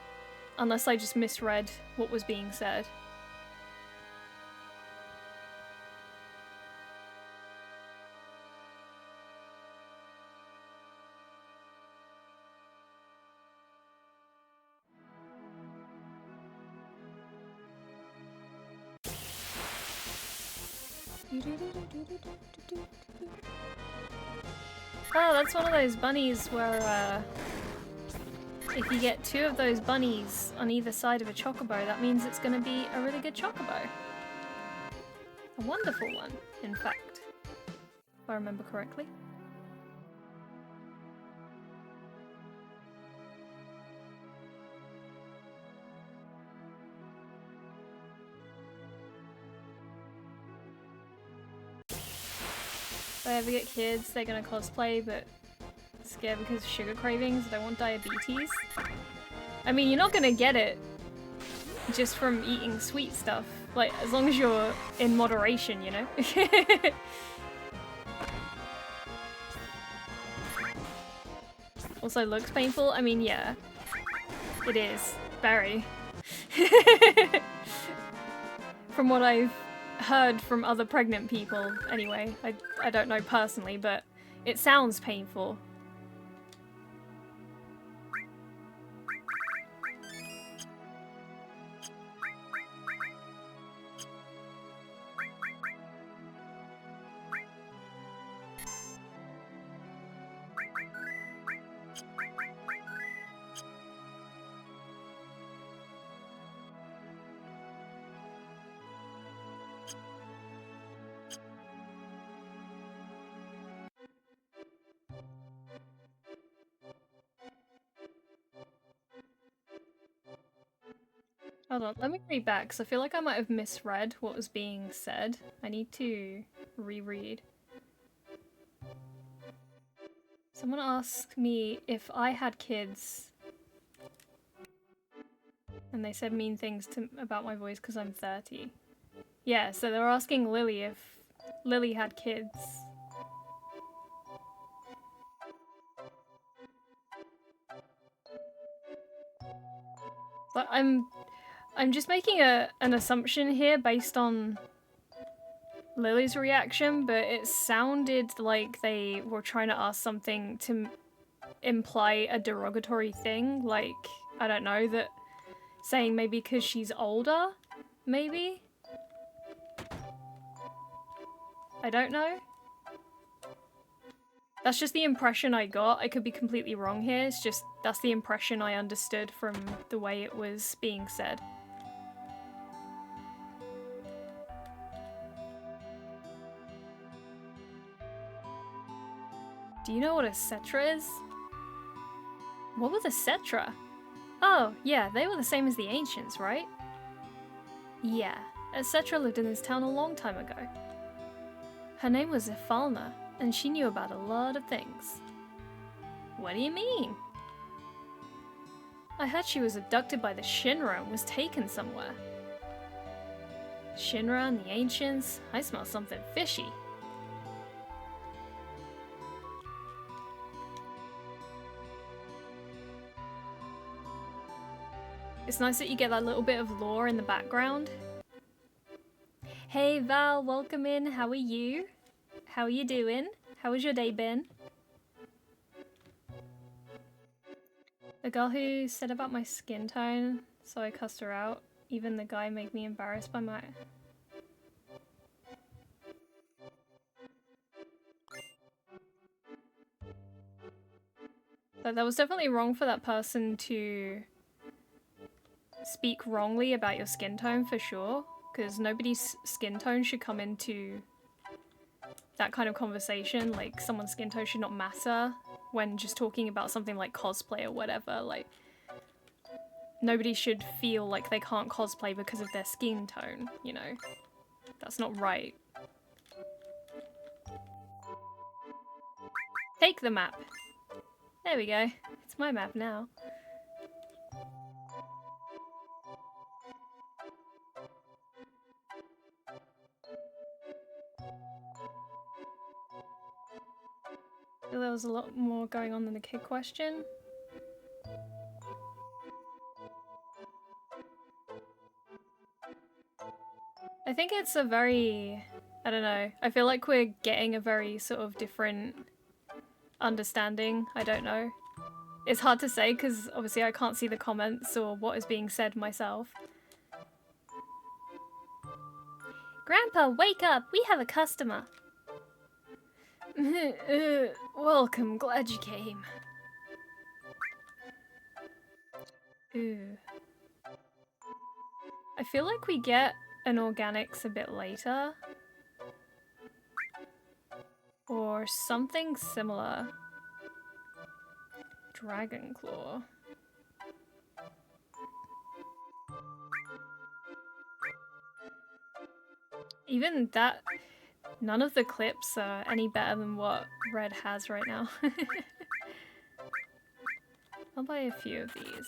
Speaker 1: unless I just misread what was being said. Oh, that's one of those bunnies where, if you get 2 of those bunnies on either side of a chocobo, that means it's gonna be a really good chocobo. A wonderful one, in fact. If I remember correctly. If I ever get kids, they're gonna cosplay, but scared because of sugar cravings. They want diabetes. I mean, you're not gonna get it just from eating sweet stuff. Like, as long as you're in moderation, you know? Also looks painful. I mean, yeah. It is. Very. From what I've heard from other pregnant people, anyway. I don't know personally, but it sounds painful. Hold on, let me read back, because I feel like I might have misread what was being said. I need to reread. Someone asked me if I had kids, and they said mean things about my voice because I'm 30. Yeah, so they're asking Lily if Lily had kids. But I'm just making an assumption here based on Lily's reaction, but it sounded like they were trying to ask something to imply a derogatory thing, like, I don't know, that saying maybe because she's older, maybe? I don't know. That's just the impression I got. I could be completely wrong here, it's just that's the impression I understood from the way it was being said. Do you know what a cetra is? What was a cetra? Oh, yeah, they were the same as the ancients, right? Yeah, a cetra lived in this town a long time ago. Her name was Ifalna, and she knew about a lot of things. What do you mean? I heard she was abducted by the Shinra and was taken somewhere. Shinra and the ancients? I smell something fishy. It's nice that you get that little bit of lore in the background. Hey Val, welcome in. How are you? How are you doing? How has your day been? The girl who said about my skin tone, so I cussed her out. Even the guy made me embarrassed by my... But that was definitely wrong for that person to speak wrongly about your skin tone, for sure. Because nobody's skin tone should come into that kind of conversation. Like, someone's skin tone should not matter when just talking about something like cosplay or whatever. Like, nobody should feel like they can't cosplay because of their skin tone, you know? That's not right. Take the map. There we go. It's my map now. I feel there was a lot more going on than the kid question. I think it's a very... I don't know. I feel like we're getting a very sort of different understanding. I don't know. It's hard to say because obviously I can't see the comments or what is being said myself. Grandpa, wake up! We have a customer! Welcome, glad you came. Ooh. I feel like we get an organics a bit later. Or something similar. Dragon Claw. Even that, none of the clips are any better than what Red has right now. I'll buy a few of these.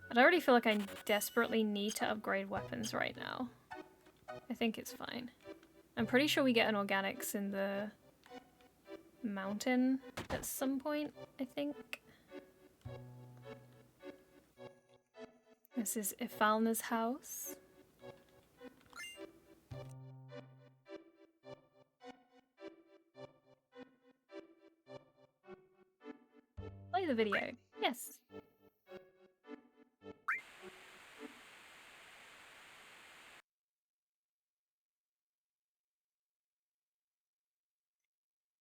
Speaker 1: But I already feel like I desperately need to upgrade weapons right now. I think it's fine. I'm pretty sure we get an organics in the mountain at some point, I think. This is Ifalna's house. Play the video. Yes.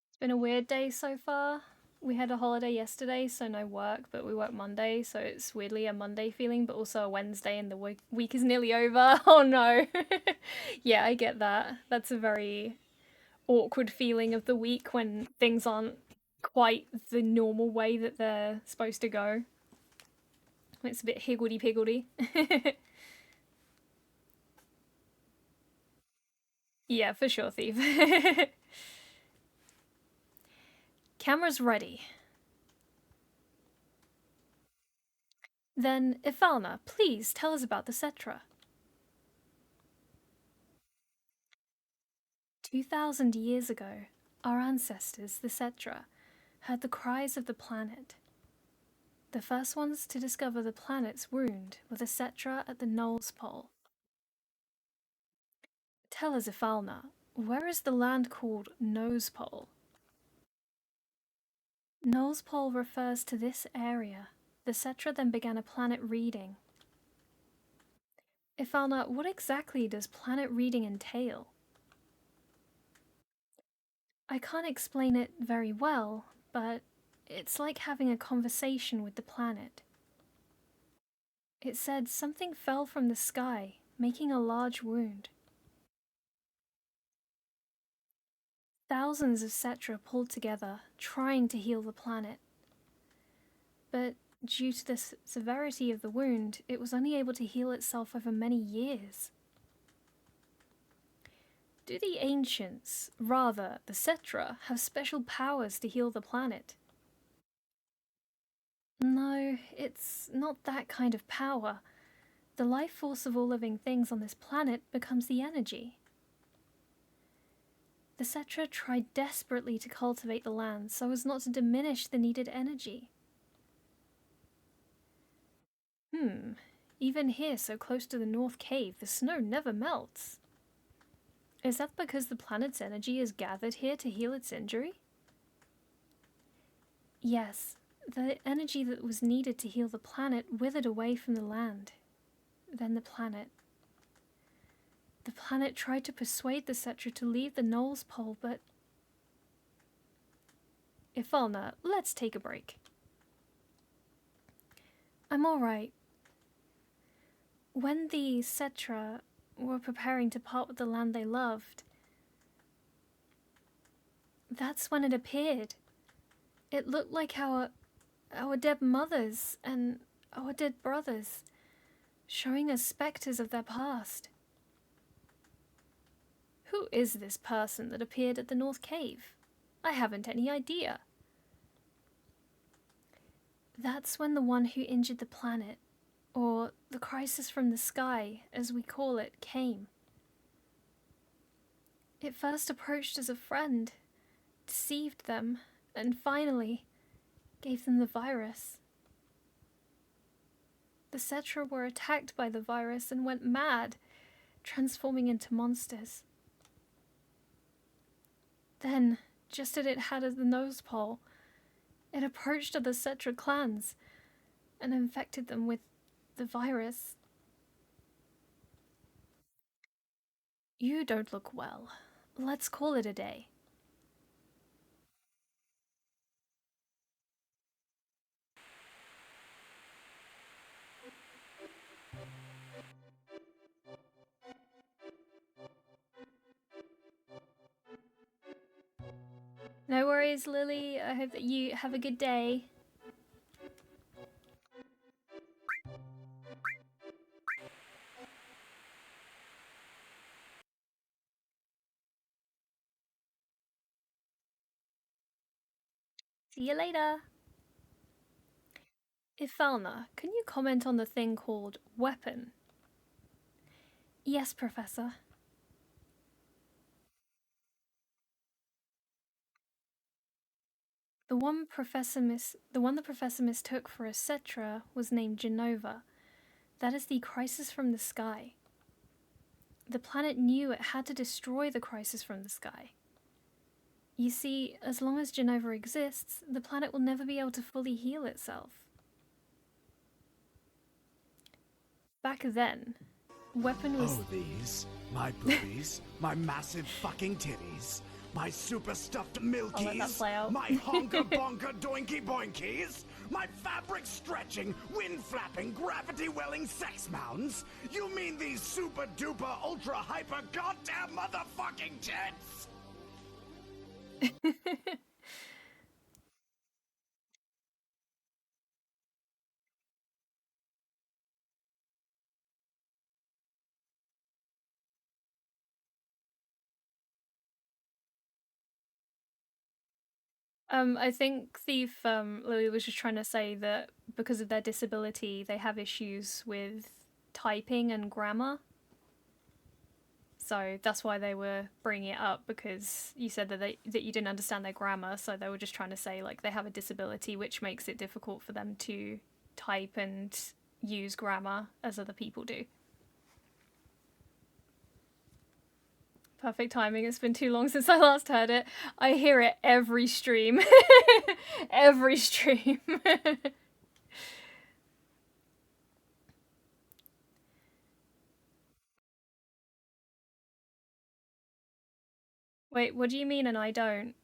Speaker 1: It's been a weird day so far. We had a holiday yesterday, so no work, but we work Monday, so it's weirdly a Monday feeling, but also a Wednesday and the week is nearly over. Oh no. Yeah, I get that. That's a very awkward feeling of the week when things aren't quite the normal way that they're supposed to go. It's a bit higgledy-piggledy. Yeah, for sure, Thief. Camera's ready. Then, Ifalna, please tell us about the Cetra. 2,000 years ago, our ancestors, the Cetra, heard the cries of the planet. The first ones to discover the planet's wound were the Cetra at the Nose Pole. Tell us, Ifalna, where is the land called Nose Pole? Nose Pole refers to this area. The Cetra then began a planet reading. Ifalna, what exactly does planet reading entail? I can't explain it very well, but it's like having a conversation with the planet. It said something fell from the sky, making a large wound. Thousands of Cetra pulled together, trying to heal the planet. But due to the severity of the wound, it was only able to heal itself over many years. Do the ancients, rather the Cetra, have special powers to heal the planet? No, it's not that kind of power. The life force of all living things on this planet becomes the energy. The Cetra tried desperately to cultivate the land so as not to diminish the needed energy. Even here, so close to the North Cave, the snow never melts. Is that because the planet's energy is gathered here to heal its injury? Yes, the energy that was needed to heal the planet withered away from the land. Then the planet. The planet tried to persuade the Cetra to leave the Knowles Pole, but... Ifalna, let's take a break. I'm alright. When the Cetra were preparing to part with the land they loved, that's when it appeared. It looked like our dead mothers and our dead brothers, showing us spectres of their past. Who is this person that appeared at the North Cave? I haven't any idea. That's when the one who injured the planet, or the crisis from the sky, as we call it, came. It first approached as a friend, deceived them, and finally gave them the virus. The Cetra were attacked by the virus and went mad, transforming into monsters. Then, just as it had at the Nose Pole, it approached other Cetra clans and infected them with the virus. You don't look well. Let's call it a day. No worries, Lily. I hope that you have a good day. See you later. Ifalna, can you comment on the thing called weapon? Yes, Professor. The one the Professor mistook for a Cetra was named Genova. That is the crisis from the sky. The planet knew it had to destroy the crisis from the sky. You see, as long as Genova exists, the planet will never be able to fully heal itself. Back then, weapon was...
Speaker 3: Oh, these? My boobies? My massive fucking titties? My super stuffed
Speaker 1: I'll let that
Speaker 3: milkies?
Speaker 1: play out.
Speaker 3: My honker bonker doinky boinkies? My fabric stretching, wind flapping, gravity welling sex mounds? You mean these super duper ultra hyper goddamn motherfucking tits?
Speaker 1: I think Thief, Lily was just trying to say that because of their disability, they have issues with typing and grammar. So that's why they were bringing it up, because you said that you didn't understand their grammar, so they were just trying to say like they have a disability which makes it difficult for them to type and use grammar as other people do. Perfect timing. It's been too long since I last heard it. I hear it every stream. Every stream. Wait, what do you mean and I don't?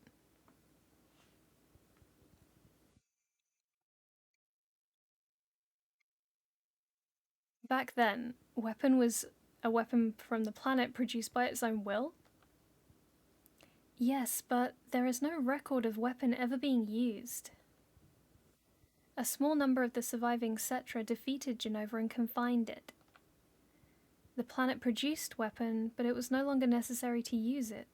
Speaker 1: Back then, weapon was a weapon from the planet produced by its own will? Yes, but there is no record of weapon ever being used. A small number of the surviving Cetra defeated Genova and confined it. The planet produced weapon, but it was no longer necessary to use it.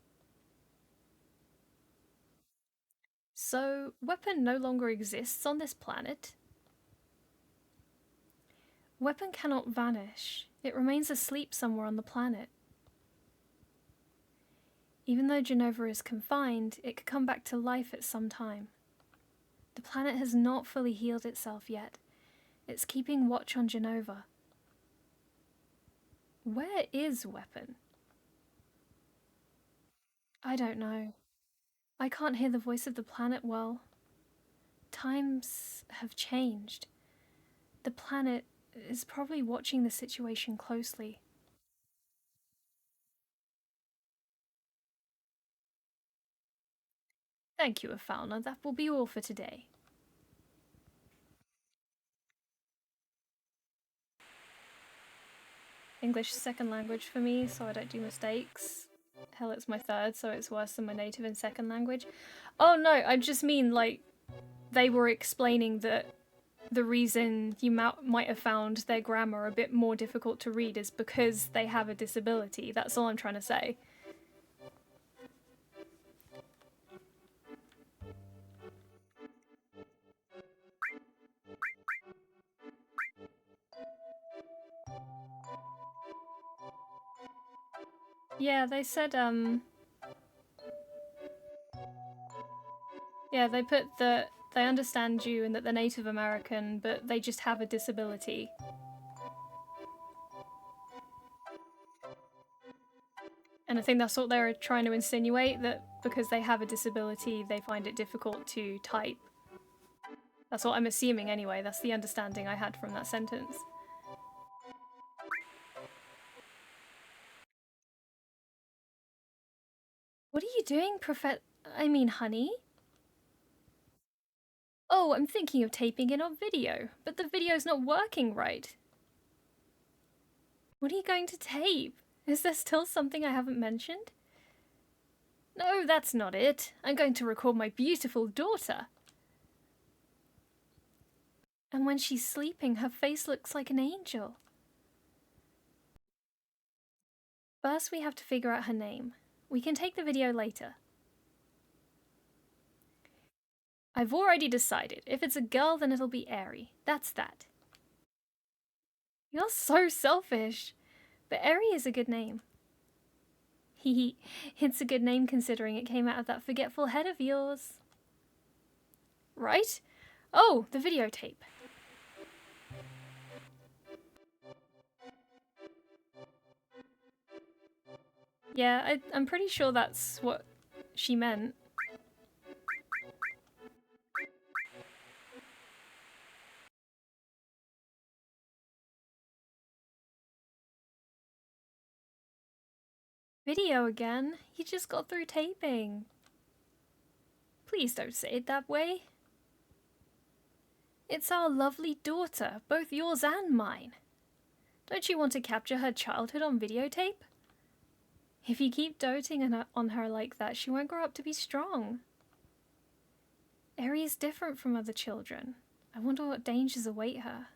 Speaker 1: So, weapon no longer exists on this planet? Weapon cannot vanish. It remains asleep somewhere on the planet. Even though Genova is confined, it could come back to life at some time. The planet has not fully healed itself yet. It's keeping watch on Genova. Where is Weapon? I don't know. I can't hear the voice of the planet well. Times have changed. The planet is probably watching the situation closely. Thank you, Afauna. That will be all for today. English second language for me, so I don't do mistakes. Hell, it's my third, so it's worse than my native and second language. Oh no, I just mean, like, they were explaining that the reason you might have found their grammar a bit more difficult to read is because they have a disability. That's all I'm trying to say. Yeah, they said, yeah, they put that they understand you and that they're Native American, but they just have a disability. And I think that's what they were trying to insinuate, that because they have a disability, they find it difficult to type. That's what I'm assuming anyway, that's the understanding I had from that sentence. What are you doing, honey? Oh, I'm thinking of taping it on video, but the video's not working right. What are you going to tape? Is there still something I haven't mentioned? No, that's not it. I'm going to record my beautiful daughter. And when she's sleeping, her face looks like an angel. First, we have to figure out her name. We can take the video later. I've already decided. If it's a girl, then it'll be Airy. That's that. You're so selfish. But Airy is a good name. Hehe, it's a good name considering it came out of that forgetful head of yours. Right? Oh, the videotape. Yeah, I'm pretty sure that's what she meant. Video again? You just got through taping. Please don't say it that way. It's our lovely daughter, both yours and mine. Don't you want to capture her childhood on videotape? If you keep doting on her like that, she won't grow up to be strong. Eri is different from other children. I wonder what dangers await her.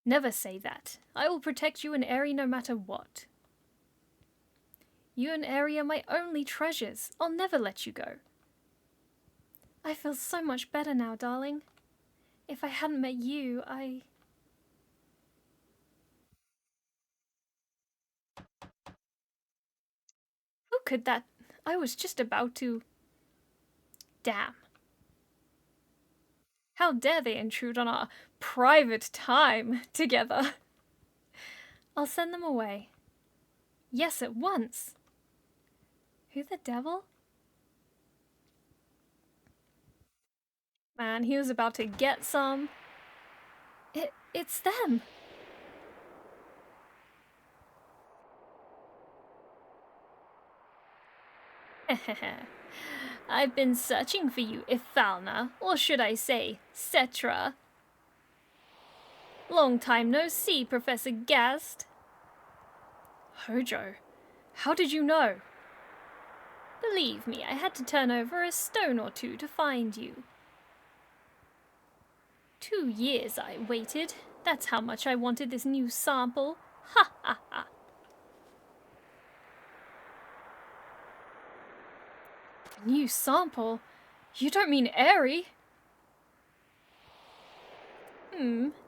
Speaker 1: Never say that. I will protect you and Eri no matter what. You and Eri are my only treasures. I'll never let you go. I feel so much better now, darling. If I hadn't met you, Who could that... I was just about to... Damn. How dare they intrude on our private time together? I'll send them away. Yes, at once. Who the devil? Man, he was about to get some. It's them. I've been searching for you, Ifalna, or should I say, Cetra. Long time no see, Professor Gast. Hojo, how did you know? Believe me, I had to turn over a stone or two to find you. 2 years I waited. That's how much I wanted this new sample. Ha ha ha. New sample? You don't mean Airy?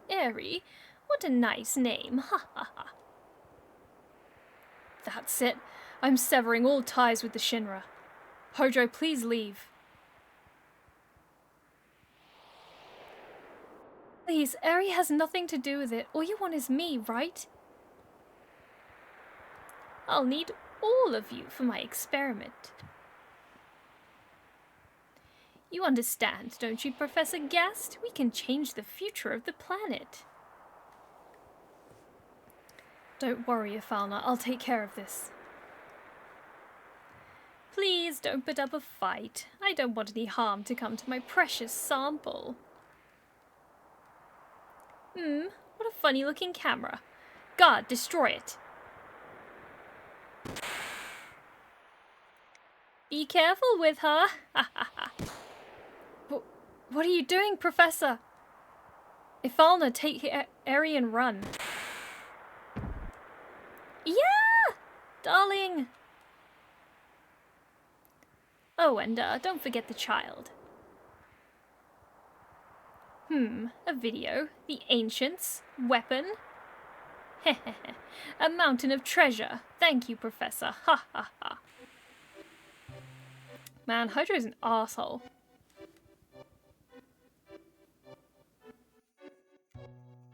Speaker 1: Airy? What a nice name. Ha ha ha. That's it. I'm severing all ties with the Shinra. Hojo, please leave. Please, Airy has nothing to do with it. All you want is me, right? I'll need all of you for my experiment. You understand, don't you, Professor Gast? We can change the future of the planet. Don't worry, Afalna. I'll take care of this. Please don't put up a fight. I don't want any harm to come to my precious sample. What a funny looking camera. God, destroy it. Be careful with her. What are you doing, Professor? Ifalna, take Airy and run. Yeah! Darling! Oh, and don't forget the child. A video. The Ancients. Weapon. Hehehe. A mountain of treasure. Thank you, Professor. Ha ha ha. Man, Hydro's an asshole.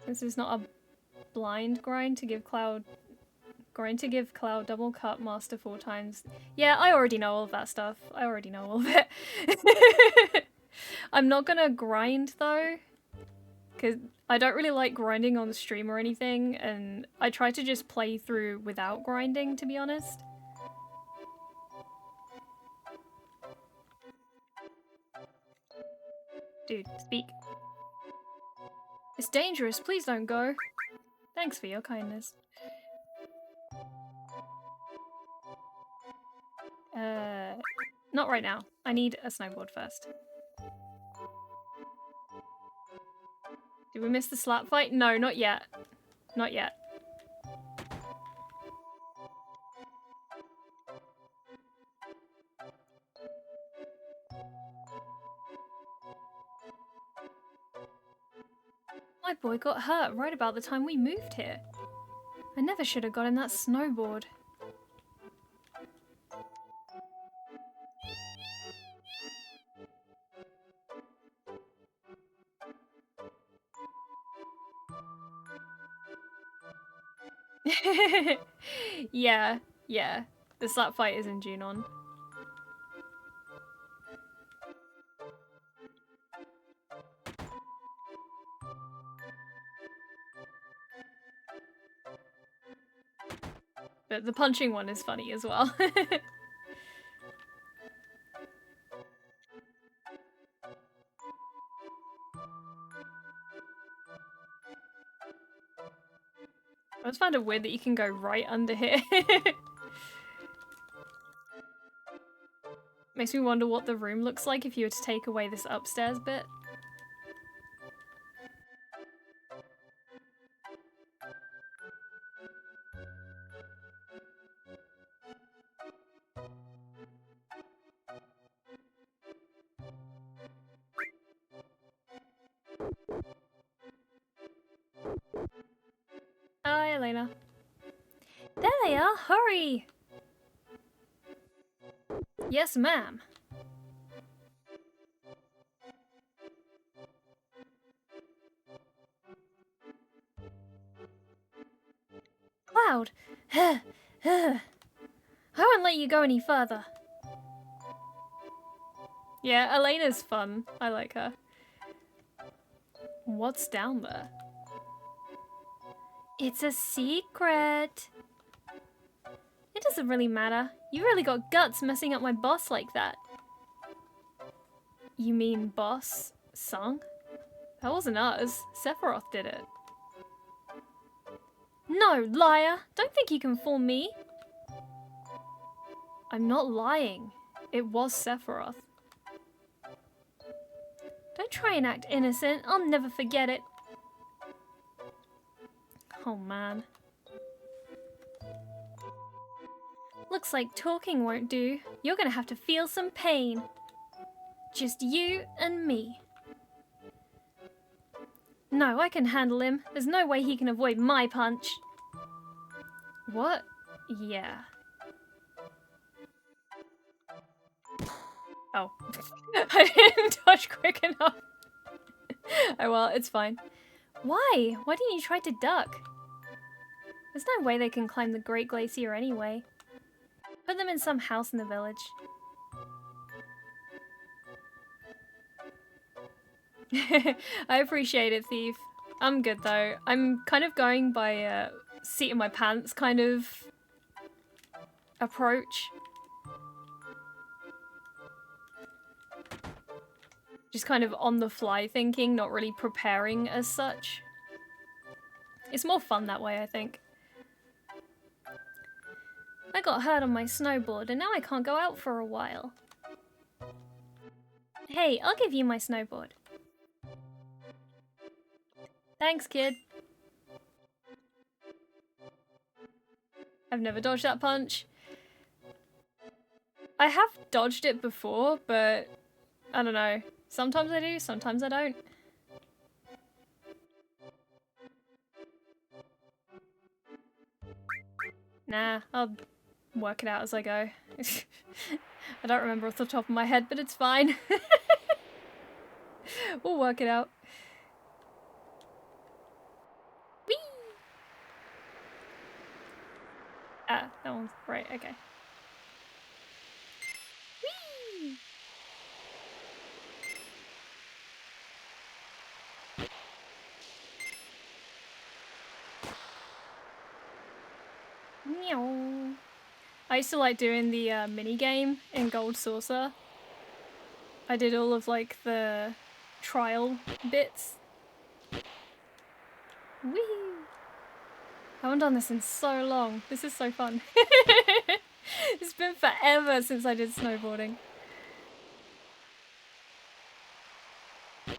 Speaker 1: This is not a blind grind to give Cloud double cut master 4 times. Yeah, I already know all of that stuff. I already know all of it. I'm not gonna grind though, because I don't really like grinding on the stream or anything, and I try to just play through without grinding, to be honest. Dude, speak. It's dangerous, please don't go. Thanks for your kindness. Not right now. I need a snowboard first. Did we miss the slap fight? No, not yet. Not yet. My boy got hurt right about the time we moved here. I never should have got him that snowboard. Yeah. The slap fight is in Junon. But the punching one is funny as well. I just found it weird that you can go right under here. Makes me wonder what the room looks like if you were to take away this upstairs bit. Hi, Elena. There they are, hurry! Yes, ma'am. Cloud! I won't let you go any further. Yeah, Elena's fun. I like her. What's down there? It's a secret. It doesn't really matter. You really got guts messing up my boss like that. You mean boss? Sung? That wasn't us. Sephiroth did it. No, liar! Don't think you can fool me. I'm not lying. It was Sephiroth. Don't try and act innocent. I'll never forget it. Oh man. Looks like talking won't do. You're gonna have to feel some pain. Just you and me. No, I can handle him. There's no way he can avoid my punch. What? Yeah. Oh. I didn't dodge quick enough. Oh well, it's fine. Why? Why didn't you try to duck? There's no way they can climb the Great Glacier anyway. Put them in some house in the village. I appreciate it, Thief. I'm good though. I'm kind of going by a seat in my pants kind of approach. Just kind of on the fly thinking, not really preparing as such. It's more fun that way, I think. I got hurt on my snowboard and now I can't go out for a while. Hey, I'll give you my snowboard. Thanks, kid. I've never dodged that punch. I have dodged it before, but I don't know. Sometimes I do, sometimes I don't. Nah, I'll work it out as I go. I don't remember off the top of my head, but it's fine. We'll work it out. Whee! Ah, that one's right, okay. Whee! Meow. I used to like doing the mini game in Gold Saucer. I did all of like the trial bits. Whee! I haven't done this in so long. This is so fun. It's been forever since I did snowboarding. Whee!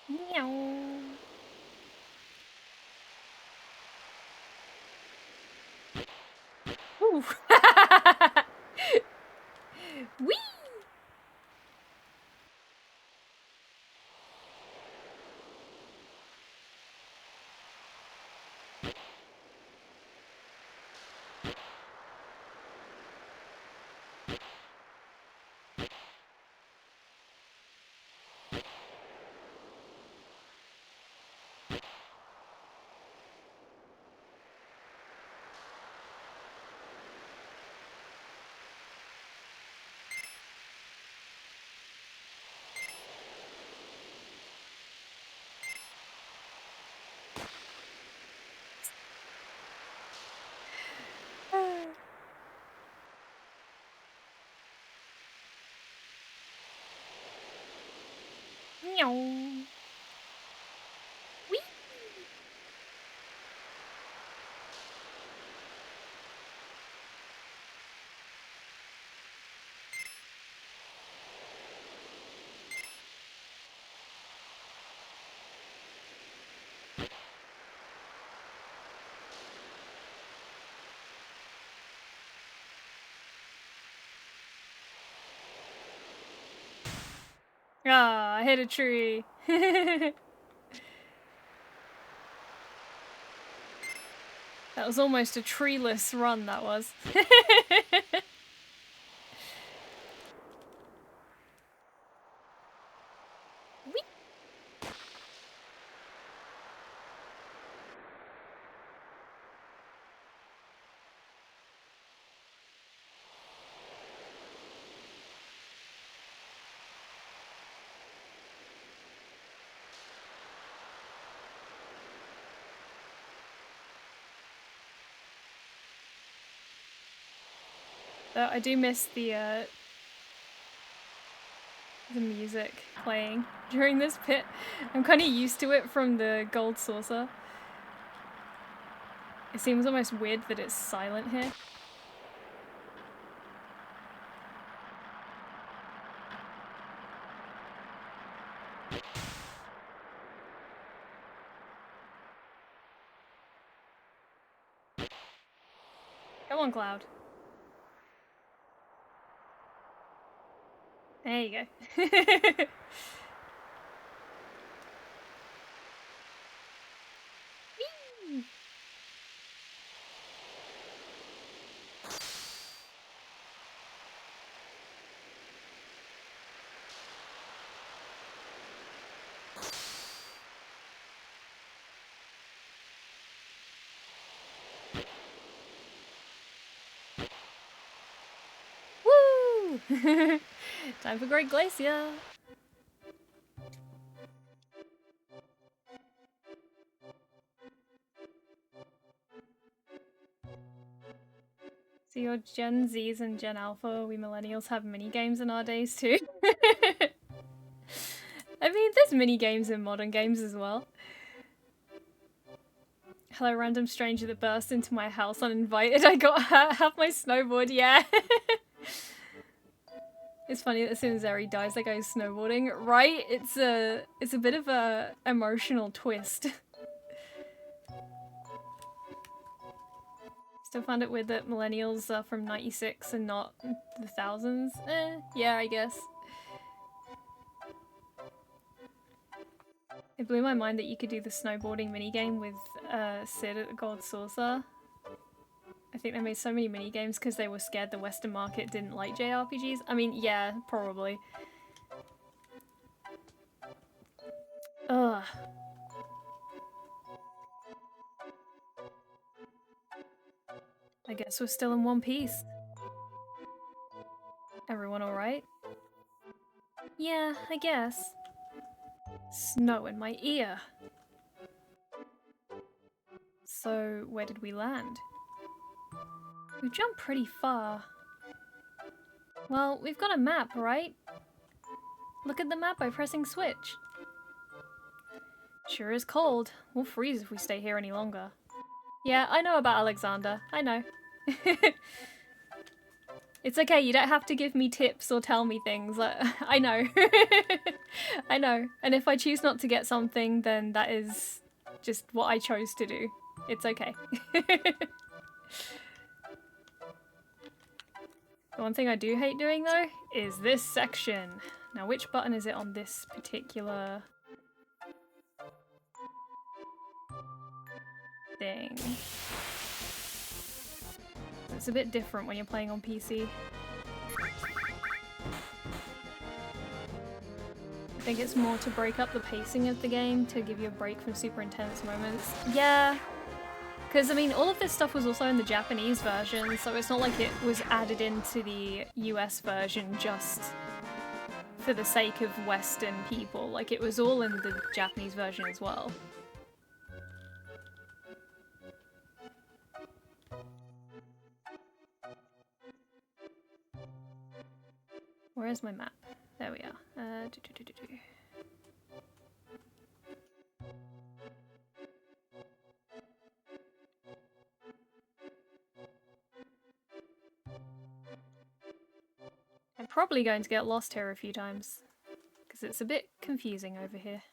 Speaker 1: Meow. Ooh. Whee! Meow. Whee! Ah, I hit a tree. That was almost a treeless run, that was. Whee! I do miss the the music playing during this bit. I'm kind of used to it from the gold saucer. It seems almost weird that it's silent here. Come on, Cloud. There you go. Woo! Time for Great Glacier. So your Gen Zs and Gen Alpha, we millennials have mini games in our days too. I mean, there's mini games in modern games as well. Hello, random stranger that burst into my house uninvited. I got half my snowboard, yeah. It's funny that as soon as Eri dies, they go snowboarding, right? It's a bit of a emotional twist. Still find it weird that millennials are from 96 and not the thousands. Yeah, I guess. It blew my mind that you could do the snowboarding minigame with Sid at the Gold Saucer. I think they made so many minigames because they were scared the Western market didn't like JRPGs. I mean, yeah, probably. Ugh. I guess we're still in one piece. Everyone alright? Yeah, I guess. Snow in my ear. So, where did we land? We jumped pretty far. Well, we've got a map, right? Look at the map by pressing switch. Sure is cold. We'll freeze if we stay here any longer. Yeah, I know about Alexander. I know. It's okay, you don't have to give me tips or tell me things. I know. I know. And if I choose not to get something, then that is just what I chose to do. It's okay. The one thing I do hate doing, though, is this section. Now, which button is it on this particular thing? It's a bit different when you're playing on PC. I think it's more to break up the pacing of the game, to give you a break from super intense moments. Yeah, because I mean, all of this stuff was also in the Japanese version, so it's not like it was added into the US version just for the sake of Western people. Like, it was all in the Japanese version as well. Where's my map? There we are. I'm probably going to get lost here a few times, because it's a bit confusing over here.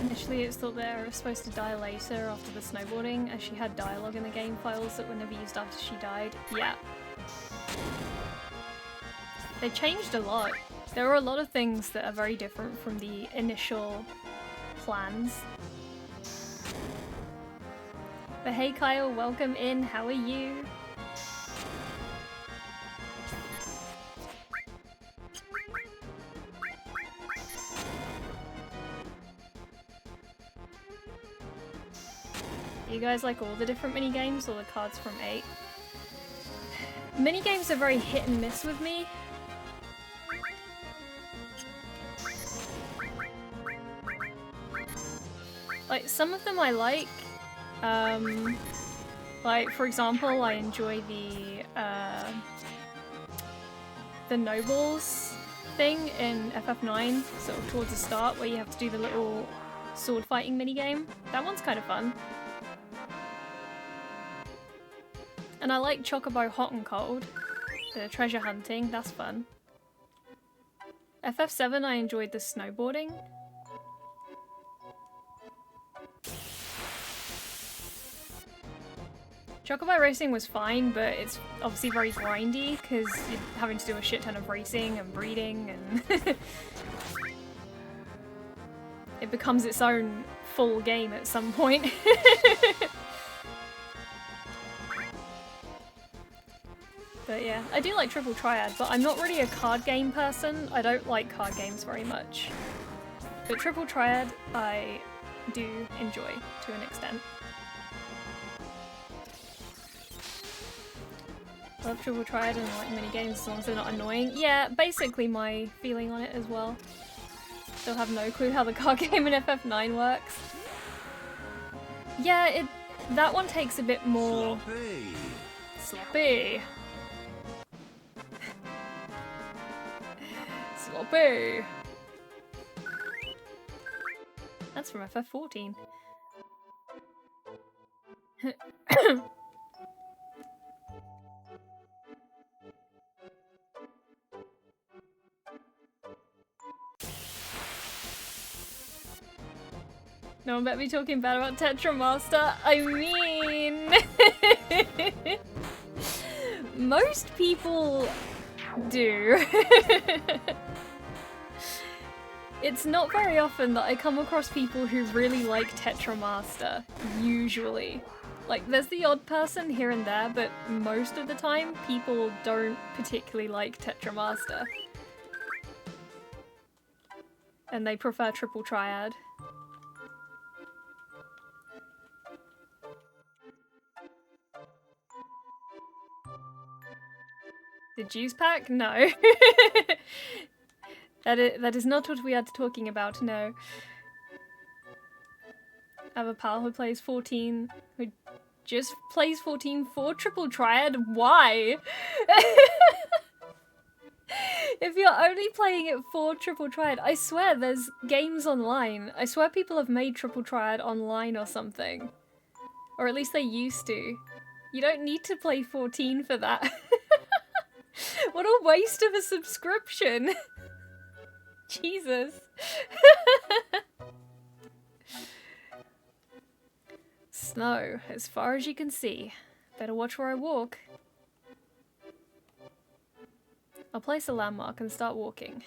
Speaker 1: Initially it's thought that Era was supposed to die later after the snowboarding, as she had dialogue in the game files that were never used after she died. Yeah. They changed a lot. There are a lot of things that are very different from the initial plans. But hey Kyle, welcome in, how are you? You guys like all the different mini games or the cards from 8? Mini games are very hit and miss with me. Like, some of them I like, for example, I enjoy the Nobles thing in FF9, sort of towards the start, where you have to do the little sword fighting minigame. That one's kind of fun. And I like Chocobo Hot and Cold, the treasure hunting, that's fun. FF7 I enjoyed the snowboarding. Chocobo Racing was fine, but it's obviously very grindy because you're having to do a shit ton of racing and breeding and it becomes its own full game at some point. But yeah, I do like Triple Triad, but I'm not really a card game person. I don't like card games very much. But Triple Triad I do enjoy to an extent. I love Triple Triad and like mini games as long as they're not annoying. Yeah, basically my feeling on it as well. Still have no clue how the card game in FF9 works. Yeah, that one takes a bit more... Sloppy. Sloppy. That's from FF14. No one better be talking bad about Tetramaster. I mean... most people do. It's not very often that I come across people who really like Tetramaster, usually. Like, there's the odd person here and there, but most of the time, people don't particularly like Tetramaster. And they prefer Triple Triad. The juice pack? No. That is not what we are talking about, no. I have a pal who plays 14, who just plays 14 for Triple Triad. Why? If you're only playing it for Triple Triad, I swear there's games online. I swear people have made Triple Triad online or something. Or at least they used to. You don't need to play 14 for that. What a waste of a subscription! Jesus. Snow, as far as you can see. Better watch where I walk. I'll place a landmark and start walking.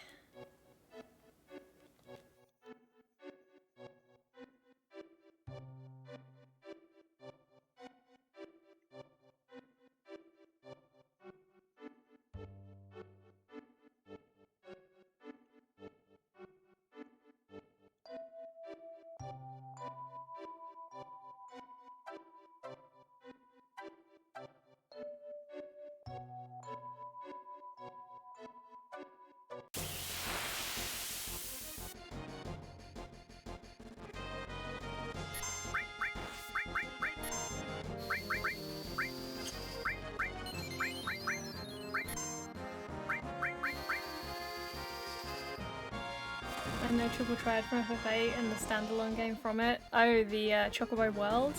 Speaker 1: I know Triple Triad from FF8 and the standalone game from it. Oh, the Chocobo World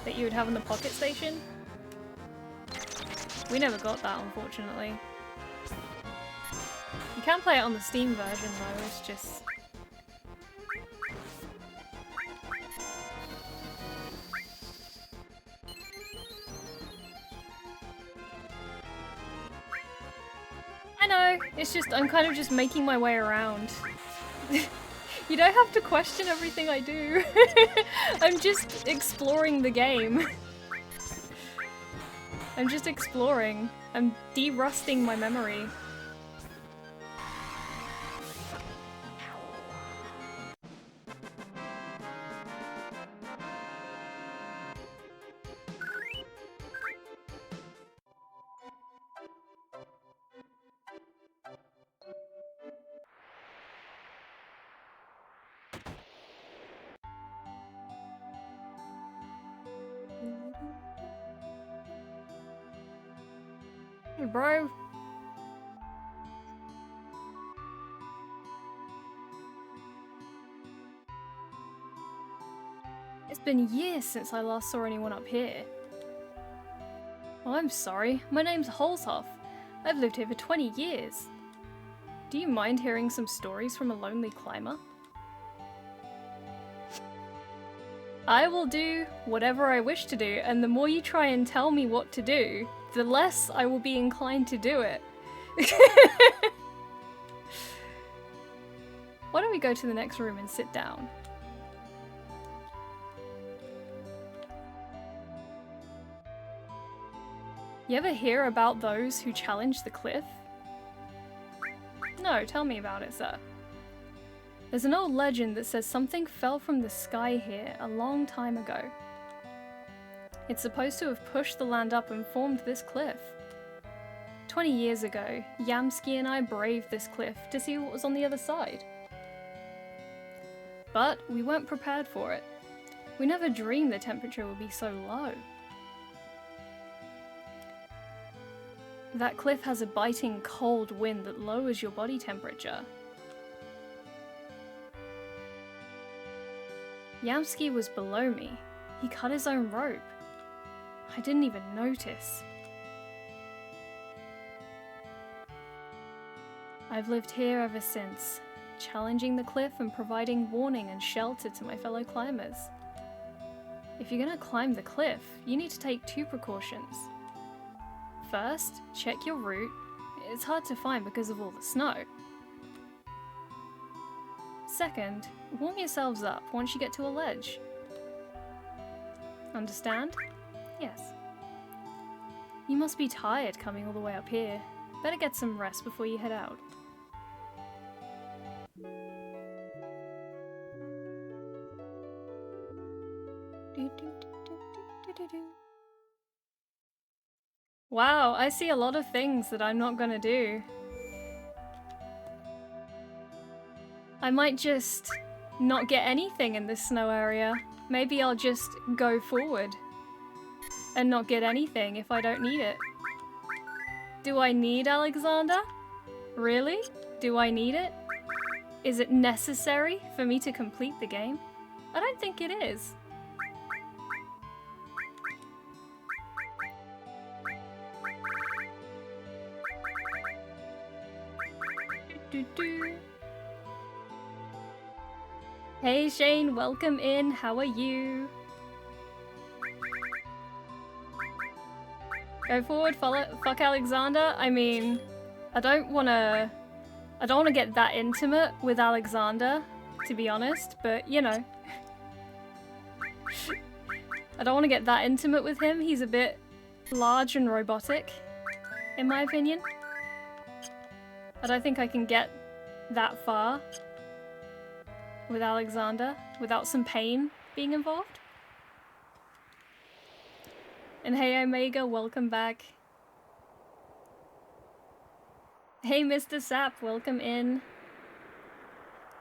Speaker 1: that you would have on the Pocket Station. We never got that, unfortunately. You can play it on the Steam version though, it's just... I know, it's just, I'm kind of just making my way around. You don't have to question everything I do. I'm just exploring the game. I'm just exploring. I'm de-rusting my memory. Hey, bro. It's been years since I last saw anyone up here. Oh, I'm sorry. My name's Holzhoff. I've lived here for 20 years. Do you mind hearing some stories from a lonely climber? I will do whatever I wish to do, and the more you try and tell me what to do, the less I will be inclined to do it. Why don't we go to the next room and sit down? You ever hear about those who challenge the cliff? No, tell me about it, sir. There's an old legend that says something fell from the sky here a long time ago. It's supposed to have pushed the land up and formed this cliff. 20 years ago, Yamsky and I braved this cliff to see what was on the other side. But we weren't prepared for it. We never dreamed the temperature would be so low. That cliff has a biting cold wind that lowers your body temperature. Yamsky was below me. He cut his own rope. I didn't even notice. I've lived here ever since, challenging the cliff and providing warning and shelter to my fellow climbers. If you're gonna climb the cliff, you need to take 2 precautions. First, check your route. It's hard to find because of all the snow. Second, warm yourselves up once you get to a ledge. Understand? Yes. You must be tired coming all the way up here. Better get some rest before you head out. Wow, I see a lot of things that I'm not gonna do. I might just not get anything in this snow area. Maybe I'll just go forward and not get anything if I don't need it. Do I need Alexander? Really? Do I need it? Is it necessary for me to complete the game? I don't think it is. Hey Shane, welcome in. How are you? Go forward, fuck Alexander. I mean, I don't wanna get that intimate with Alexander, to be honest, but you know. I don't want to get that intimate with him. He's a bit large and robotic, in my opinion. I don't think I can get that far with Alexander without some pain being involved. And hey Omega, welcome back. Hey Mr. Sap, welcome in.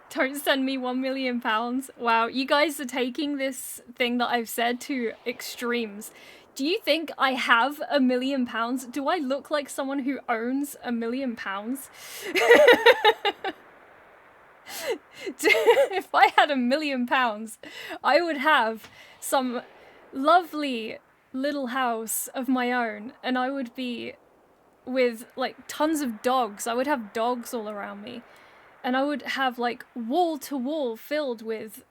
Speaker 1: Don't send me £1 million. Wow, you guys are taking this thing that I've said to extremes. Do you think I have £1 million? Do I look like someone who owns £1 million? If I had £1 million, I would have some lovely little house of my own, and I would be with like tons of dogs. I would have dogs all around me, and I would have like wall to wall filled with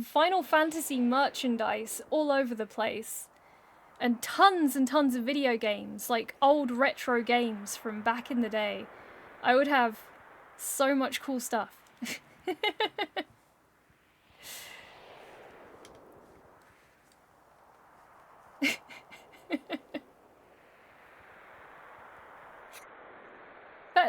Speaker 1: Final Fantasy merchandise all over the place, and tons of video games, like old retro games from back in the day. I would have so much cool stuff.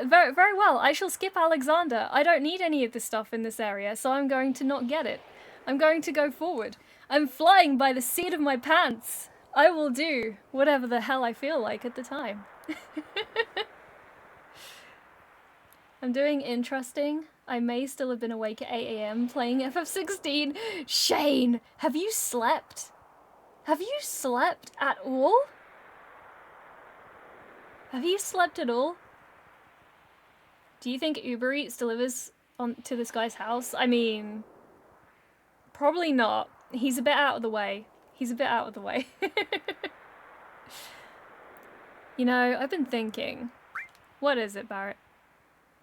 Speaker 1: Very, very well. I shall skip Alexander. I don't need any of the stuff in this area, so I'm going to not get it. I'm going to go forward. I'm flying by the seat of my pants. I will do whatever the hell I feel like at the time. I'm doing interesting. I may still have been awake at 8 AM playing FF16. Shane, have you slept? Have you slept at all? Have you slept at all? Do you think Uber Eats delivers to this guy's house? I mean, probably not. He's a bit out of the way. He's a bit out of the way. You know, I've been thinking. What is it, Barrett?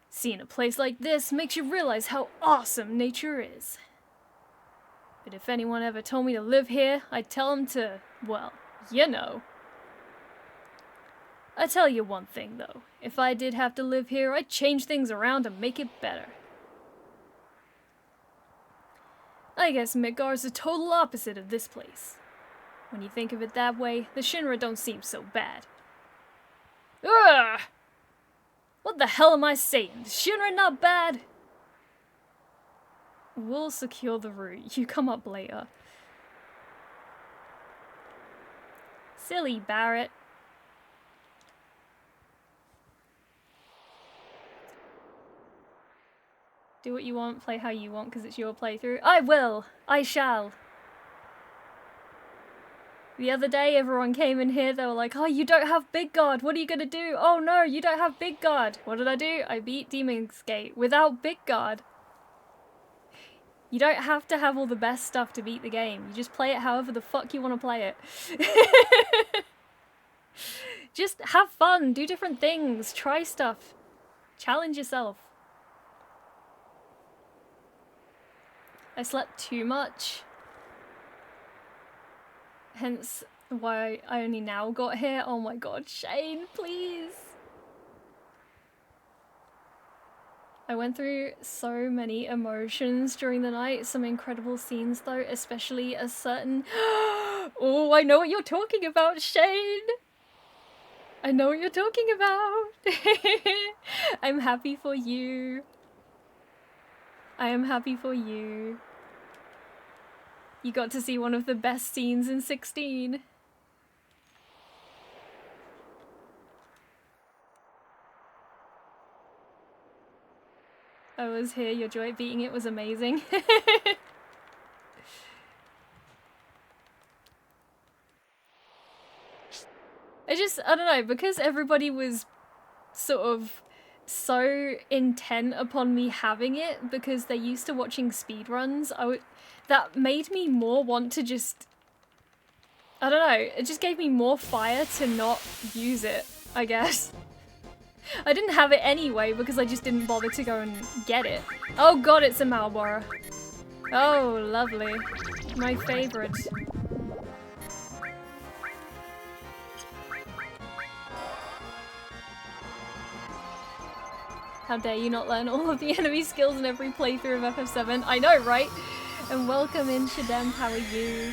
Speaker 1: Seeing a place like this makes you realize how awesome nature is. But if anyone ever told me to live here, I'd tell them to, well, you know. I tell you one thing, though. If I did have to live here, I'd change things around to make it better. I guess Midgar is the total opposite of this place. When you think of it that way, the Shinra don't seem so bad. Ugh! What the hell am I saying? The Shinra not bad? We'll secure the route. You come up later. Silly Barrett. Do what you want, play how you want, because it's your playthrough. I will! I shall! The other day, everyone came in here, they were like, oh, you don't have Big Guard, what are you gonna do? Oh no, you don't have Big Guard. What did I do? I beat Demon's Gate without Big Guard. You don't have to have all the best stuff to beat the game. You just play it however the fuck you want to play it. Just have fun, do different things, try stuff. Challenge yourself. I slept too much. Hence why I only now got here. Oh my god, Shane, please. I went through so many emotions during the night. Some incredible scenes though, especially a certain... Oh, I know what you're talking about, Shane. I know what you're talking about. I'm happy for you. I am happy for you. You got to see one of the best scenes in 16. I was here, your joy at beating it was amazing. I don't know, because everybody was sort of so intent upon me having it, because they're used to watching speedruns, that made me more want to just... I don't know, it just gave me more fire to not use it, I guess. I didn't have it anyway because I just didn't bother to go and get it. Oh god, it's a Malboro. Oh, lovely. My favourite. How dare you not learn all of the enemy skills in every playthrough of FF7? I know, right? And welcome in, Shadem, how are you?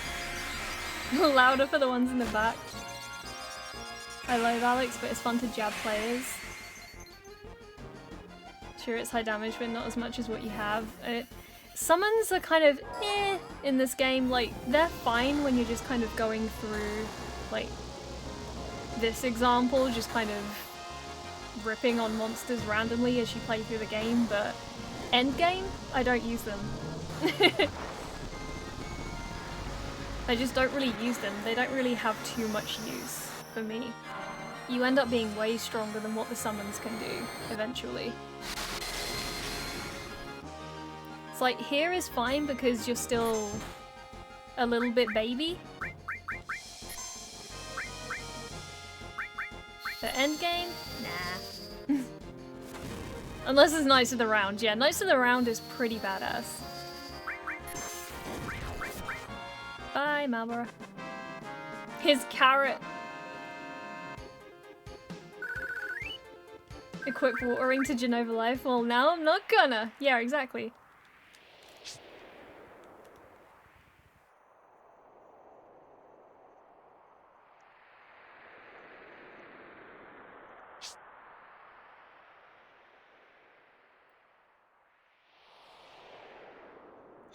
Speaker 1: Louder for the ones in the back. I love Alex, but it's fun to jab players. Sure, it's high damage, but not as much as what you have. Summons are kind of eh in this game. Like, they're fine when you're just kind of going through, like, this example, just kind of ripping on monsters randomly as you play through the game, but endgame, I don't use them. I just don't really use them. They don't really have too much use for me. You end up being way stronger than what the summons can do, eventually. It's like, here is fine because you're still a little bit baby. The endgame? Nah. Unless it's Knights of the Round. Yeah, Knights of the Round is pretty badass. Bye, Malboro. His carrot. Equip watering to Genova Life. Well, now I'm not gonna. Yeah, exactly.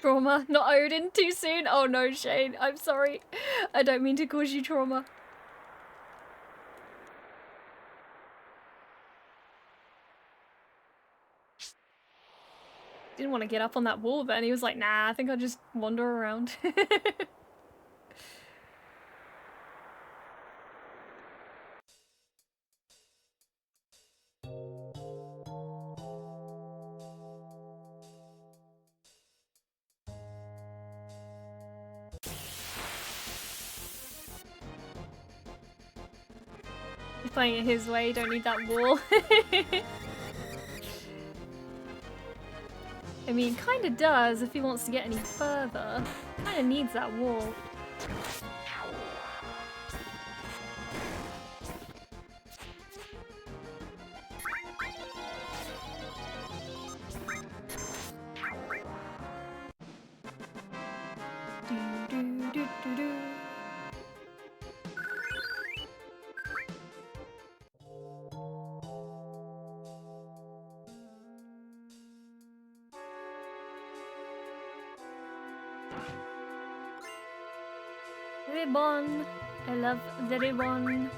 Speaker 1: Trauma, not Odin, too soon. Oh no, Shane, I'm sorry. I don't mean to cause you trauma. Didn't want to get up on that wall then. He was like, nah, I think I'll just wander around. He's playing it his way, don't need that wall. I mean, kinda does if he wants to get any further. Kinda needs that wall. Ribbon. I love the ribbon.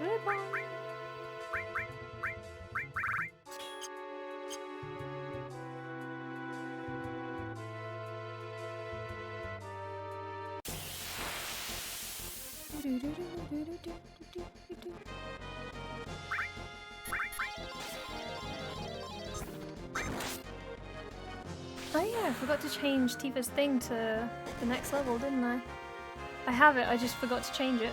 Speaker 1: Ribbon. Oh yeah, I forgot to change Tifa's thing to the next level, didn't I? I have it, I just forgot to change it.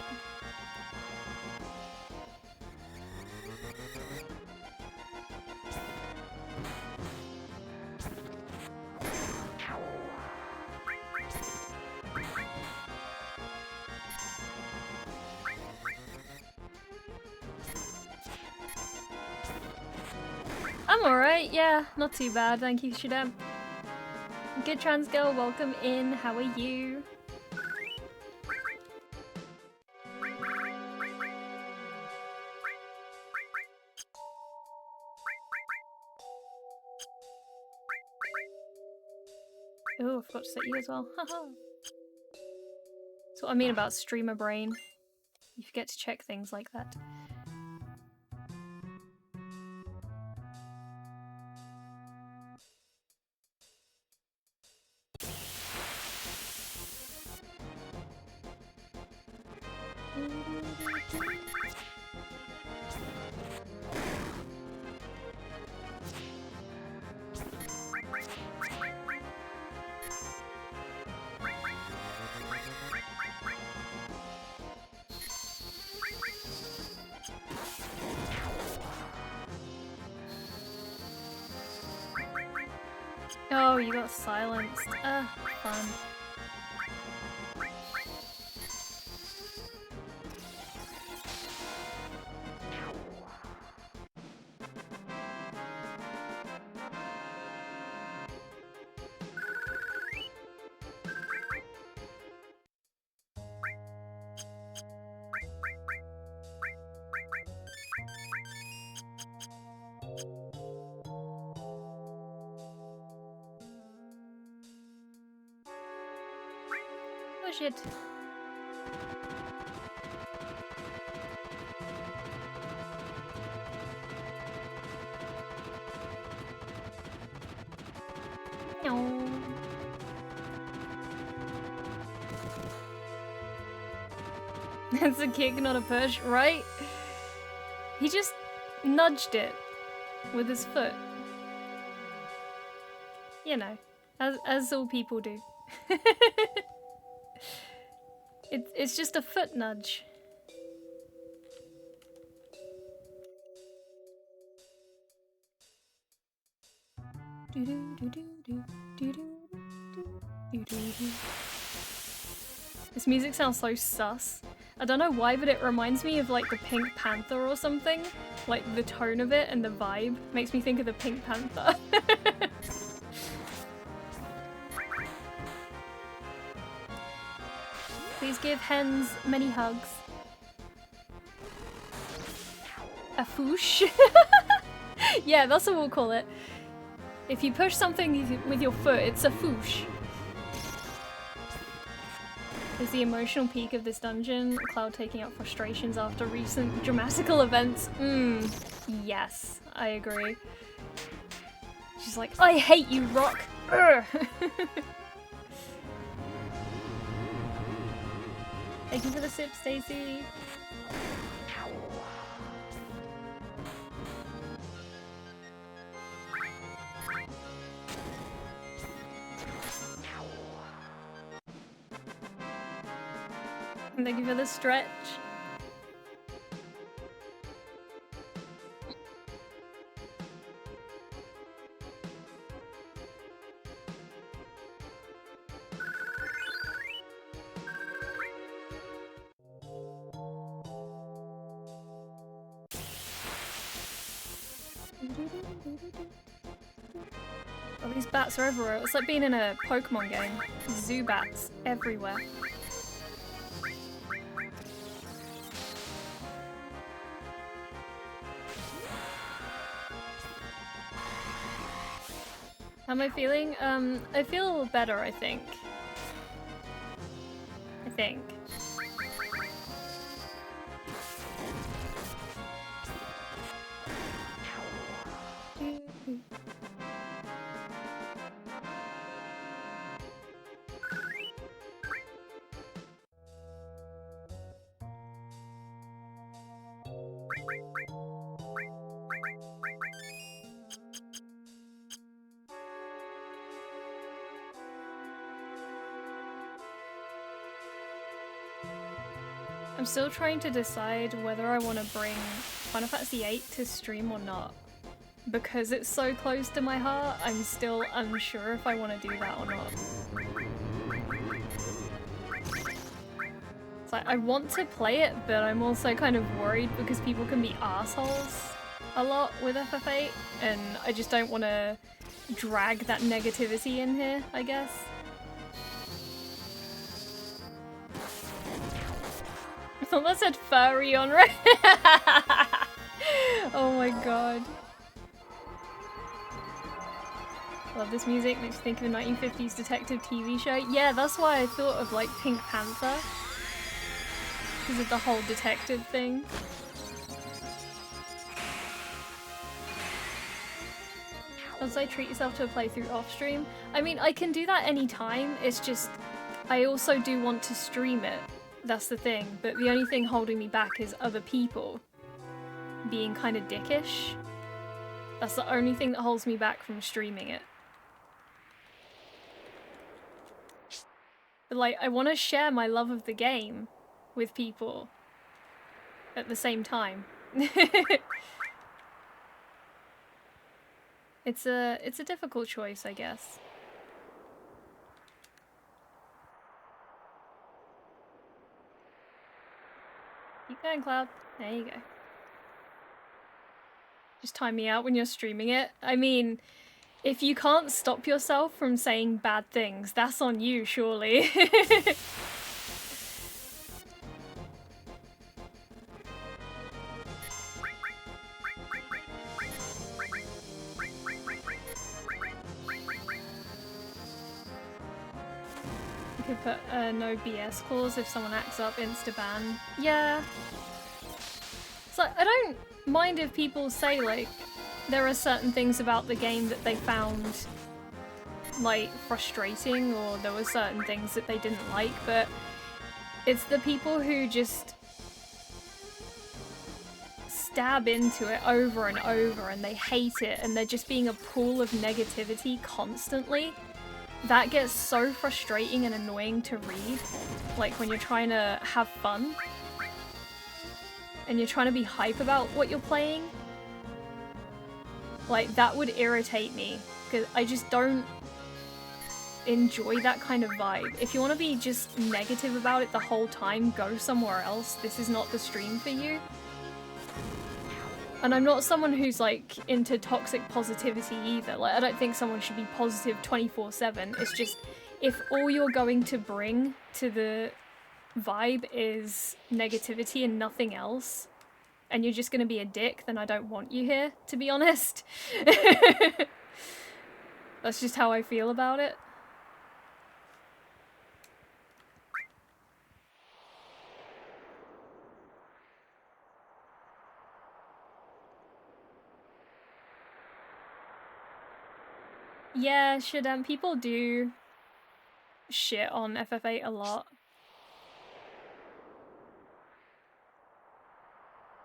Speaker 1: I'm alright, yeah, not too bad, thank you, Shadam. Good trans girl, welcome in, how are you? Oh, I forgot to set you as well. Haha. That's what I mean about streamer brain. You forget to check things like that. Oh, you got silenced. Fun. Oh shit. No. That's a kick, not a push, right? He just nudged it with his foot. You know, as all people do. It's just a foot nudge. This music sounds so sus. I don't know why, but it reminds me of like the Pink Panther or something. Like the tone of it and the vibe makes me think of the Pink Panther. Please give hens many hugs. A foosh? Yeah, that's what we'll call it. If you push something with your foot, it's a foosh. Is the emotional peak of this dungeon Cloud taking out frustrations after recent dramatical events? Yes, I agree. She's like, I hate you, Rock! Urgh. Thank you for the sip, Stacey. And thank you for the stretch. Oh, these bats are everywhere. It's like being in a Pokemon game. Zoo bats everywhere. How am I feeling? I feel better, I think. I'm still trying to decide whether I want to bring Final Fantasy VIII to stream or not. Because it's so close to my heart, I'm still unsure if I want to do that or not. It's like, I want to play it, but I'm also kind of worried because people can be assholes a lot with FF8, and I just don't want to drag that negativity in here, I guess. I thought that said furry on Reddit. Oh my god. Love this music, makes me think of a 1950s detective TV show. Yeah, that's why I thought of like Pink Panther. Because of the whole detective thing. Also, treat yourself to a playthrough off stream. I mean, I can do that anytime, it's just I also do want to stream it. That's the thing, but the only thing holding me back is other people being kind of dickish. That's the only thing that holds me back from streaming it. But like, I want to share my love of the game with people at the same time. It's a difficult choice, I guess. Keep going, Cloud. There you go. Just time me out when you're streaming it. I mean, if you can't stop yourself from saying bad things, that's on you, surely. You could put a no BS clause if someone acts up, insta-ban. Yeah. It's like, I don't mind if people say, like, there are certain things about the game that they found, like, frustrating, or there were certain things that they didn't like, but it's the people who just stab into it over and over and they hate it and they're just being a pool of negativity constantly. That gets so frustrating and annoying to read, like when you're trying to have fun and you're trying to be hype about what you're playing. Like, that would irritate me, because I just don't enjoy that kind of vibe. If you want to be just negative about it the whole time, go somewhere else. This is not the stream for you. And I'm not someone who's, like, into toxic positivity either. Like, I don't think someone should be positive 24/7. It's just, if all you're going to bring to the vibe is negativity and nothing else, and you're just going to be a dick, then I don't want you here, to be honest. That's just how I feel about it. Yeah, people do shit on FF8 a lot.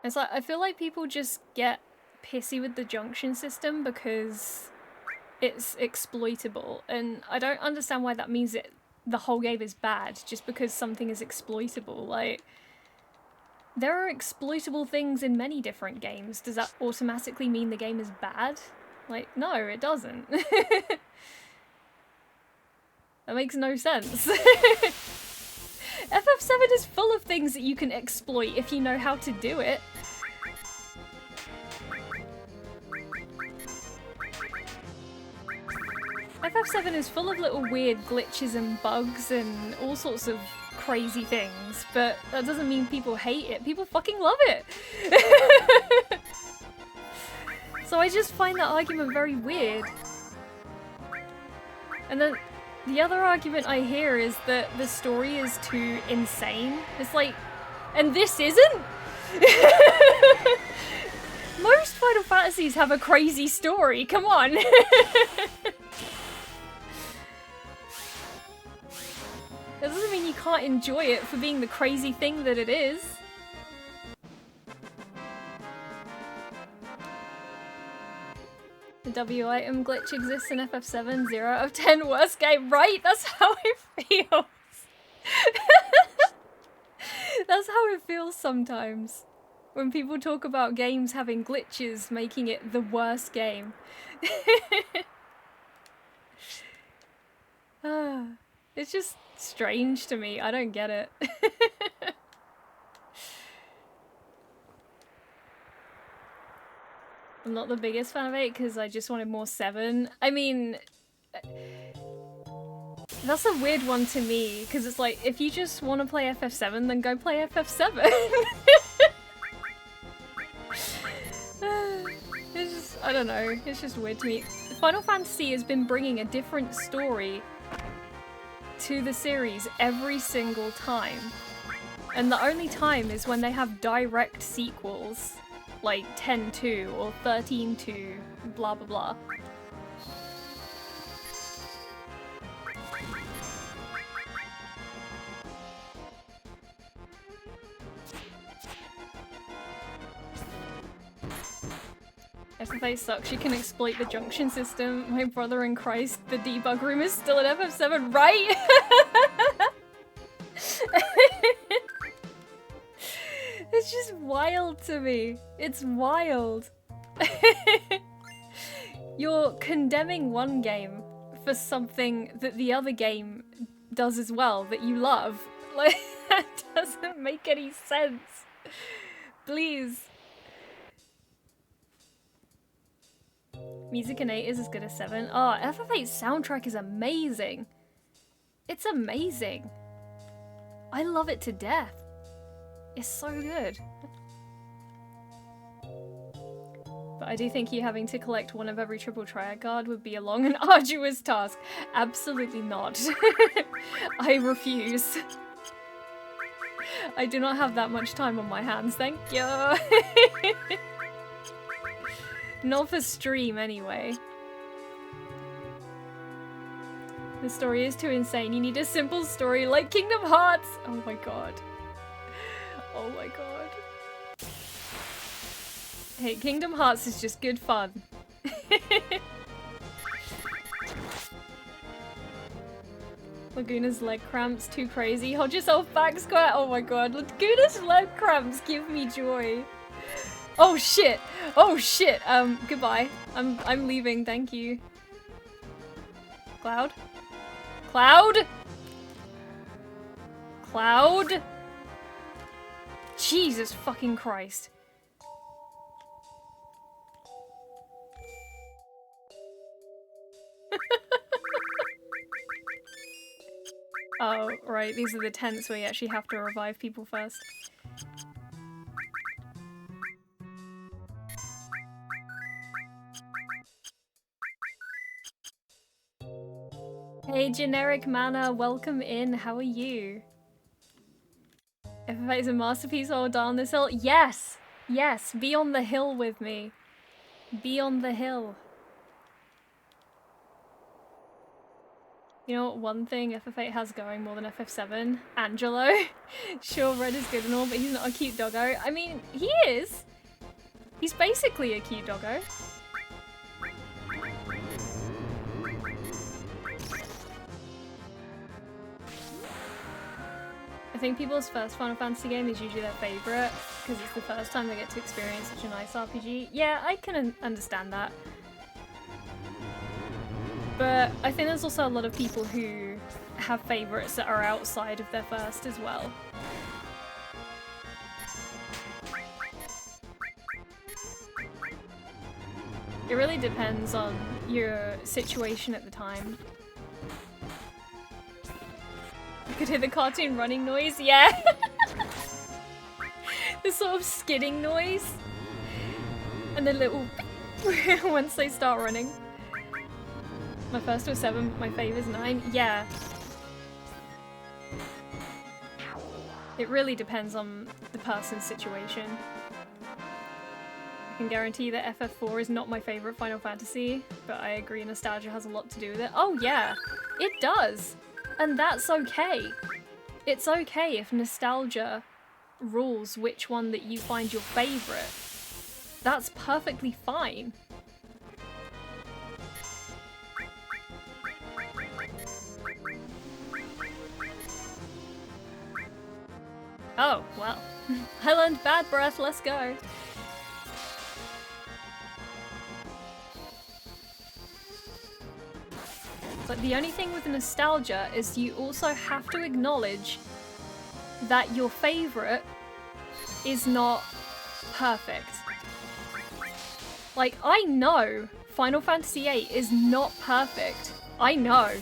Speaker 1: It's like, I feel like people just get pissy with the junction system because it's exploitable, and I don't understand why that means the whole game is bad just because something is exploitable. Like, there are exploitable things in many different games. Does that automatically mean the game is bad? Like, no, it doesn't. That makes no sense. FF7 is full of things that you can exploit if you know how to do it. FF7 is full of little weird glitches and bugs and all sorts of crazy things, but that doesn't mean people hate it. People fucking love it! So I just find that argument very weird. And then the other argument I hear is that the story is too insane. It's like, and this isn't? Most Final Fantasies have a crazy story, come on! That doesn't mean you can't enjoy it for being the crazy thing that it is. The W item glitch exists in FF7, 0 out of 10 worst game, right? That's how it feels. That's how it feels sometimes. When people talk about games having glitches, making it the worst game. It's just strange to me. I don't get it. I'm not the biggest fan of 8 because I just wanted more 7. I mean, that's a weird one to me because it's like, if you just want to play FF7, then go play FF7. It's just, I don't know, it's just weird to me. Final Fantasy has been bringing a different story to the series every single time. And the only time is when they have direct sequels, like 10-2 or 13-2, blah blah blah. FF8 sucks, you can exploit the junction system. My brother in Christ, the debug room is still at FF7, right? It's just wild to me. It's wild. You're condemning one game for something that the other game does as well, that you love. Like, that doesn't make any sense. Please. Music in 8 is as good as 7. Oh, FF8's soundtrack is amazing. It's amazing. I love it to death. It's so good. But I do think you having to collect one of every triple triad card would be a long and arduous task. Absolutely not. I refuse. I do not have that much time on my hands, thank you. Not for stream, anyway. The story is too insane. You need a simple story like Kingdom Hearts! Oh my god. Oh my god. Hey, Kingdom Hearts is just good fun. Laguna's leg cramps, too crazy. Hold yourself back, Square. Oh my god. Laguna's leg cramps give me joy. Oh shit! Oh shit! Goodbye. I'm leaving, thank you. Cloud? Cloud? Cloud? Jesus fucking Christ. Oh, right, these are the tents where you actually have to revive people first. Hey, Generic Mana, welcome in. How are you? FF8 is a masterpiece, oh down this hill. Yes! Yes, be on the hill with me. Be on the hill. You know what one thing FF8 has going more than FF7? Angelo. Sure, Red is good and all, but he's not a cute doggo. I mean, he is. He's basically a cute doggo. I think people's first Final Fantasy game is usually their favourite, because it's the first time they get to experience such a nice RPG. Yeah, I can understand that. But I think there's also a lot of people who have favourites that are outside of their first as well. It really depends on your situation at the time. You could hear the cartoon running noise, yeah! This sort of skidding noise. And the little once they start running. My first was 7, my favourite's 9. Yeah. It really depends on the person's situation. I can guarantee that FF4 is not my favourite Final Fantasy, but I agree nostalgia has a lot to do with it. Oh yeah, it does! And that's okay. It's okay if nostalgia rules which one that you find your favourite. That's perfectly fine. Oh, well. I learned Bad Breath, let's go. But the only thing with nostalgia is you also have to acknowledge that your favourite is not perfect. Like, I know Final Fantasy VIII is not perfect. I know.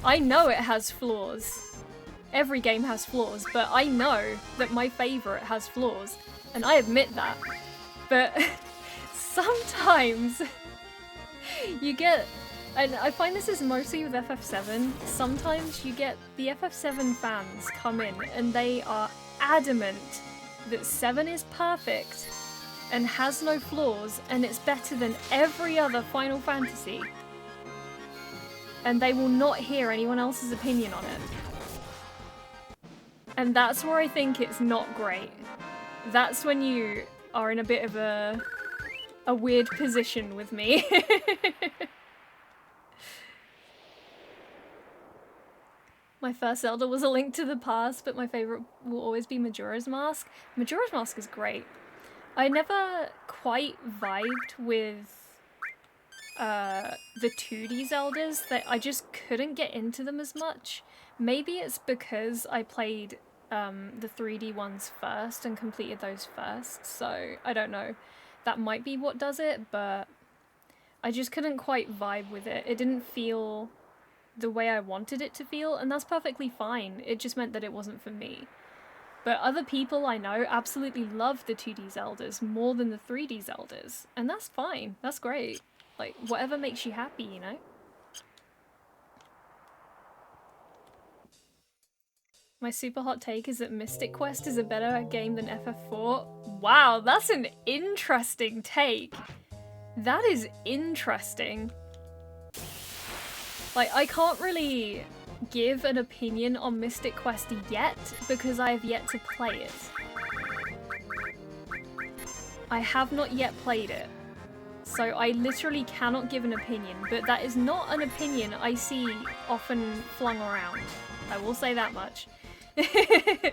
Speaker 1: I know it has flaws. Every game has flaws, but I know that my favourite has flaws. And I admit that. But sometimes you get... And I find this is mostly with FF7. Sometimes you get the FF7 fans come in and they are adamant that 7 is perfect and has no flaws and it's better than every other Final Fantasy. And they will not hear anyone else's opinion on it. And that's where I think it's not great. That's when you are in a bit of a weird position with me. My first Zelda was A Link to the Past, but my favourite will always be Majora's Mask. Majora's Mask is great. I never quite vibed with the 2D Zeldas. I just couldn't get into them as much. Maybe it's because I played the 3D ones first and completed those first, so I don't know. That might be what does it, but I just couldn't quite vibe with it. It didn't feel the way I wanted it to feel, and that's perfectly fine. It just meant that it wasn't for me. But other people I know absolutely love the 2D Zeldas more than the 3D Zeldas, and that's fine. That's great. Like, whatever makes you happy, you know? My super hot take is that Mystic Quest is a better game than FF4. Wow, that's an interesting take. That is interesting. Like, I can't really give an opinion on Mystic Quest yet because I have yet to play it. I have not yet played it. So I literally cannot give an opinion, but that is not an opinion I see often flung around. I will say that much. I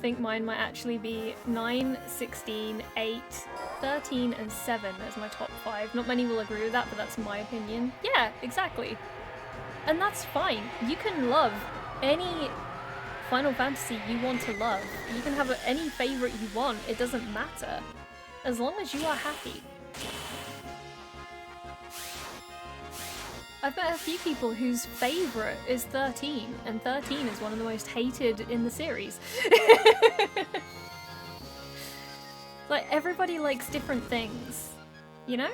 Speaker 1: think mine might actually be 9, 16, 8, 13 and 7 as my top 5. Not many will agree with that, but that's my opinion. Yeah, exactly. And that's fine. You can love any Final Fantasy you want to love. You can have any favourite you want. It doesn't matter. As long as you are happy. I've met a few people whose favourite is 13, and 13 is one of the most hated in the series. Like, everybody likes different things, you know?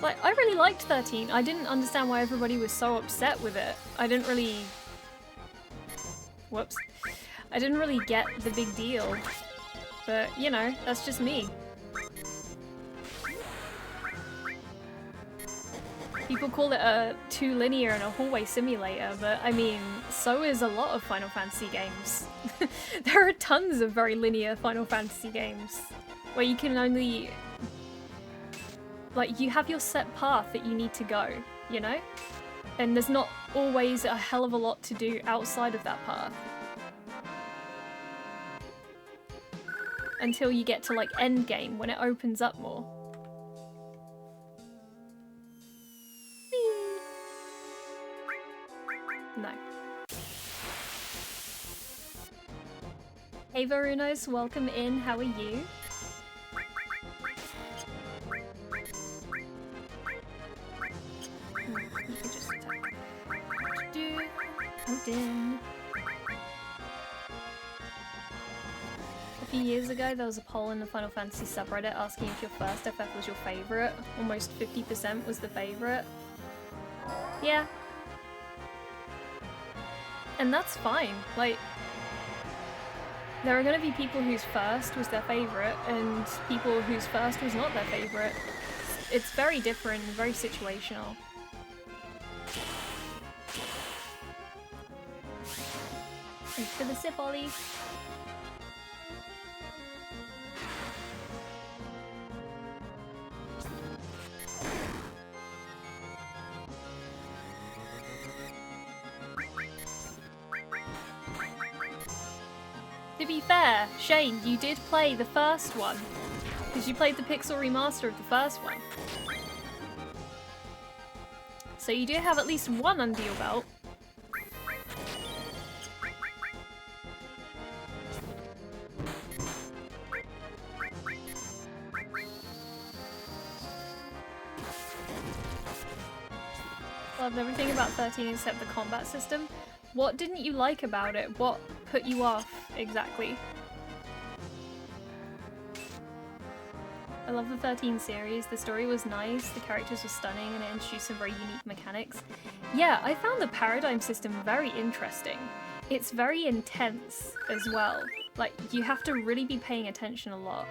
Speaker 1: Like, I really liked 13. I didn't understand why everybody was so upset with it. I didn't really... Whoops. I didn't really get the big deal. But, you know, that's just me. People call it a too linear and a hallway simulator, but I mean, so is a lot of Final Fantasy games. There are tons of very linear Final Fantasy games where you can only... like, you have your set path that you need to go, you know? And there's not always a hell of a lot to do outside of that path. Until you get to, like, endgame, when it opens up more. No. Hey Varunos, welcome in, how are you? You can just attack. Odin. A few years ago there was a poll in the Final Fantasy subreddit asking if your first FF was your favourite. Almost 50% was the favourite. Yeah. And that's fine, like, there are going to be people whose first was their favourite, and people whose first was not their favourite. It's very different, very situational. Thanks for the sip, Ollie. To be fair, Shane, you did play the first one, because you played the Pixel remaster of the first one. So you do have at least one under your belt. Loved everything about 13 except the combat system. What didn't you like about it? What put you off, exactly? I love the 13 series. The story was nice, the characters were stunning, and it introduced some very unique mechanics. Yeah, I found the paradigm system very interesting. It's very intense as well. Like, you have to really be paying attention a lot.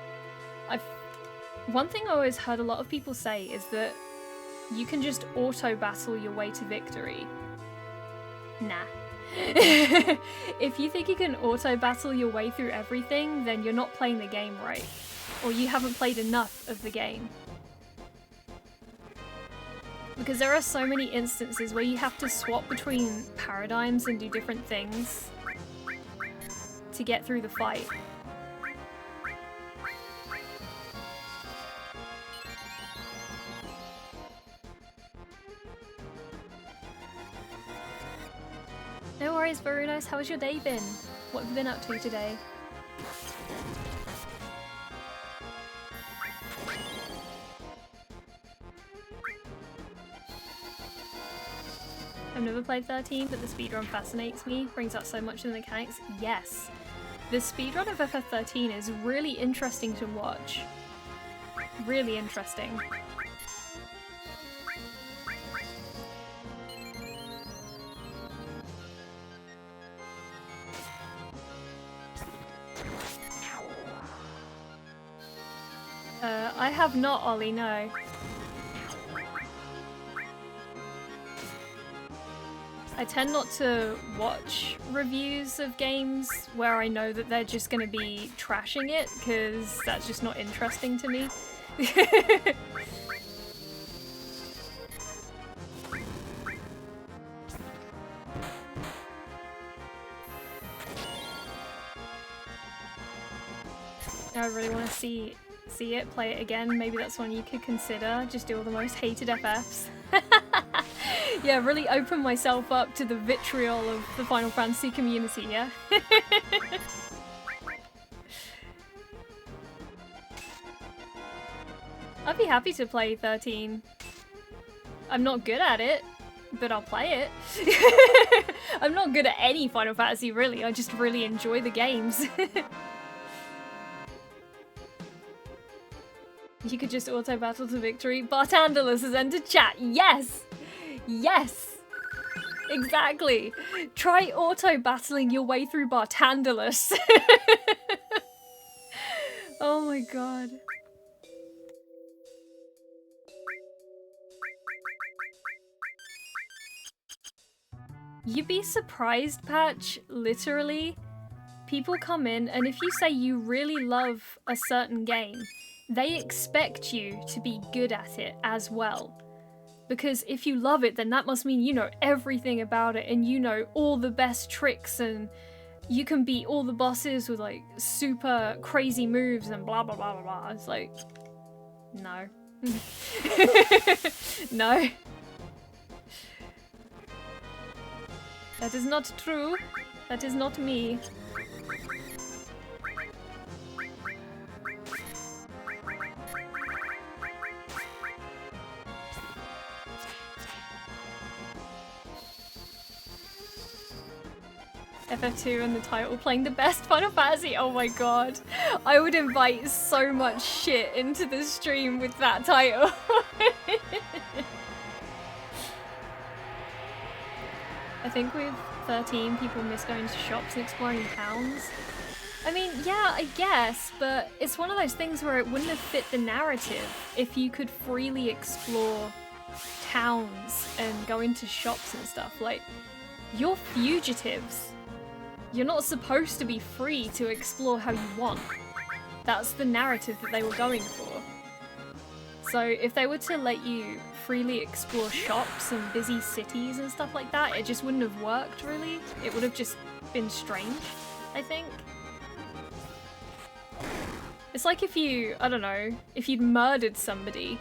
Speaker 1: One thing I always heard a lot of people say is that you can just auto-battle your way to victory. Nah. If you think you can auto-battle your way through everything, then you're not playing the game right. Or you haven't played enough of the game. Because there are so many instances where you have to swap between paradigms and do different things to get through the fight. No worries, Varunos. How has your day been? What have you been up to today? I've never played 13, but the speedrun fascinates me. Brings up so much of the mechanics. Yes. The speedrun of FF13 is really interesting to watch. Really interesting. I have not, Ollie, no. I tend not to watch reviews of games where I know that they're just going to be trashing it, because that's just not interesting to me. I really want to see it, play it again. Maybe that's one you could consider. Just do all the most hated FFs. Yeah, really open myself up to the vitriol of the Final Fantasy community, yeah? I'd be happy to play 13. I'm not good at it, but I'll play it. I'm not good at any Final Fantasy, really. I just really enjoy the games. You could just auto-battle to victory. Bartandalus has entered chat. Yes! Yes! Exactly. Try auto-battling your way through Bartandalus. Oh my god. You'd be surprised, Patch, literally. People come in, and if you say you really love a certain game, they expect you to be good at it as well. Because if you love it, then that must mean you know everything about it, and you know all the best tricks, and you can beat all the bosses with like super crazy moves and blah blah blah blah blah. It's like, no. No. That is not true. That is not me. FF2 and the title playing the best Final Fantasy. Oh my god. I would invite so much shit into the stream with that title. I think with 13 people miss going to shops and exploring towns. I mean, yeah, I guess, but it's one of those things where it wouldn't have fit the narrative if you could freely explore towns and go into shops and stuff. Like, you're fugitives. You're not supposed to be free to explore how you want. That's the narrative that they were going for. So if they were to let you freely explore shops and busy cities and stuff like that, it just wouldn't have worked, really. It would have just been strange, I think. It's like if you, I don't know, if you'd murdered somebody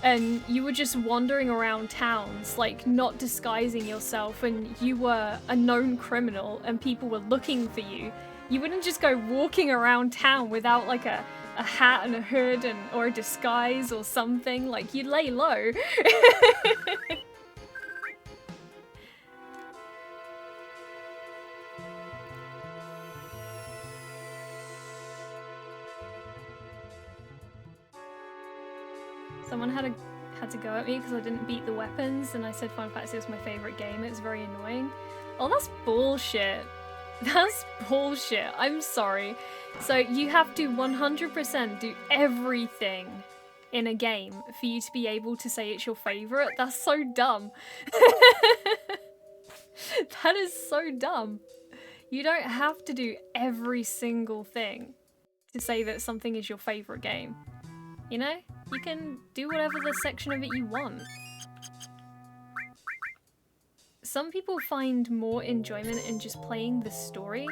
Speaker 1: and you were just wandering around towns, like not disguising yourself, and you were a known criminal and people were looking for you, you wouldn't just go walking around town without like a hat and a hood and or a disguise or something. Like, you'd lay low. Someone had to go at me because I didn't beat the weapons, and I said Final Fantasy was my favourite game. It's very annoying. Oh, that's bullshit. That's bullshit. I'm sorry. So you have to 100% do everything in a game for you to be able to say it's your favourite? That's so dumb. That is so dumb. You don't have to do every single thing to say that something is your favourite game. You know? You can do whatever the section of it you want. Some people find more enjoyment in just playing the story,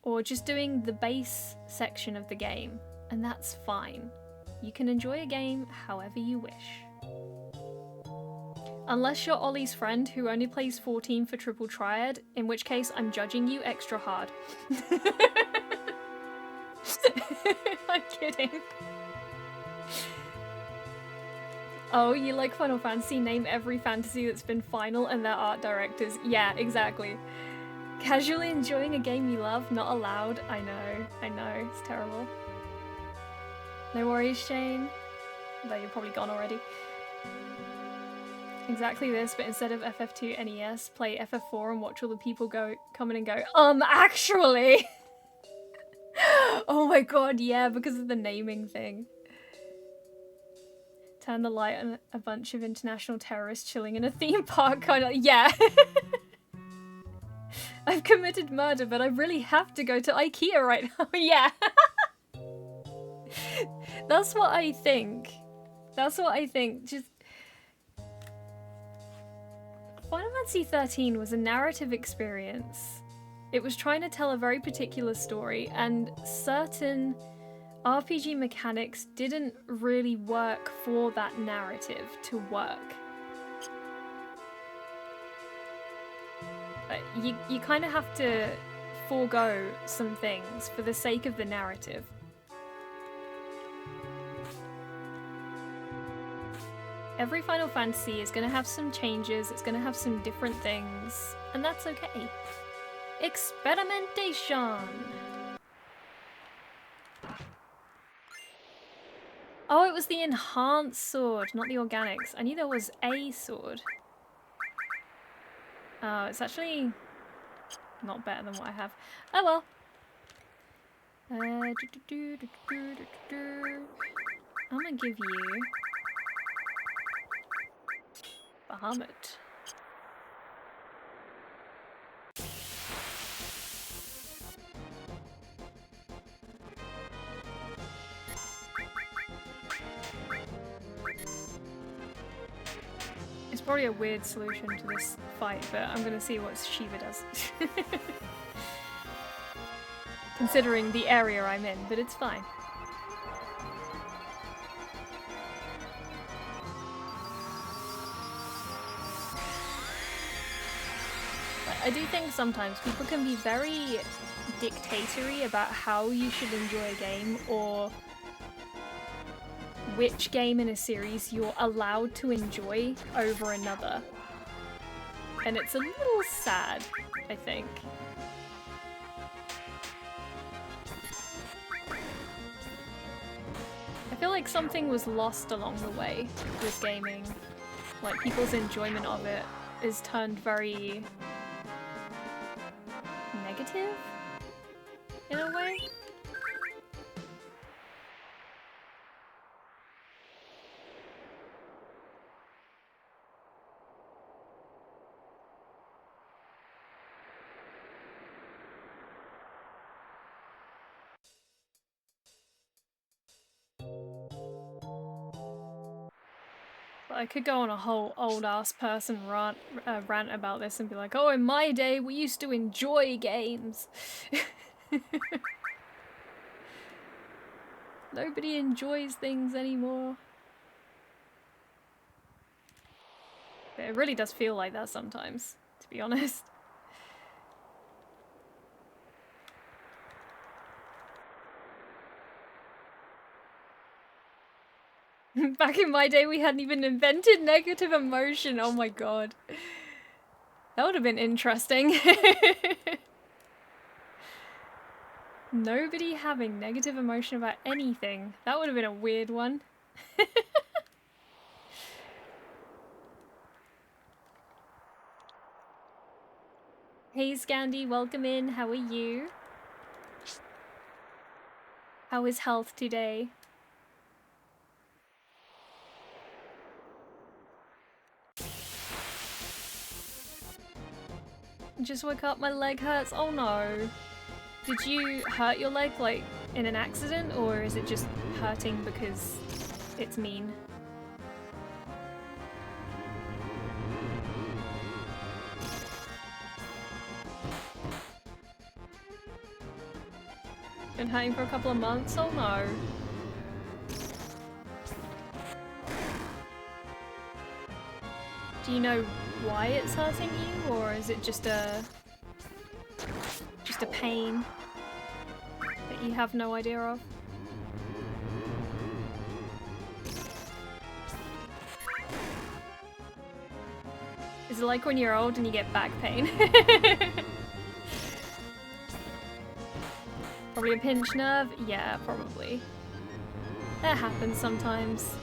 Speaker 1: or just doing the base section of the game, and that's fine. You can enjoy a game however you wish. Unless you're Ollie's friend who only plays 14 for Triple Triad, in which case I'm judging you extra hard. I'm kidding. Oh, you like Final Fantasy? Name every fantasy that's been final and their art directors. Yeah, exactly. Casually enjoying a game you love, not allowed. I know, it's terrible. No worries, Shane. Though you're probably gone already. Exactly this, but instead of FF2 NES, play FF4 and watch all the people come in and go, actually! Oh my god, yeah, because of the naming thing. Turn the light on a bunch of international terrorists chilling in a theme park, kind of, yeah. I've committed murder, but I really have to go to IKEA right now, yeah. That's what I think. That's what I think, just... Final Fantasy XIII was a narrative experience. It was trying to tell a very particular story, and certain RPG mechanics didn't really work for that narrative to work. But you kind of have to forego some things for the sake of the narrative. Every Final Fantasy is going to have some changes, it's going to have some different things, and that's okay. Experimentation! Oh, it was the enhanced sword, not the organics. I knew there was a sword. Oh, it's actually not better than what I have. Oh well. I'm gonna give you Bahamut. It's probably a weird solution to this fight, but I'm gonna see what Shiva does. Considering the area I'm in, but it's fine. I do think sometimes people can be very dictatory about how you should enjoy a game or which game in a series you're allowed to enjoy over another. And it's a little sad, I think. I feel like something was lost along the way with gaming. Like, people's enjoyment of it is turned very negative in a way. I could go on a whole old-ass person rant about this and be like, oh, in my day, we used to enjoy games. Nobody enjoys things anymore. But it really does feel like that sometimes, to be honest. Back in my day, we hadn't even invented negative emotion. Oh my god. That would have been interesting. Nobody having negative emotion about anything. That would have been a weird one. Hey Scandy, welcome in. How are you? How is health today? Just woke up, my leg hurts. Oh no. Did you hurt your leg, like, in an accident, or is it just hurting because it's mean? Been hurting for a couple of months? Oh no. Do you know why it's hurting you, or is it just a pain that you have no idea of? Is it like when you're old and you get back pain? Probably a pinched nerve? Yeah, probably. That happens sometimes.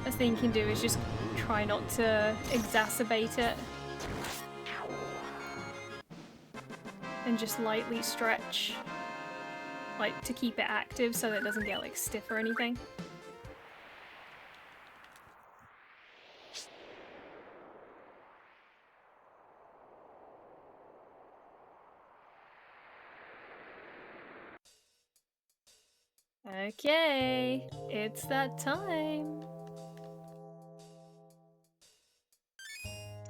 Speaker 1: Best thing you can do is just try not to exacerbate it. And just lightly stretch, like, to keep it active so that it doesn't get, like, stiff or anything. Okay, it's that time.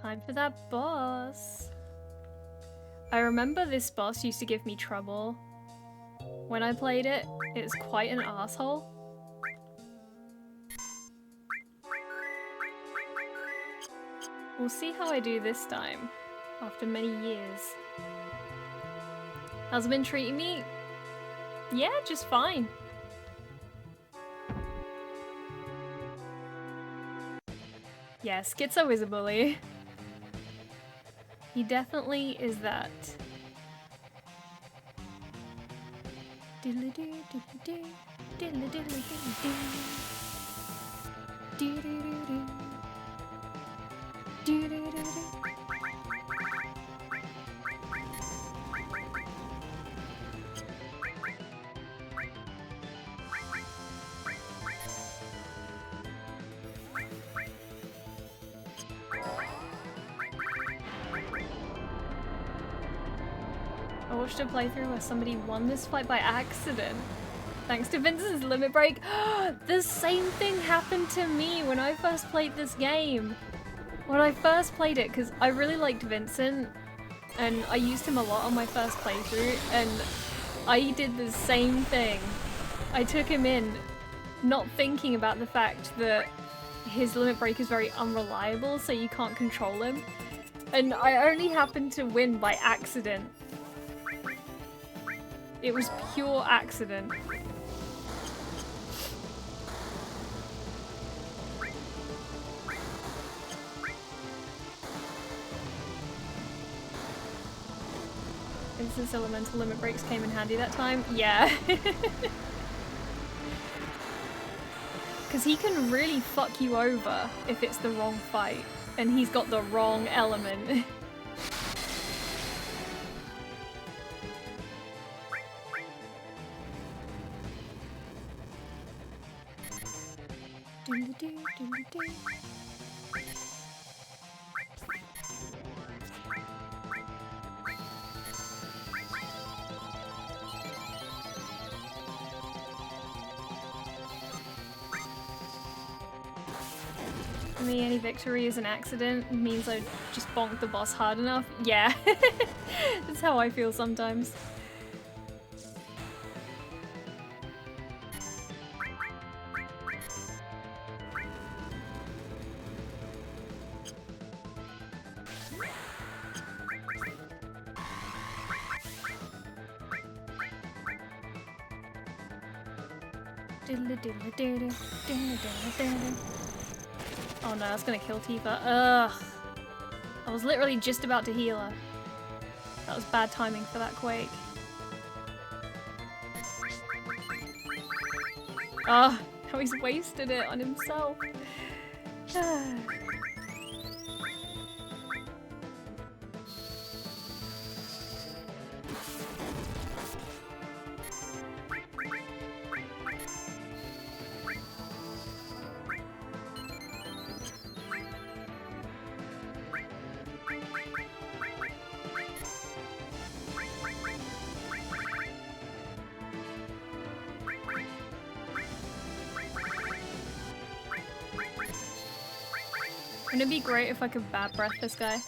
Speaker 1: Time for that boss. I remember this boss used to give me trouble. When I played it, it's quite an asshole. We'll see how I do this time, after many years. How's it been treating me? Yeah, just fine. Yeah, Schizo is a bully. He definitely is that. I watched a playthrough where somebody won this fight by accident. Thanks to Vincent's limit break. The same thing happened to me when I first played this game. When I first played it, because I really liked Vincent, and I used him a lot on my first playthrough, and I did the same thing. I took him in, not thinking about the fact that his limit break is very unreliable, so you can't control him. And I only happened to win by accident. It was pure accident. Vincent's elemental limit breaks came in handy that time. Yeah. Because he can really fuck you over if it's the wrong fight and he's got the wrong element. For me, any victory is an accident. It means I just bonked the boss hard enough. Yeah. That's how I feel sometimes. Oh no, that's gonna kill Tifa. Ugh. I was literally just about to heal her. That was bad timing for that quake. Oh, how he's wasted it on himself. Wouldn't it be great if I could bad breath this guy?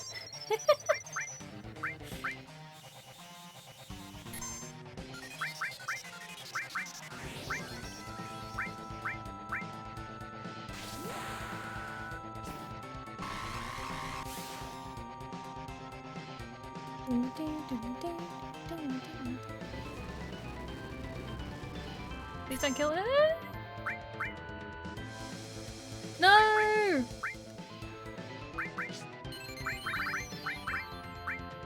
Speaker 1: Please don't kill it. No!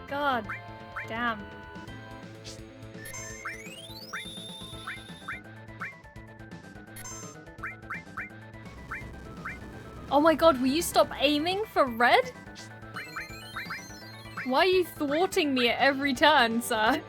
Speaker 1: God damn. Oh my god, will you stop aiming for red? Why are you thwarting me at every turn, sir?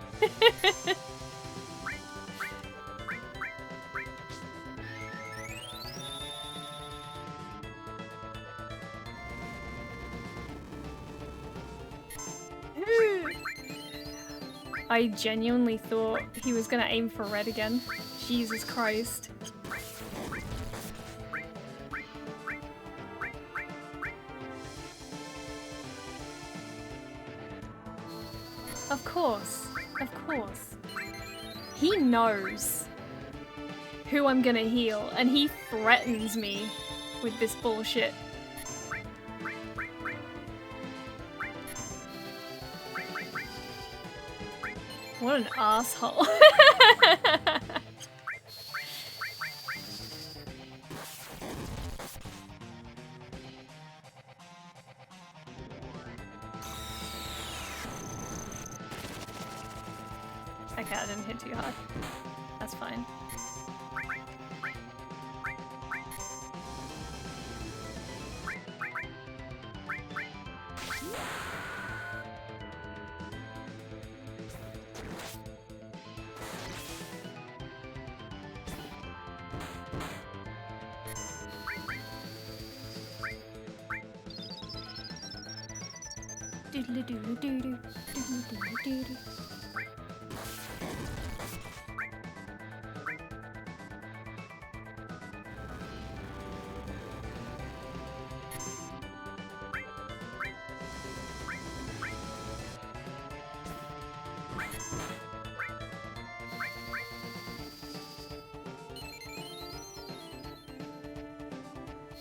Speaker 1: I genuinely thought he was gonna aim for red again. Jesus Christ. Of course. Of course. He knows who I'm gonna heal, and he threatens me with this bullshit. What an asshole. Okay, I didn't hit too hard. That's fine.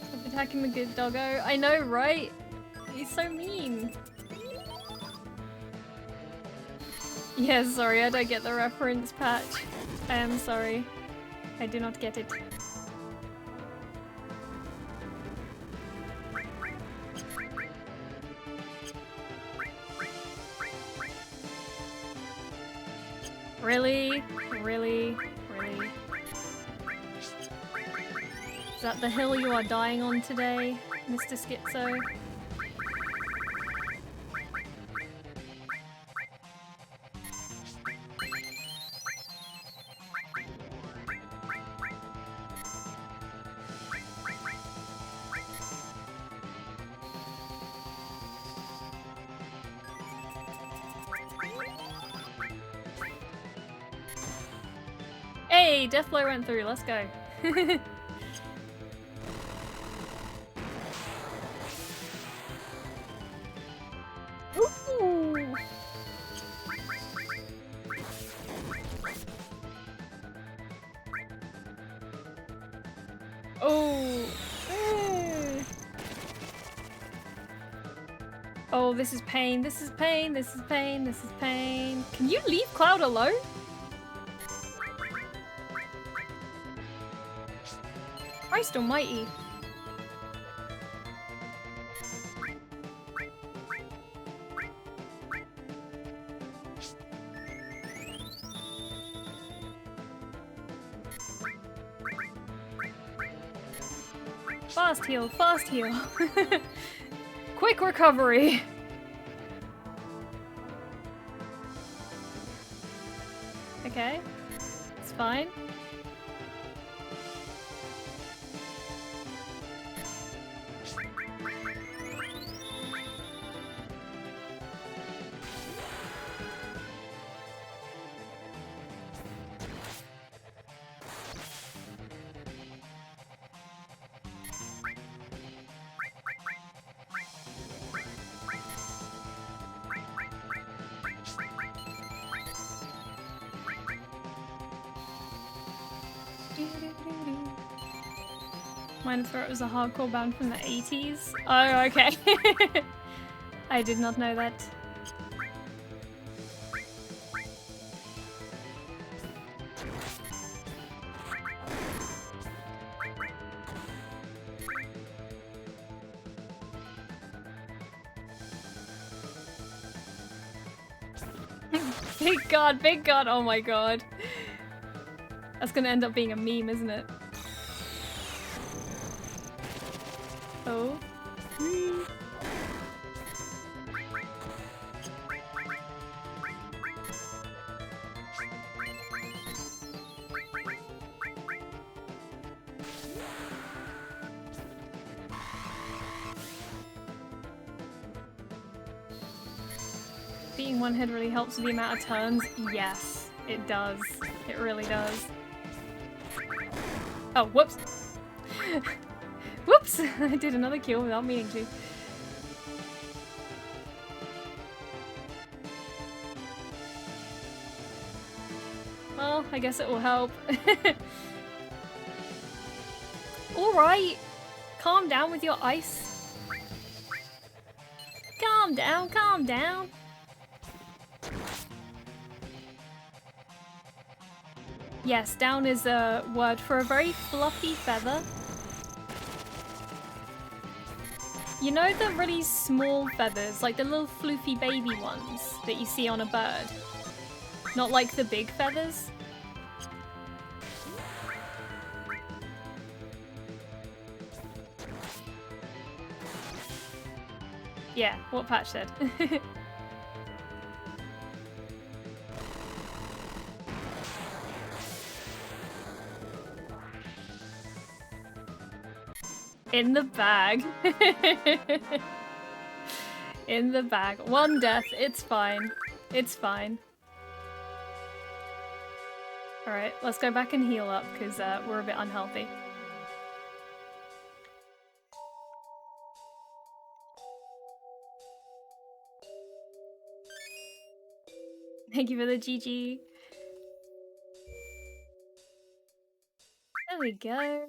Speaker 1: Stop attacking the good doggo. I know, right? He's so mean. Yeah, sorry, I don't get the reference, Patch. I am sorry. I do not get it. Really? Really? Really? Is that the hill you are dying on today, Mr. Schizo? Hey, Deathblow went through, let's go. Ooh. Oh. Oh, this is pain, this is pain, this is pain, this is pain. Can you leave Cloud alone? Christ almighty. Fast heal, fast heal. Quick recovery. Okay, it's fine. Mine thought it was a hardcore band from the 80s. Oh, okay. I did not know that. Big god, oh my god. That's gonna end up being a meme, isn't it? Oh. Being one hit really helps with the amount of turns. Yes, it does. It really does. Oh, whoops. Whoops! I did another kill without meaning to. Well, I guess it will help. Alright! Calm down with your ice. Calm down, calm down. Yes, down is a word for a very fluffy feather. You know the really small feathers, like the little floofy baby ones that you see on a bird? Not like the big feathers? Yeah, what Patch said. In the bag. In the bag. One death. It's fine. It's fine. Alright, let's go back and heal up because we're a bit unhealthy. Thank you for the GG. There we go.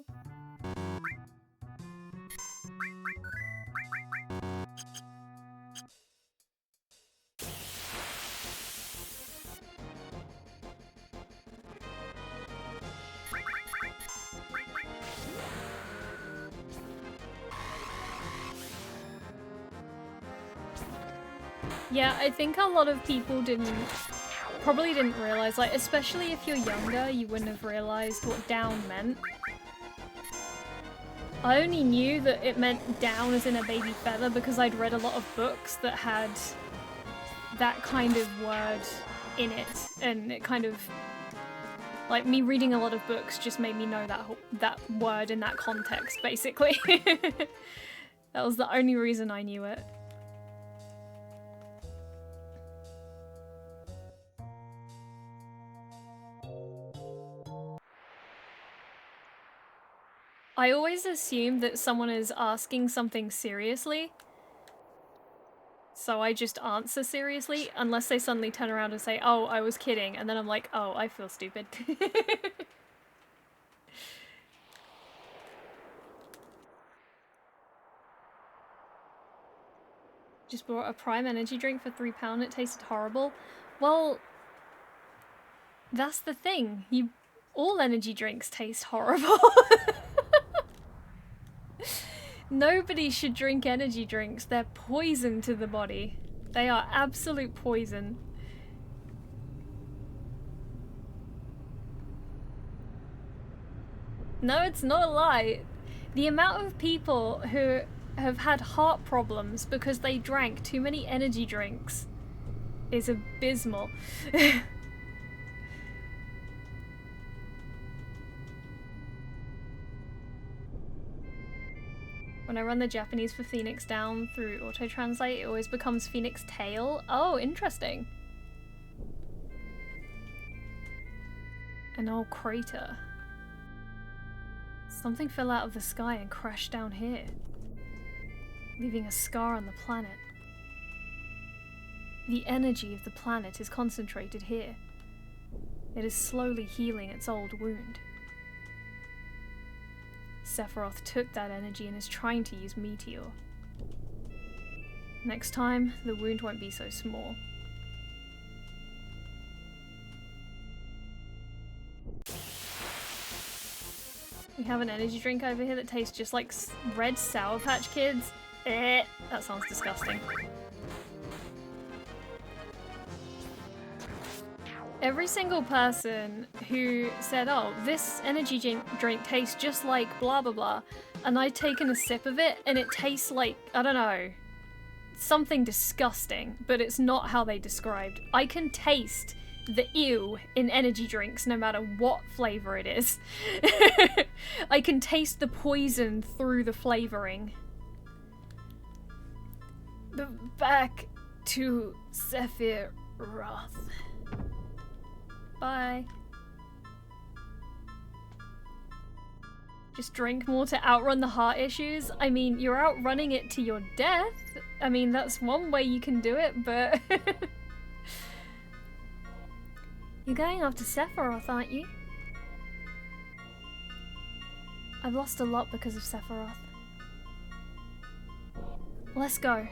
Speaker 1: Yeah, I think a lot of people probably didn't realize, like, especially if you're younger, you wouldn't have realized what down meant. I only knew that it meant down as in a baby feather because I'd read a lot of books that had that kind of word in it, and it kind of, like, me reading a lot of books just made me know that word in that context, basically. That was the only reason I knew it. I always assume that someone is asking something seriously, so I just answer seriously, unless they suddenly turn around and say, oh, I was kidding, and then I'm like, oh, I feel stupid. Just bought a Prime energy drink for £3, it tasted horrible. Well, that's the thing, all energy drinks taste horrible. Nobody should drink energy drinks. They're poison to the body. They are absolute poison. No, it's not a lie. The amount of people who have had heart problems because they drank too many energy drinks is abysmal. When I run the Japanese for Phoenix Down through auto-translate, it always becomes Phoenix Tail. Oh, interesting. An old crater. Something fell out of the sky and crashed down here, leaving a scar on the planet. The energy of the planet is concentrated here. It is slowly healing its old wound. Sephiroth took that energy and is trying to use Meteor. Next time, the wound won't be so small. We have an energy drink over here that tastes just like red Sour Patch Kids. That sounds disgusting. Every single person who said, oh, this energy drink tastes just like blah blah blah, and I'd taken a sip of it and it tastes like, I don't know, something disgusting, but it's not how they described. I can taste the ew in energy drinks no matter what flavor it is. I can taste the poison through the flavoring. But back to Sephiroth. Bye. Just drink more to outrun the heart issues? I mean, you're outrunning it to your death. I mean, that's one way you can do it, but... You're going after Sephiroth, aren't you? I've lost a lot because of Sephiroth. Let's go.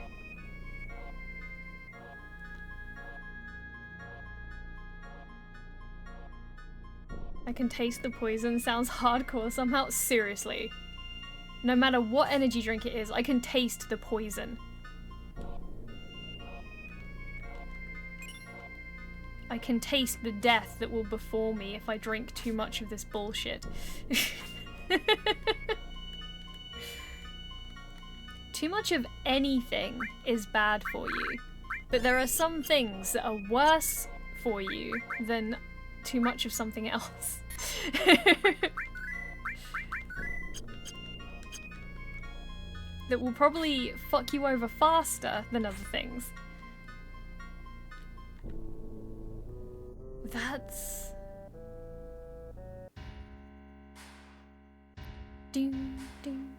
Speaker 1: I can taste the poison sounds hardcore somehow. Seriously. No matter what energy drink it is, I can taste the poison. I can taste the death that will befall me if I drink too much of this bullshit. Too much of anything is bad for you, but there are some things that are worse for you than too much of something else. That will probably fuck you over faster than other things. That's... Ding, ding.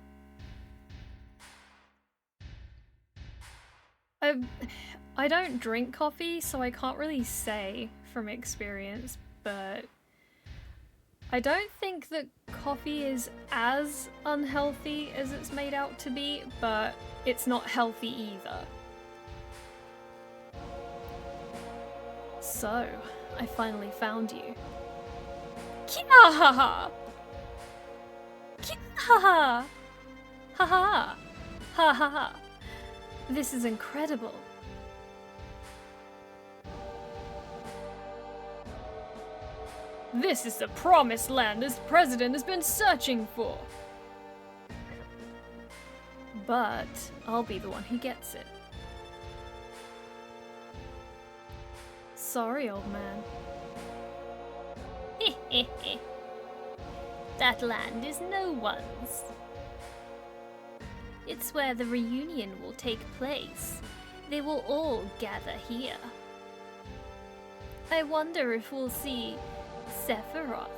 Speaker 1: I don't drink coffee, so I can't really say from experience, but I don't think that coffee is as unhealthy as it's made out to be, but it's not healthy either. So, I finally found you. Kiahaha! Kiahaha! Ha ha! Ha ha ha! This is incredible. This is the promised land this president has been searching for. But I'll be the one who gets it. Sorry, old man. That land is no one's. It's where the reunion will take place. They will all gather here. I wonder if we'll see Sephiroth.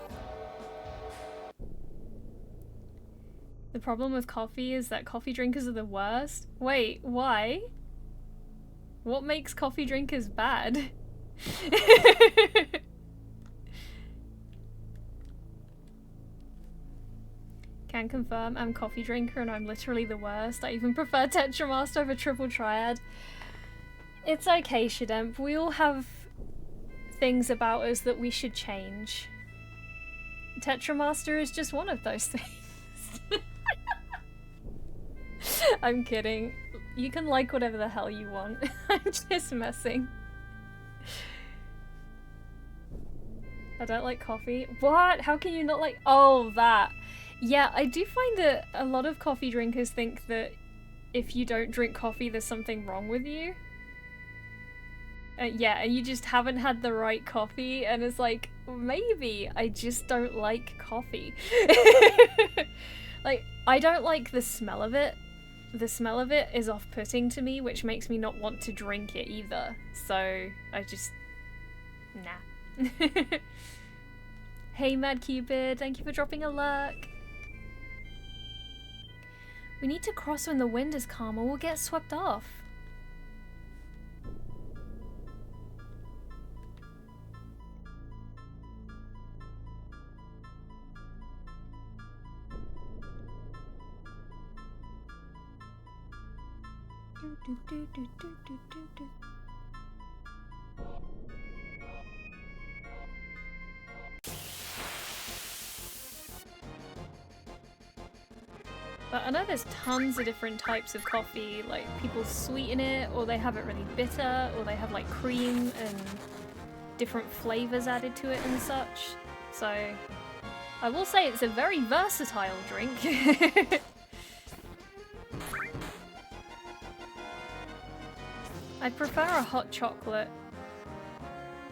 Speaker 1: The problem with coffee is that coffee drinkers are the worst. Wait, why? What makes coffee drinkers bad? Can confirm I'm coffee drinker and I'm literally the worst. I even prefer Tetramaster over Triple Triad. It's okay, Shademp. We all have things about us that we should change. Tetramaster is just one of those things. I'm kidding. You can like whatever the hell you want. I'm just messing. I don't like coffee. What? How can you not like— oh, that. Yeah, I do find that a lot of coffee drinkers think that if you don't drink coffee, there's something wrong with you. Yeah, and you just haven't had the right coffee, and it's like, maybe I just don't like coffee. Like, I don't like the smell of it. The smell of it is off-putting to me, which makes me not want to drink it either. So, I just— nah. Hey, Mad Cupid, thank you for dropping a lurk. We need to cross when the wind is calm or we'll get swept off. But I know there's tons of different types of coffee, like people sweeten it, or they have it really bitter, or they have like cream and different flavors added to it and such. So I will say it's a very versatile drink. I prefer a hot chocolate,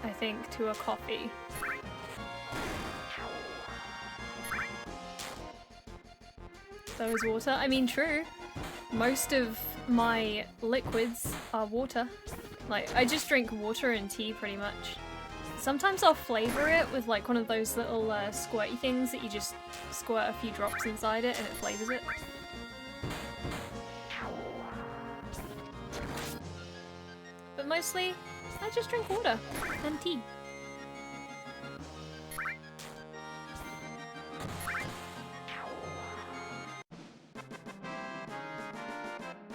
Speaker 1: I think, to a coffee. So is water. I mean, true. Most of my liquids are water. Like, I just drink water and tea pretty much. Sometimes I'll flavor it with like one of those little squirty things that you just squirt a few drops inside it and it flavors it. But mostly, I just drink water and tea.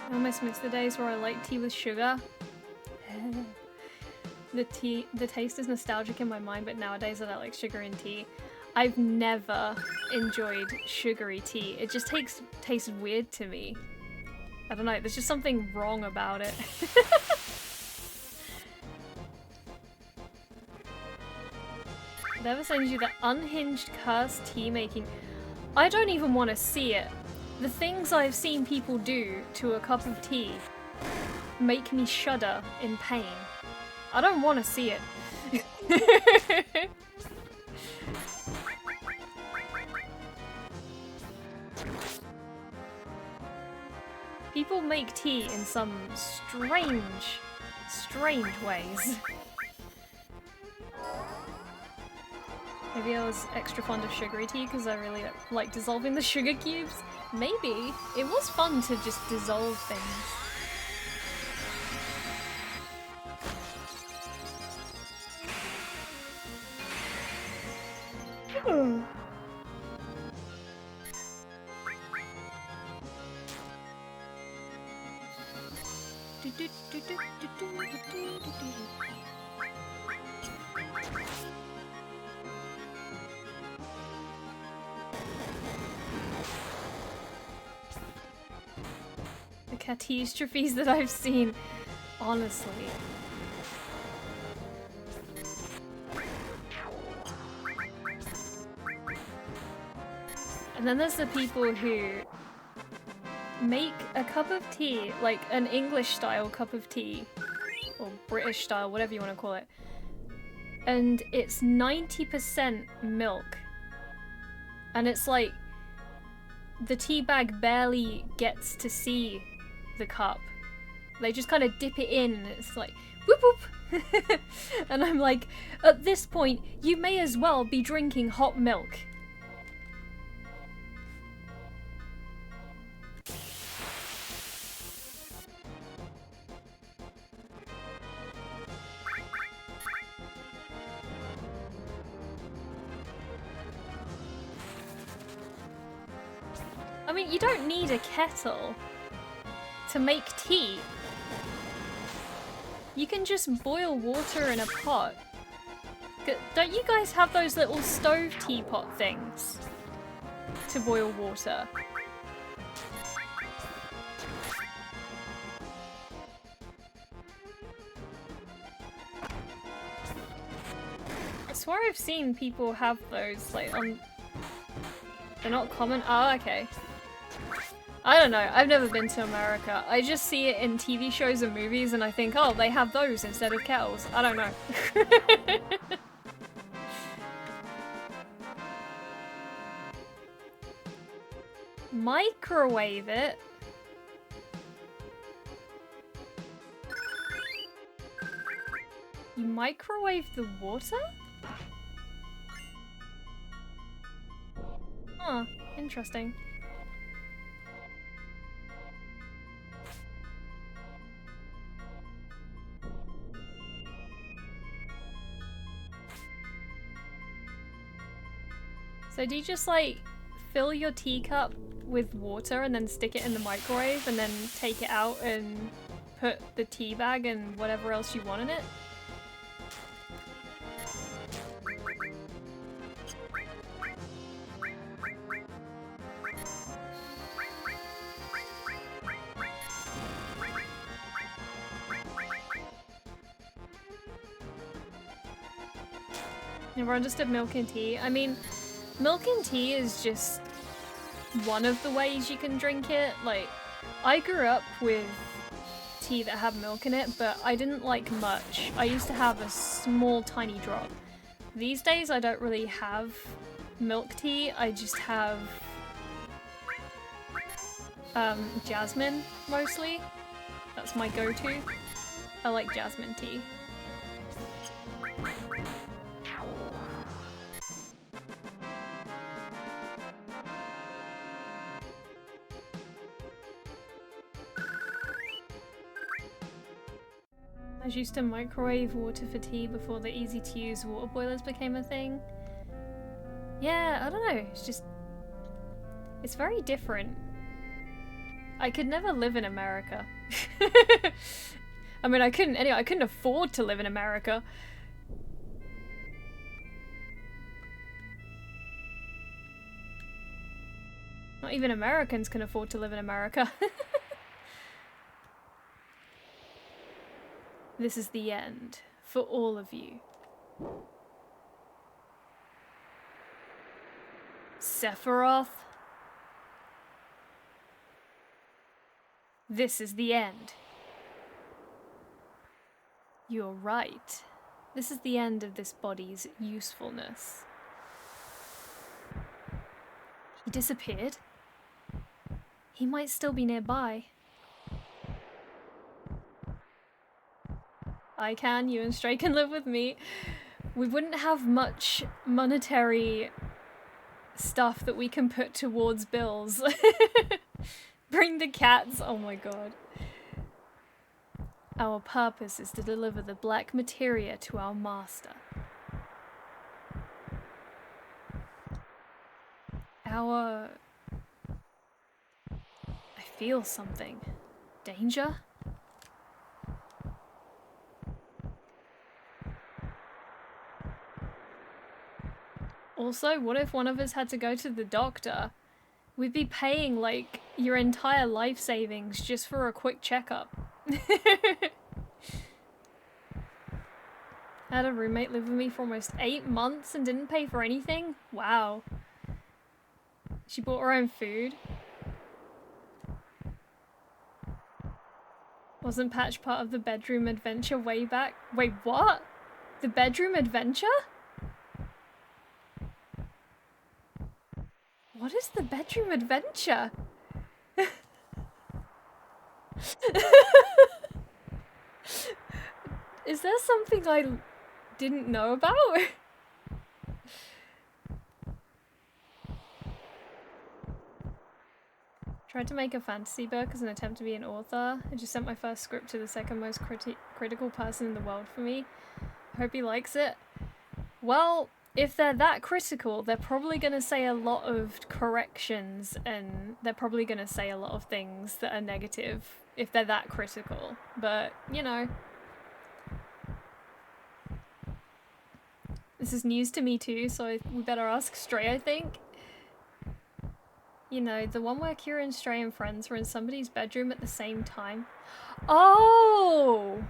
Speaker 1: I almost miss the days where I liked tea with sugar. The taste is nostalgic in my mind, but nowadays I don't like sugar in tea. I've never enjoyed sugary tea. It just tastes weird to me. I don't know, there's just something wrong about it. Whoever sends you the unhinged cursed tea making, I don't even want to see it. The things I've seen people do to a cup of tea make me shudder in pain. I don't want to see it. People make tea in some strange ways. Maybe I was extra fond of sugary tea because I really like dissolving the sugar cubes. Maybe. It was fun to just dissolve things. The catastrophes that I've seen, honestly. And then there's the people who make a cup of tea, like an English style cup of tea, or British style, whatever you want to call it, and it's 90% milk. And it's like, the tea bag barely gets to see the cup. They just kind of dip it in, and it's like, whoop whoop! And I'm like, at this point, you may as well be drinking hot milk. I mean, you don't need a kettle to make tea. You can just boil water in a pot. Don't you guys have those little stove teapot things to boil water? I swear I've seen people have those, like, on... They're not common? Oh, okay. I don't know, I've never been to America. I just see it in TV shows and movies and I think, oh, they have those instead of kettles. I don't know. Microwave it? You microwave the water? Huh, interesting. So do you just like fill your teacup with water and then stick it in the microwave and then take it out and put the tea bag and whatever else you want in it? Never understood milk and tea. I mean, milk and tea is just one of the ways you can drink it. Like, I grew up with tea that had milk in it, but I didn't like much. I used to have a small, tiny drop. These days, I don't really have milk tea. I just have jasmine, mostly. That's my go-to. I like jasmine tea. I used to microwave water for tea before the easy-to-use water boilers became a thing. Yeah, I don't know, it's just... It's very different. I could never live in America. I mean, I couldn't afford to live in America. Not even Americans can afford to live in America. This is the end for all of you. Sephiroth. This is the end. You're right. This is the end of this body's usefulness. He disappeared. He might still be nearby. I can, you and Stray can live with me. We wouldn't have much monetary stuff that we can put towards bills. Bring the cats, oh my god. Our purpose is to deliver the black materia to our master. I feel something. Danger? Also, what if one of us had to go to the doctor? We'd be paying, like, your entire life savings just for a quick checkup. Had a roommate live with me for almost 8 months and didn't pay for anything? Wow. She bought her own food. Wasn't Patch part of the bedroom adventure way back? Wait, what? The bedroom adventure? What is the bedroom adventure? Is there something I didn't know about? Tried to make a fantasy book as an attempt to be an author. I just sent my first script to the second most critical person in the world for me. I hope he likes it. Well, if they're that critical, they're probably going to say a lot of corrections and they're probably going to say a lot of things that are negative if they're that critical. But, you know. This is news to me too, so we better ask Stray, I think. You know, the one where Kira and Stray and friends were in somebody's bedroom at the same time. Oh!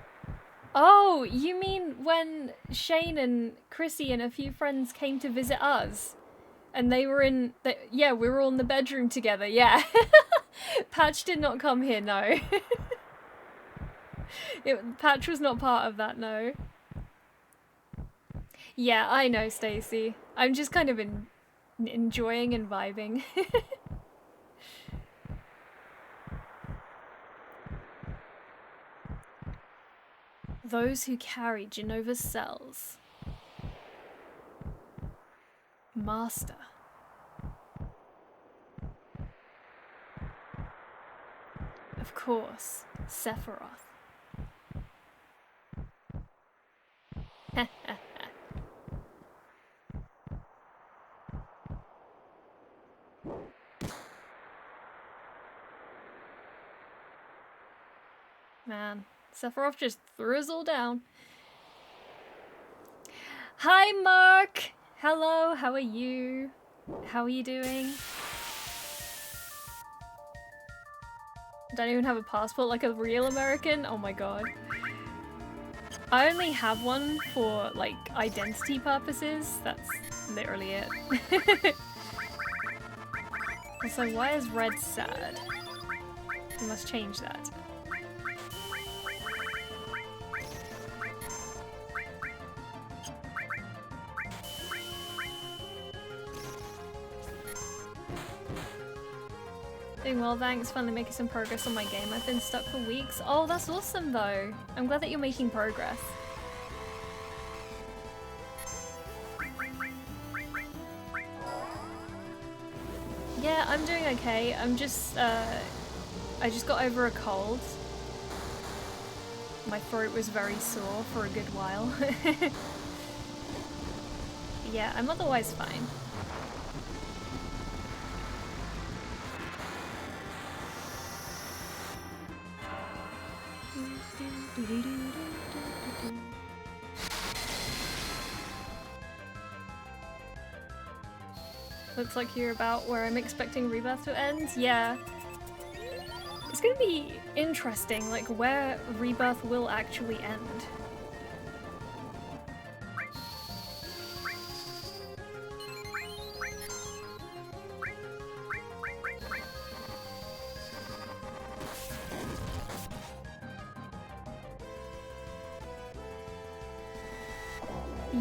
Speaker 1: Oh, you mean when Shane and Chrissy and a few friends came to visit us? And they were in... yeah, we were all in the bedroom together, yeah. Patch did not come here, no. Patch was not part of that, no. Yeah, I know, Stacey. I'm just kind of enjoying and vibing. Those who carry Genova's cells. Master. Of course, Sephiroth. Man, Sephiroth just threw us all down. Hi, Mark! Hello, how are you? How are you doing? Don't even have a passport like a real American? Oh my god. I only have one for, like, identity purposes. That's literally it. Also, why is red sad? We must change that. Doing well, thanks. Finally making some progress on my game. I've been stuck for weeks. Oh, that's awesome though. I'm glad that you're making progress. Yeah, I'm doing okay. I'm just, I just got over a cold. My throat was very sore for a good while. Yeah, I'm otherwise fine. Looks like you're about where I'm expecting Rebirth to end. Yeah. It's gonna be interesting, like, where Rebirth will actually end.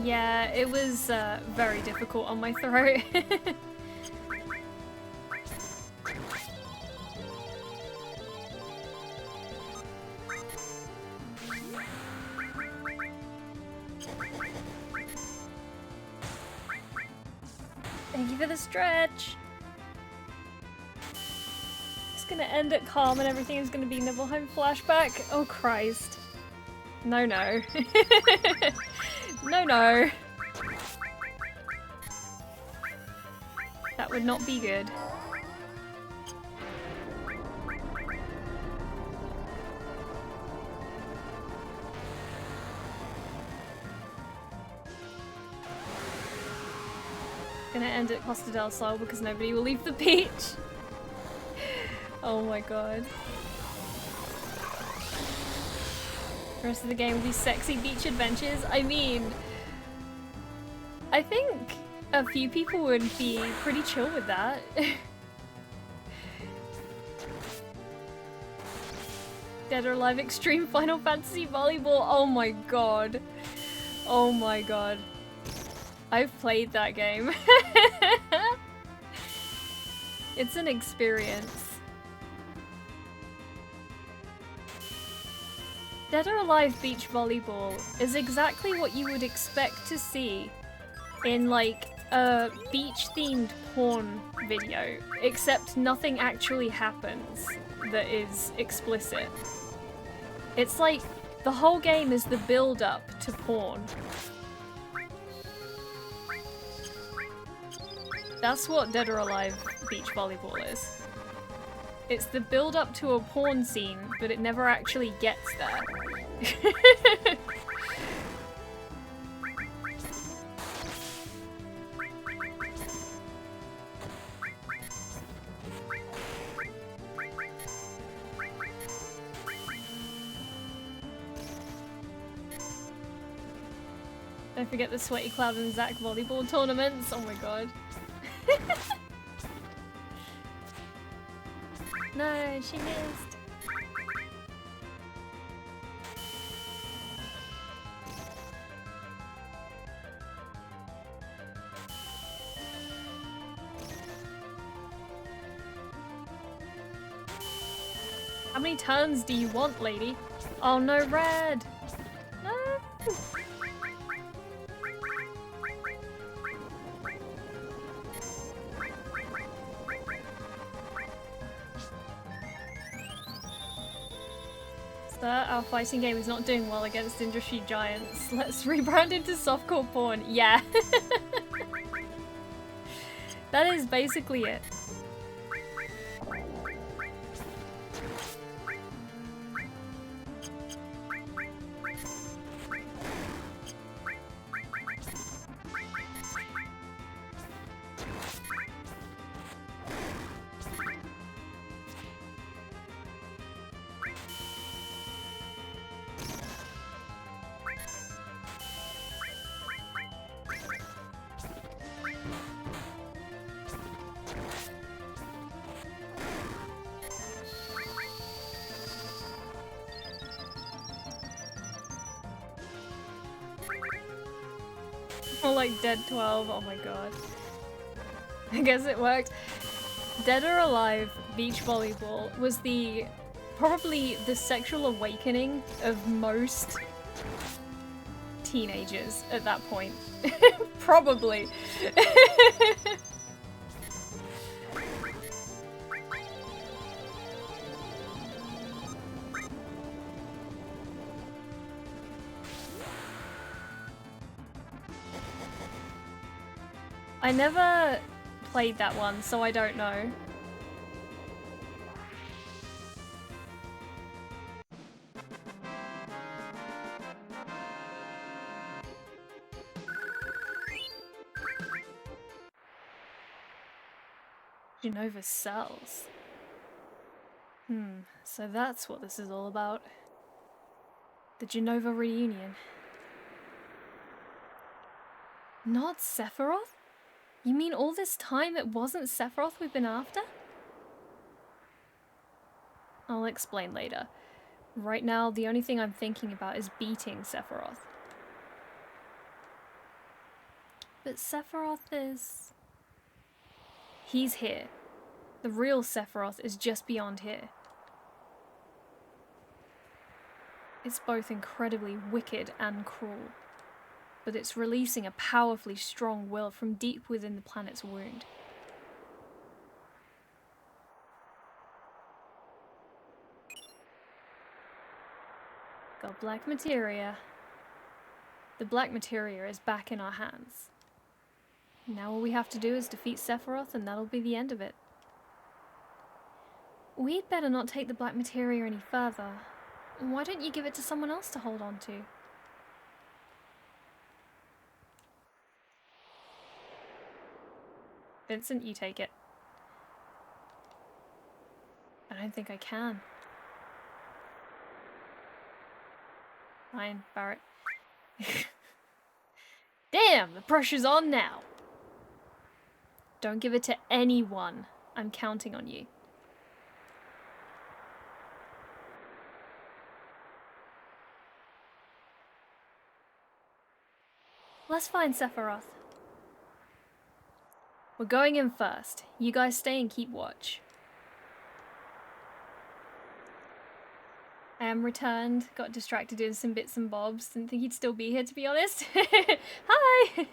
Speaker 1: Yeah, it was very difficult on my throat. Thank you for the stretch. It's gonna end at calm and everything is gonna be Nibelheim flashback. Oh Christ. No, no. No, no. That would not be good. Gonna end at Costa del Sol because nobody will leave the beach. Oh my god. The rest of the game will be sexy beach adventures. I mean, I think a few people would be pretty chill with that. Dead or Alive Extreme Final Fantasy Volleyball. Oh my god. Oh my god. I've played that game. It's an experience. Dead or Alive Beach Volleyball is exactly what you would expect to see in like a beach-themed porn video, except nothing actually happens that is explicit. It's like the whole game is the build-up to porn. That's what Dead or Alive Beach Volleyball is. It's the build-up to a porn scene, but it never actually gets there. Don't forget the Sweaty Cloud and Zack volleyball tournaments. Oh my god. No, she missed. How many turns do you want, lady? Oh no, red! No! Our fighting game is not doing well against industry giants. Let's rebrand into softcore porn. Yeah. That is basically it. More like Dead 12, oh my god. I guess it worked. Dead or Alive Beach Volleyball was probably the sexual awakening of most teenagers at that point. Probably. I never played that one, so I don't know. Genova cells. So that's what this is all about. The Genova reunion. Not Sephiroth? You mean all this time it wasn't Sephiroth we've been after? I'll explain later. Right now, the only thing I'm thinking about is beating Sephiroth. But Sephiroth is... He's here. The real Sephiroth is just beyond here. It's both incredibly wicked and cruel. But it's releasing a powerfully strong will from deep within the planet's wound. Got black materia. The black materia is back in our hands. Now all we have to do is defeat Sephiroth and that'll be the end of it. We'd better not take the black materia any further. Why don't you give it to someone else to hold on to? Vincent, you take it. I don't think I can. Fine, Barrett. Damn, the pressure's on now! Don't give it to anyone. I'm counting on you. Let's find Sephiroth. We're going in first. You guys stay and keep watch. I am returned. Got distracted in some bits and bobs. Didn't think he'd still be here, to be honest. Hi!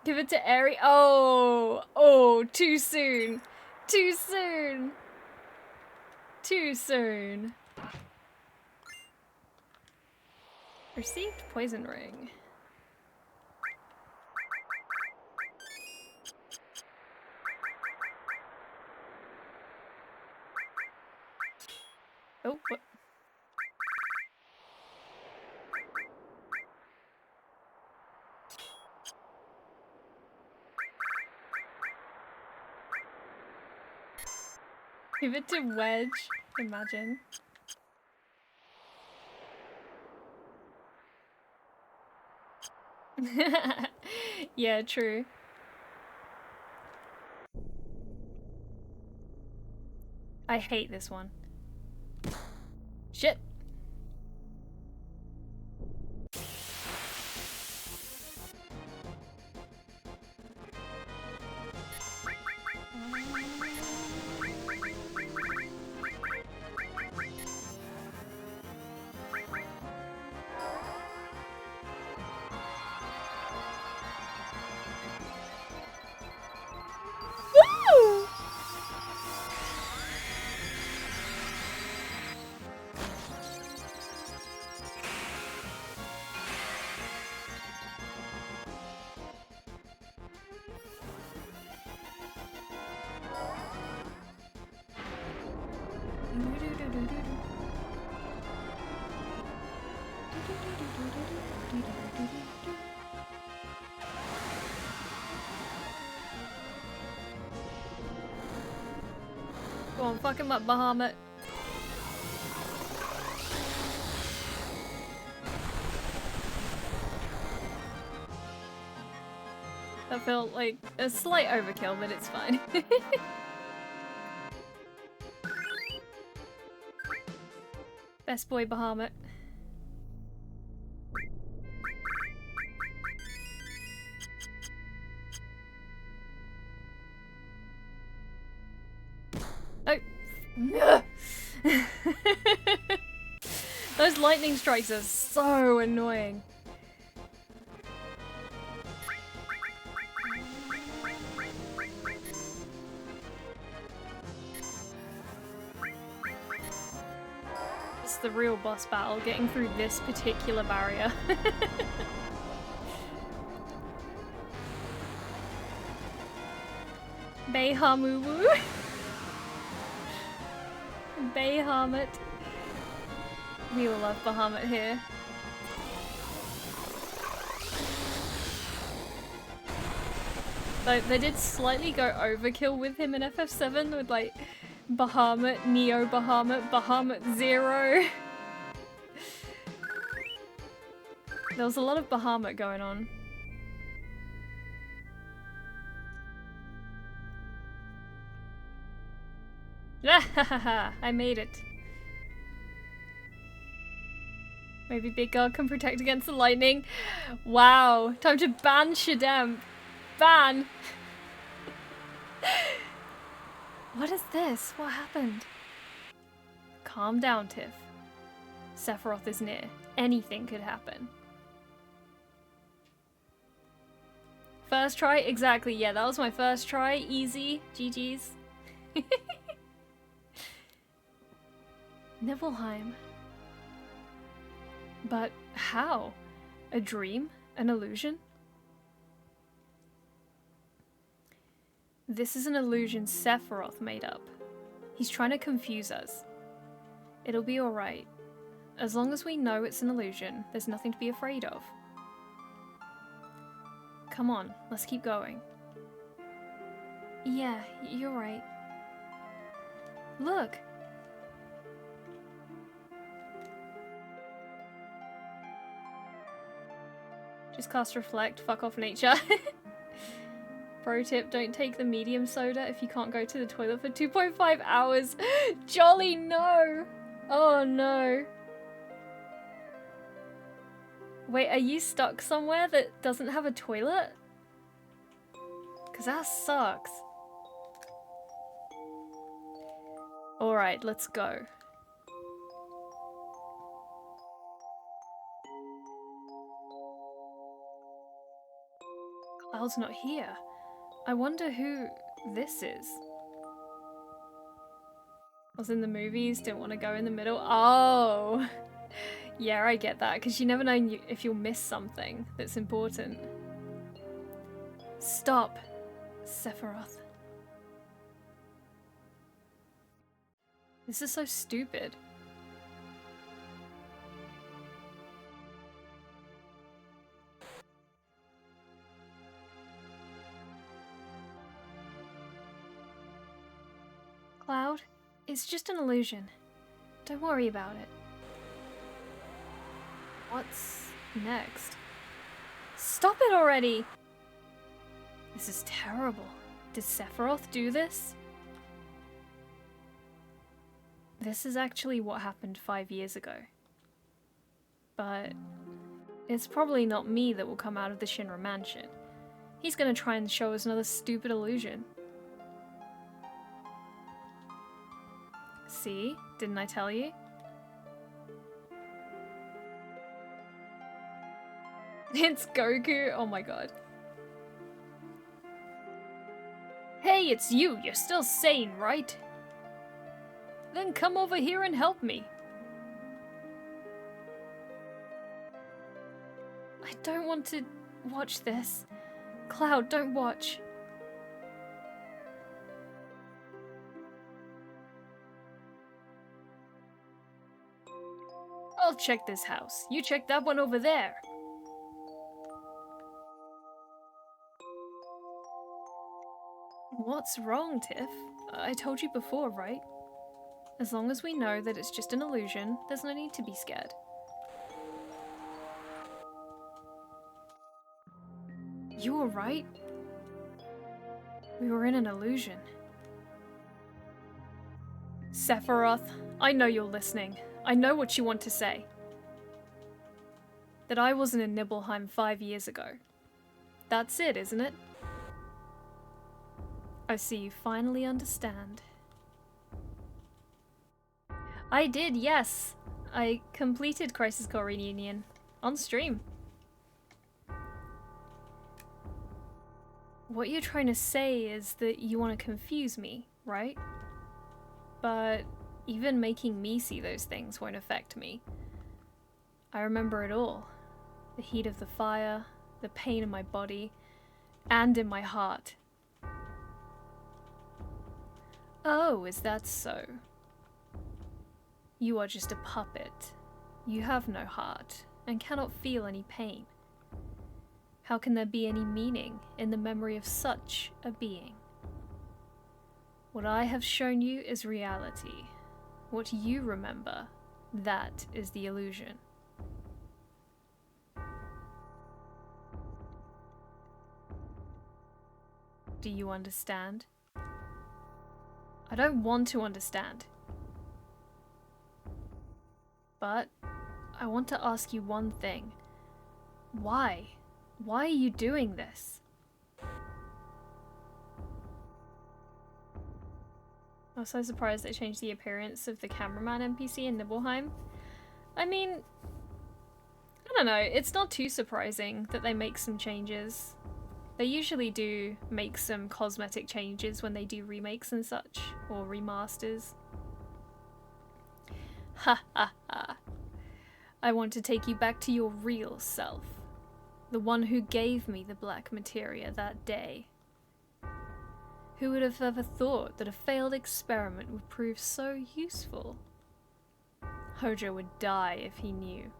Speaker 1: Give it to Eri. Oh! Oh, too soon. Too soon. Too soon. Received poison ring. Oh, what? Give it to Wedge. Imagine. Yeah, true. I hate this one. Shit. Woo! Go on, fuck him up, Bahamut. That felt like a slight overkill, but it's fine. Best boy Bahamut. Oh. Those lightning strikes are so annoying. It's the real boss battle, getting through this particular barrier. Bahamuwu. Bahamut. We all love Bahamut here. Though they did slightly go overkill with him in FF7 with like Bahamut, Neo Bahamut, Bahamut Zero. There was a lot of Bahamut going on. I made it. Maybe Big God can protect against the lightning. Wow, time to ban Shademp. Ban! What is this? What happened? Calm down, Tiff. Sephiroth is near. Anything could happen. First try? Exactly, yeah, that was my first try. Easy. GG's. Nibelheim. But how? A dream? An illusion? This is an illusion Sephiroth made up. He's trying to confuse us. It'll be alright. As long as we know it's an illusion, there's nothing to be afraid of. Come on, let's keep going. Yeah, you're right. Look! Just cast Reflect, fuck off nature. Pro tip, don't take the medium soda if you can't go to the toilet for 2.5 hours. Jolly no! Oh no. Wait, are you stuck somewhere that doesn't have a toilet? Because that sucks. Alright, let's go. Cloud's not here. I wonder who this is. I was in the movies, didn't want to go in the middle. Oh! Yeah, I get that, because you never know if you'll miss something that's important. Stop, Sephiroth. This is so stupid. Cloud, it's just an illusion. Don't worry about it. What's next? Stop it already! This is terrible. Did Sephiroth do this? This is actually what happened 5 years ago. But it's probably not me that will come out of the Shinra mansion. He's gonna try and show us another stupid illusion. See? Didn't I tell you? It's Goku? Oh my god. Hey, it's you! You're still sane, right? Then come over here and help me. I don't want to watch this. Cloud, don't watch. I'll check this house. You check that one over there. What's wrong, Tiff? I told you before, right? As long as we know that it's just an illusion, there's no need to be scared. You were right. We were in an illusion. Sephiroth, I know you're listening. I know what you want to say. That I wasn't in Nibelheim 5 years ago. That's it, isn't it? I see you finally understand. I did, yes. I completed Crisis Core Reunion on stream. What you're trying to say is that you want to confuse me, right? But even making me see those things won't affect me. I remember it all. The heat of the fire, the pain in my body, and in my heart. Oh, is that so? You are just a puppet. You have no heart, and cannot feel any pain. How can there be any meaning in the memory of such a being? What I have shown you is reality. What you remember, that is the illusion. Do you understand? I don't want to understand. But I want to ask you one thing. Why? Why are you doing this? I was so surprised they changed the appearance of the cameraman NPC in Nibelheim. I mean, I don't know, it's not too surprising that they make some changes. They usually do make some cosmetic changes when they do remakes and such, or remasters. Ha ha ha. I want to take you back to your real self. The one who gave me the black materia that day. Who would have ever thought that a failed experiment would prove so useful? Hojo would die if he knew.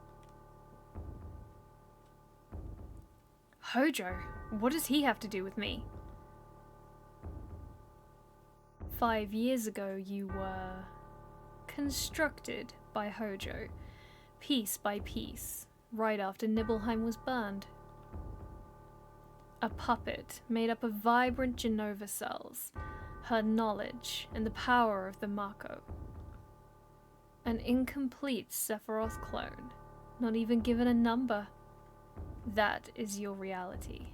Speaker 1: Hojo? What does he have to do with me? 5 years ago you were constructed by Hojo, piece by piece, right after Nibelheim was burned. A puppet made up of vibrant Genova cells, her knowledge and the power of the Mako. An incomplete Sephiroth clone, not even given a number. That is your reality.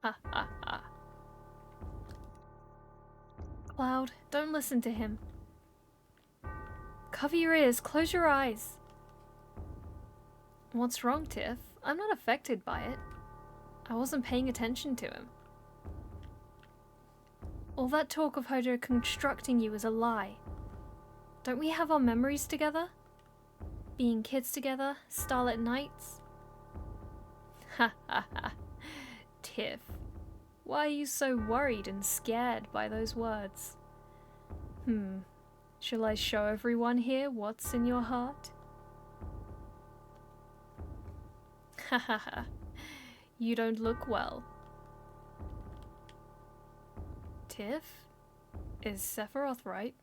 Speaker 1: Ha ha ha. Cloud, don't listen to him. Cover your ears, close your eyes. What's wrong, Tiff? I'm not affected by it. I wasn't paying attention to him. All that talk of Hojo constructing you is a lie. Don't we have our memories together? Being kids together, starlit nights? Ha ha ha. Tiff, why are you so worried and scared by those words? Shall I show everyone here what's in your heart? Ha ha ha. You don't look well. Tiff? Is Sephiroth right?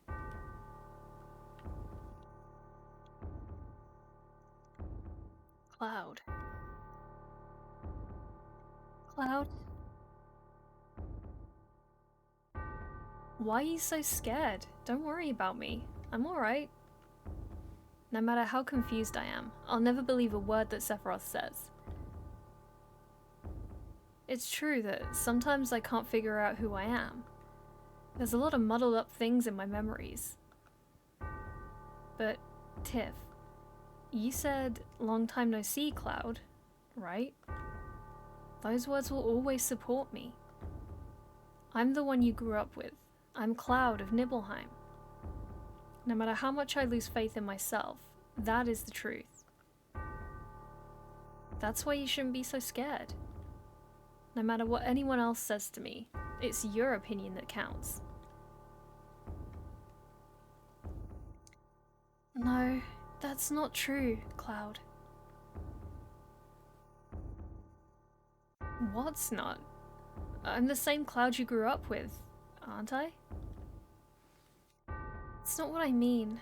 Speaker 1: Cloud. Cloud? Why are you so scared? Don't worry about me. I'm alright. No matter how confused I am, I'll never believe a word that Sephiroth says. It's true that sometimes I can't figure out who I am. There's a lot of muddled up things in my memories. But, Tiff, you said long time no see, Cloud, right? Those words will always support me. I'm the one you grew up with. I'm Cloud of Nibelheim. No matter how much I lose faith in myself, that is the truth. That's why you shouldn't be so scared. No matter what anyone else says to me, it's your opinion that counts. No, that's not true, Cloud. What's not? I'm the same Cloud you grew up with, aren't I? It's not what I mean.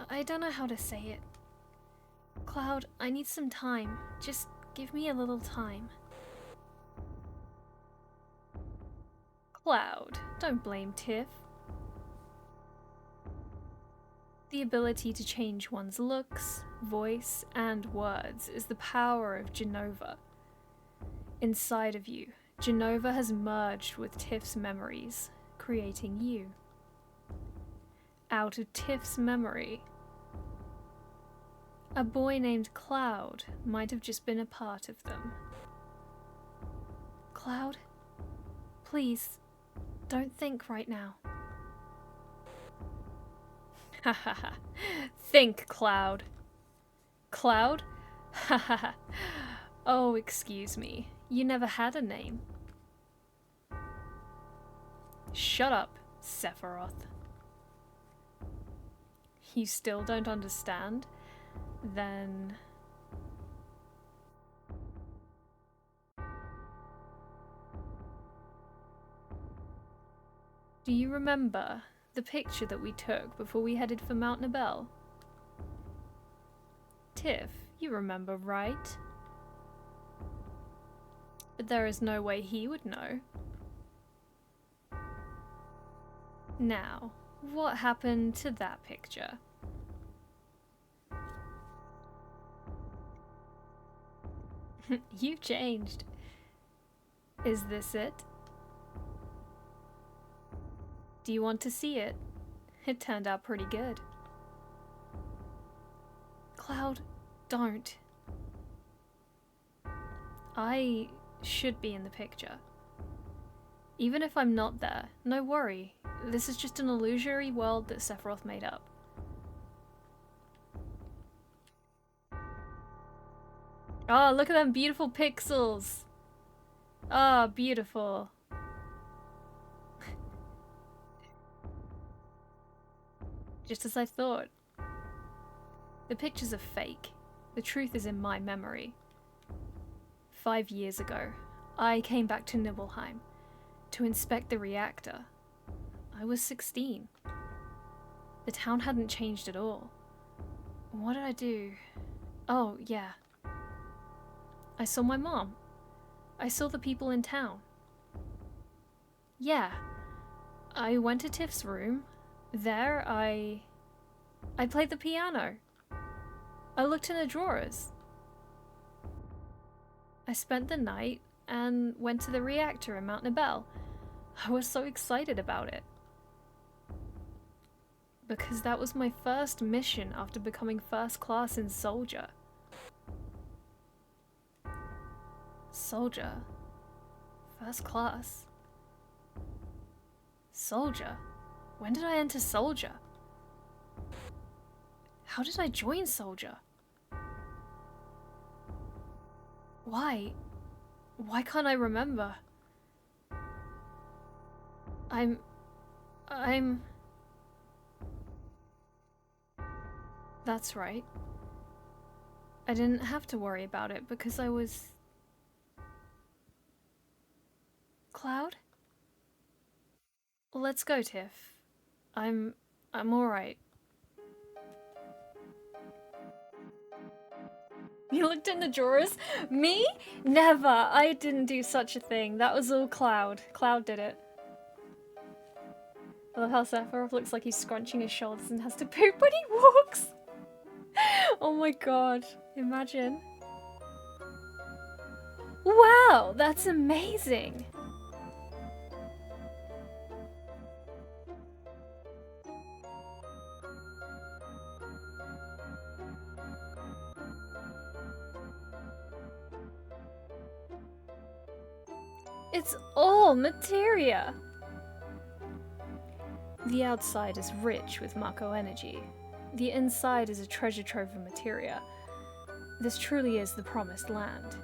Speaker 1: I don't know how to say it. Cloud, I need some time. Just give me a little time. Cloud, don't blame Tiff. The ability to change one's looks, voice, and words is the power of Genova. Inside of you, Genova has merged with Tiff's memories, creating you. Out of Tiff's memory, a boy named Cloud might have just been a part of them. Cloud, please, don't think right now. Ha ha ha. Think, Cloud. Cloud? Ha ha ha. Oh, excuse me. You never had a name. Shut up, Sephiroth. You still don't understand? Then... Do you remember the picture that we took before we headed for Mount Nibel? Tiff, you remember, right? But there is no way he would know. Now, what happened to that picture? You've changed. Is this it? Do you want to see it? It turned out pretty good. Cloud, don't. I should be in the picture. Even if I'm not there, no worry. This is just an illusory world that Sephiroth made up. Oh, look at them beautiful pixels! Ah, oh, beautiful. Just as I thought. The pictures are fake. The truth is in my memory. 5 years ago, I came back to Nibelheim to inspect the reactor. I was 16. The town hadn't changed at all. What did I do? Oh, yeah. I saw my mom. I saw the people in town. Yeah. I went to Tiff's room. There, I I played the piano. I looked in the drawers. I spent the night and went to the reactor in Mount Nibel. I was so excited about it. Because that was my first mission after becoming first class in Soldier. Soldier? First class? Soldier? When did I enter Soldier? How did I join Soldier? Why? Why can't I remember? I'm... That's right. I didn't have to worry about it because I was... Cloud? Let's go, Tiff. I'm alright. You looked in the drawers? Me? Never! I didn't do such a thing. That was all Cloud. Cloud did it. I love how Sephiroth looks like he's scrunching his shoulders and has to poop when he walks. Oh my god. Imagine. Wow, that's amazing. It's all materia. The outside is rich with Mako energy. The inside is a treasure trove of materia. This truly is the Promised Land.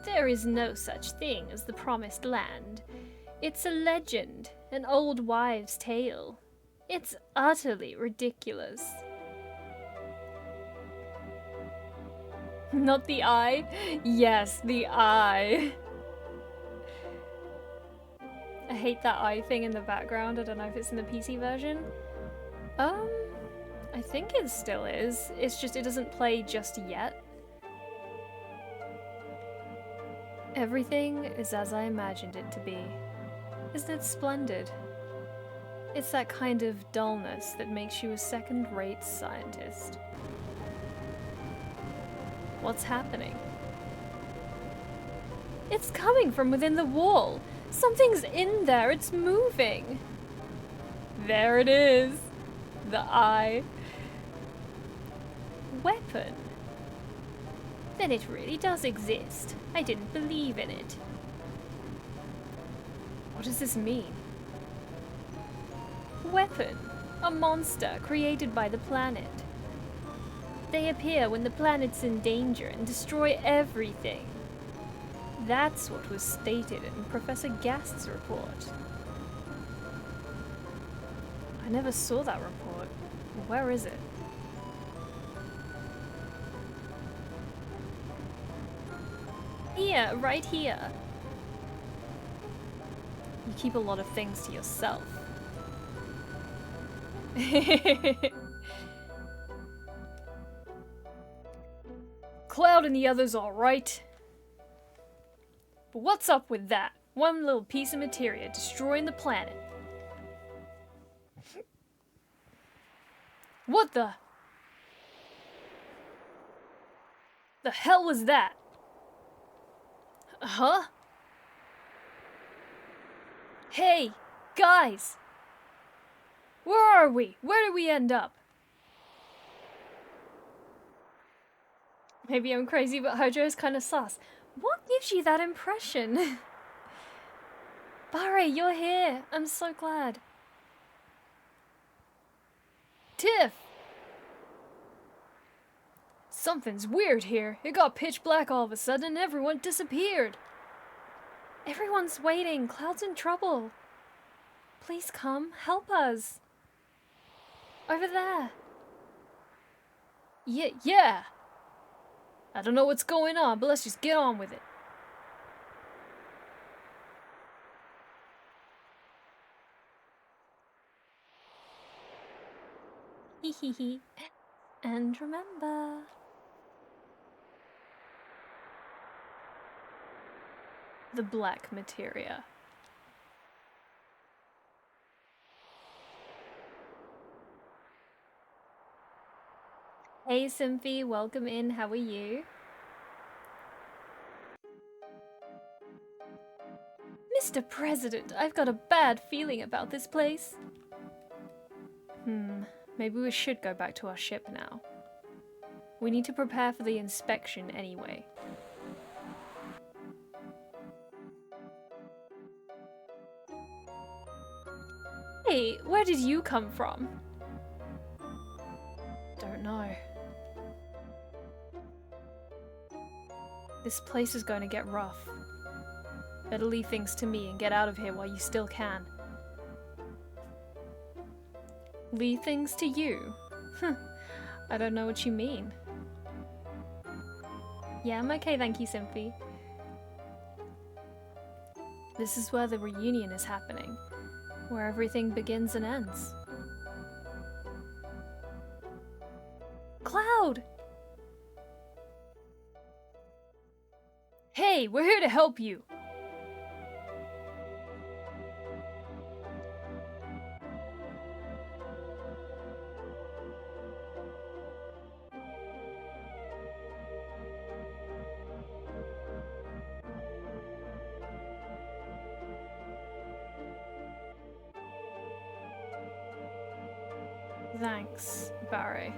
Speaker 1: There is no such thing as the Promised Land. It's a legend, an old wives' tale. It's utterly ridiculous. Not the eye? Yes, the eye. I hate that eye thing in the background. I don't know if it's in the PC version. I think it still is. It's just it doesn't play just yet. Everything is as I imagined it to be. Isn't it splendid? It's that kind of dullness that makes you a second-rate scientist. What's happening? It's coming from within the wall. Something's in there. It's moving. There it is. The eye. Weapon. Then it really does exist. I didn't believe in it. What does this mean? Weapon. A monster created by the planet. They appear when the planet's in danger and destroy everything. That's what was stated in Professor Gast's report. I never saw that report. Where is it? Here, right here. You keep a lot of things to yourself. Cloud and the others all right. But what's up with that? One little piece of materia destroying the planet. What the hell was that? Huh? Hey, guys! Where are we? Where did we end up? Maybe I'm crazy, but Hojo's kind of sus. What gives you that impression? Barry, you're here. I'm so glad. Tiff! Something's weird here. It got pitch black all of a sudden and everyone disappeared. Everyone's waiting. Cloud's in trouble. Please come. Help us. Over there. Yeah. I don't know what's going on, but let's just get on with it. Hehehe. And remember... the black materia. Hey Symphy, welcome in. How are you? Mr. President, I've got a bad feeling about this place. Maybe we should go back to our ship now. We need to prepare for the inspection anyway. Hey, where did you come from? Don't know. This place is going to get rough. Better leave things to me and get out of here while you still can. Leave things to you? I don't know what you mean. Yeah, I'm okay, thank you, Symphy. This is where the reunion is happening. Where everything begins and ends. Cloud! Hey, we're here to help you! Thanks, Barry.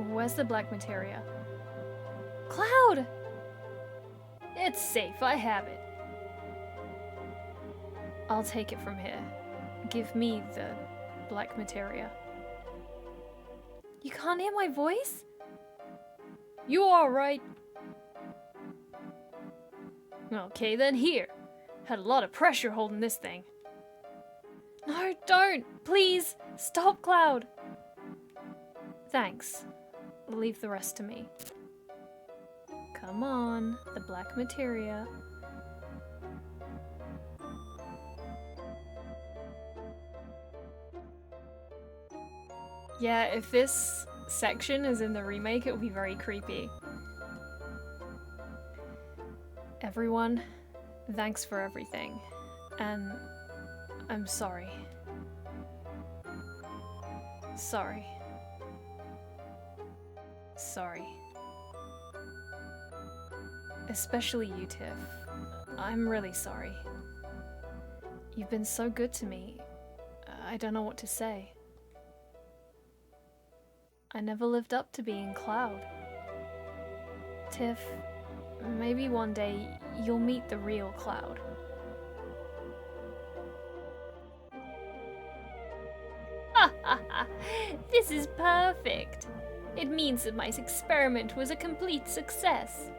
Speaker 1: Where's the black materia? Cloud! It's safe, I have it. I'll take it from here. Give me the black materia. You can't hear my voice? You alright? Okay, then here. Had a lot of pressure holding this thing. No, don't! Please! Stop, Cloud! Thanks. Leave the rest to me. Come on, the black materia. Yeah, if this section is in the remake, it will be very creepy. Everyone, thanks for everything. And I'm sorry. Sorry. Sorry. Especially you, Tiff. I'm really sorry. You've been so good to me. I don't know what to say. I never lived up to being Cloud. Tiff, maybe one day you'll meet the real Cloud. Ha ha ha! This is perfect! It means that my experiment was a complete success.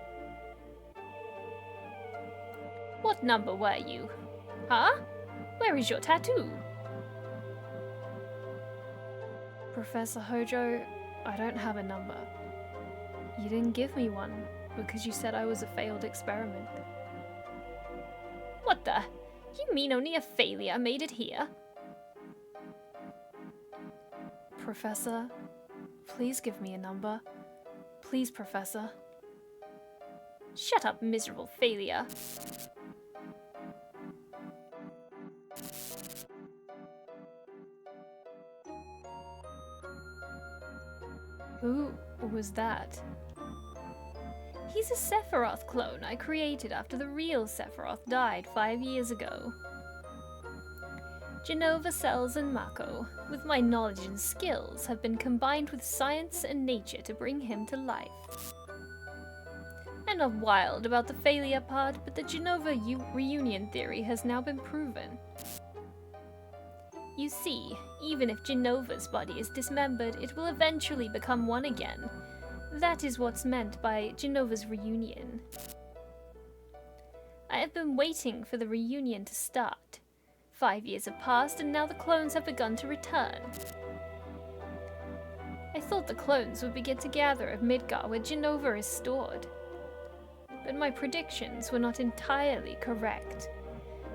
Speaker 1: What number were you? Huh? Where is your tattoo? Professor Hojo, I don't have a number. You didn't give me one because you said I was a failed experiment. What the? You mean only a failure made it here? Professor, please give me a number. Please, Professor. Shut up, miserable failure. Who was that? He's a Sephiroth clone I created after the real Sephiroth died 5 years ago. Genova, Cells, and Mako, with my knowledge and skills, have been combined with science and nature to bring him to life. I'm not wild about the failure part, but the Genova reunion theory has now been proven. You see, even if Genova's body is dismembered, it will eventually become one again. That is what's meant by Genova's reunion. I have been waiting for the reunion to start. 5 years have passed, and now the clones have begun to return. I thought the clones would begin to gather at Midgar where Genova is stored. But my predictions were not entirely correct.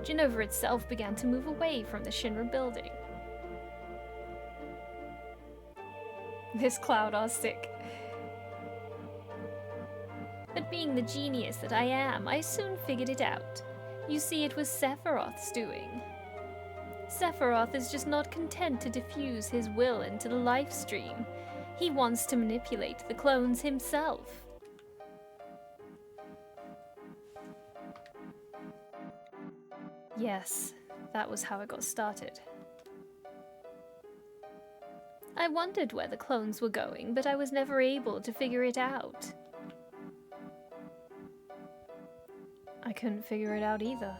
Speaker 1: Genova itself began to move away from the Shinra building. This Cloud are sick. But being the genius that I am, I soon figured it out. You see, it was Sephiroth's doing. Sephiroth is just not content to diffuse his will into the life stream. He wants to manipulate the clones himself. Yes, that was how it got started. I wondered where the clones were going, but I was never able to figure it out. I couldn't figure it out either.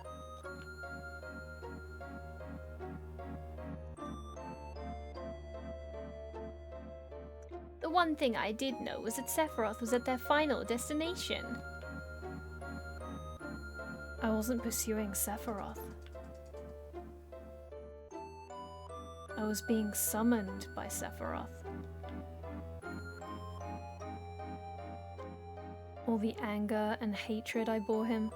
Speaker 1: The one thing I did know was that Sephiroth was at their final destination. I wasn't pursuing Sephiroth. I was being summoned by Sephiroth. All the anger and hatred I bore him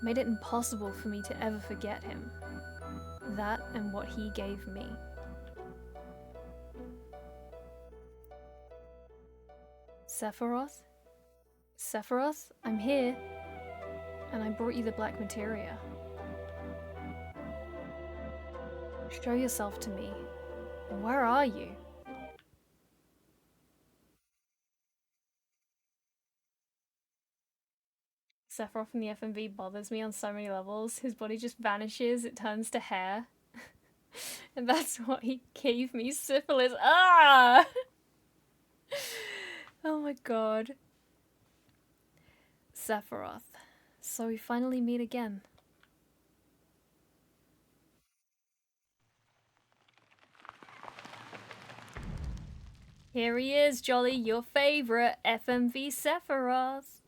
Speaker 1: made it impossible for me to ever forget him. That and what he gave me. Sephiroth? Sephiroth, I'm here. And I brought you the black materia. Show yourself to me. Where are you? Sephiroth from the FMV bothers me on so many levels. His body just vanishes, it turns to hair. And that's what he gave me, syphilis. Ah! Oh my god. Sephiroth. So we finally meet again. Here he is, Jolly, your favourite FMV Sephiroth.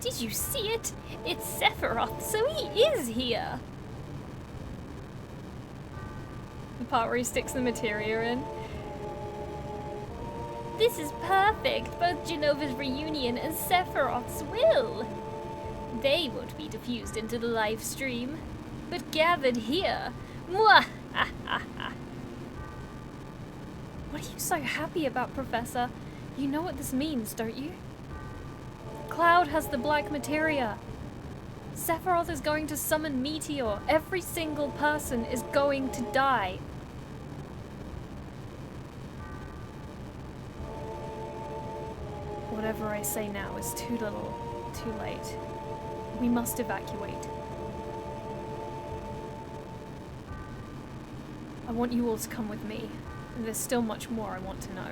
Speaker 1: Did you see it? It's Sephiroth, so he is here! The part where he sticks the materia in. This is perfect, both Genova's reunion and Sephiroth's will. They won't be diffused into the live stream, but gathered here. Mwah! What are you so happy about, Professor? You know what this means, don't you? Cloud has the black materia. Sephiroth is going to summon Meteor. Every single person is going to die. Whatever I say now is too little, too late. We must evacuate. I want you all to come with me. There's still much more I want to know.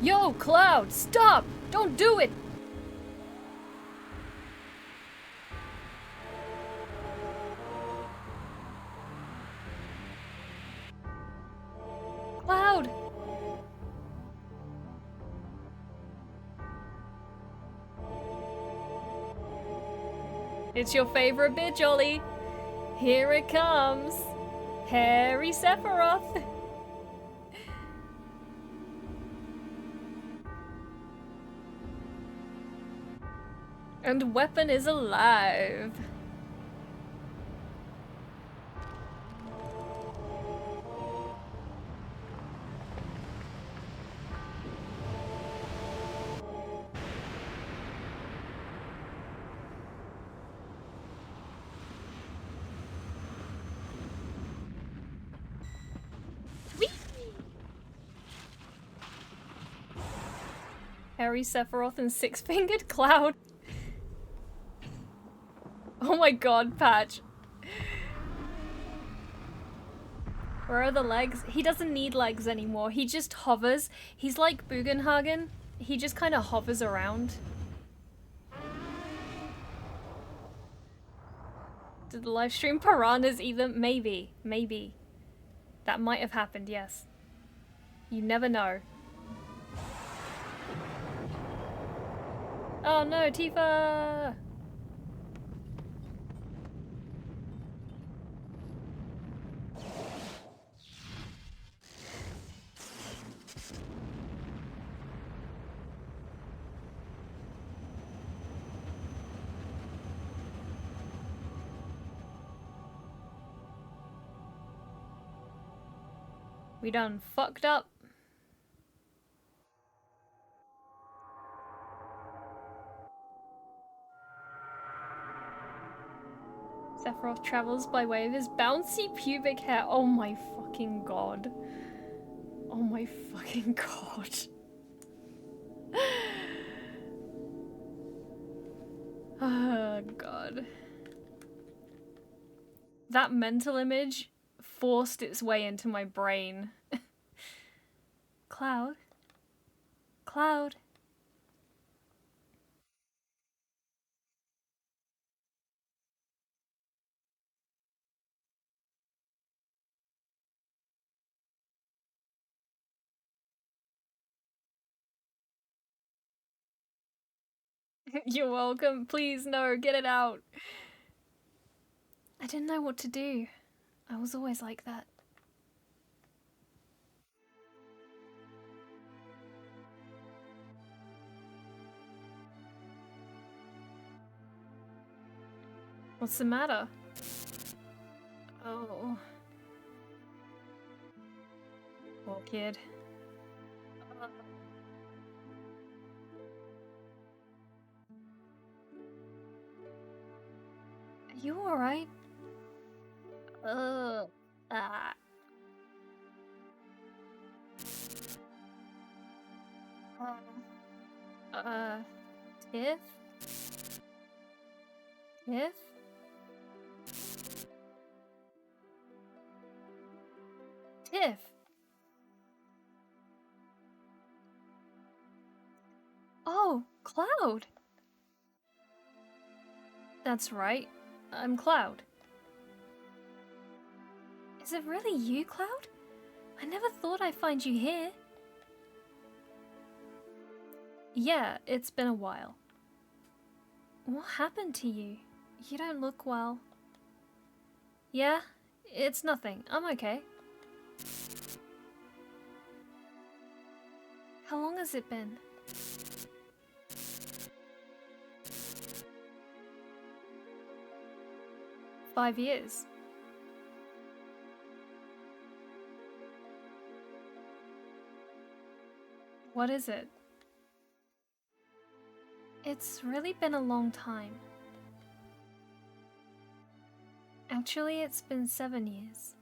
Speaker 1: Yo, Cloud, stop! Don't do it! Cloud! It's your favorite bit, Jolly. Here it comes. Harry Sephiroth. And Weapon is alive. Whee! Harry Sephiroth and Six-Fingered Cloud. Oh my god, Patch. Where are the legs? He doesn't need legs anymore. He just hovers. He's like Bugenhagen. He just kind of hovers around. Did the live stream piranhas either? Maybe. Maybe. That might have happened, yes. You never know. Oh no, Tifa! We done fucked up. Sephiroth travels by way of his bouncy pubic hair. Oh my fucking god. Oh my fucking god. Oh god. That mental image forced its way into my brain. Cloud? Cloud? You're welcome. Please, no, get it out. I didn't know what to do. I was always like that. What's the matter? Oh. Poor kid. Are you alright? Ah. Uh, Tiff? Tiff? Tiff? Oh, Cloud! That's right. I'm Cloud. Is it really you, Cloud? I never thought I'd find you here. Yeah, it's been a while. What happened to you? You don't look well. Yeah, it's nothing. I'm okay. How long has it been? "5 years. What is it? It's really been a long time. Actually, it's been 7 years.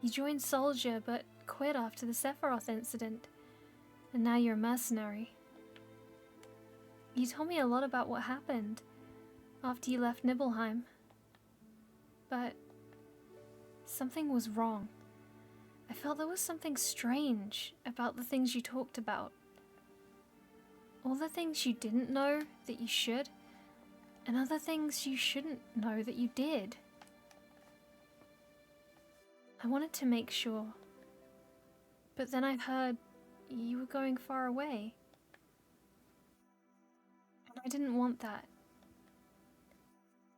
Speaker 1: You joined Soldier, but quit after the Sephiroth incident, and now you're a mercenary. You told me a lot about what happened after you left Nibelheim, but something was wrong. I felt there was something strange about the things you talked about. All the things you didn't know that you should, and other things you shouldn't know that you did. I wanted to make sure, but then I heard you were going far away. And I didn't want that.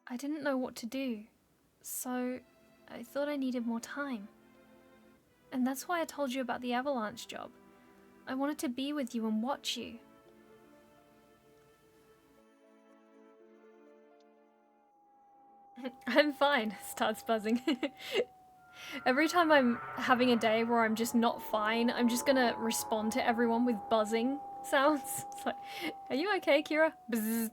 Speaker 1: I didn't know what to do, so I thought I needed more time. And that's why I told you about the Avalanche job. I wanted to be with you and watch you. I'm fine, starts buzzing. Every time I'm having a day where I'm just not fine, I'm just gonna respond to everyone with buzzing sounds. It's like, are you okay, Kira? Bzzz.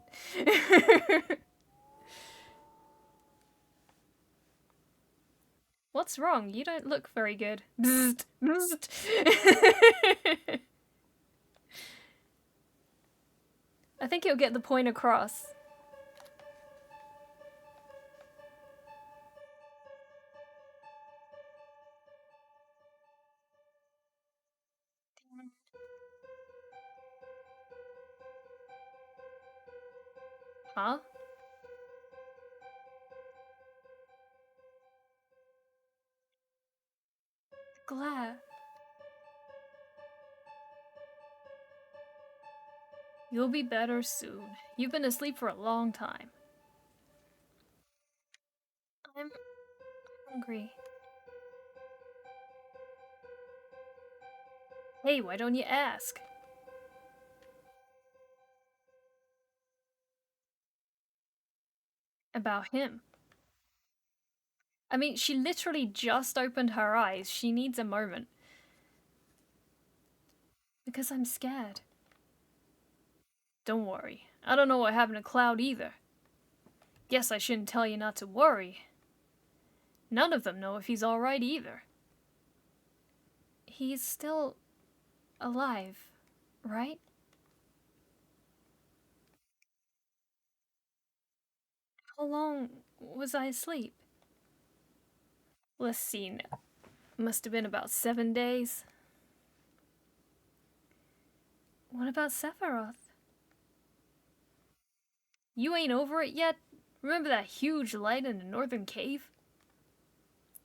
Speaker 1: What's wrong? You don't look very good. Bzzzt, bzzzt. I think you'll get the point across. Huh? Glare. You'll be better soon. You've been asleep for a long time. I'm hungry. Hey, why don't you ask? About him. I mean, she literally just opened her eyes. She needs a moment. Because I'm scared. Don't worry. I don't know what happened to Cloud either. Guess I shouldn't tell you not to worry. None of them know if he's alright either. He's still alive, right? How long was I asleep? Let's see now. Must have been about 7 days. What about Sephiroth? You ain't over it yet? Remember that huge light in the northern cave?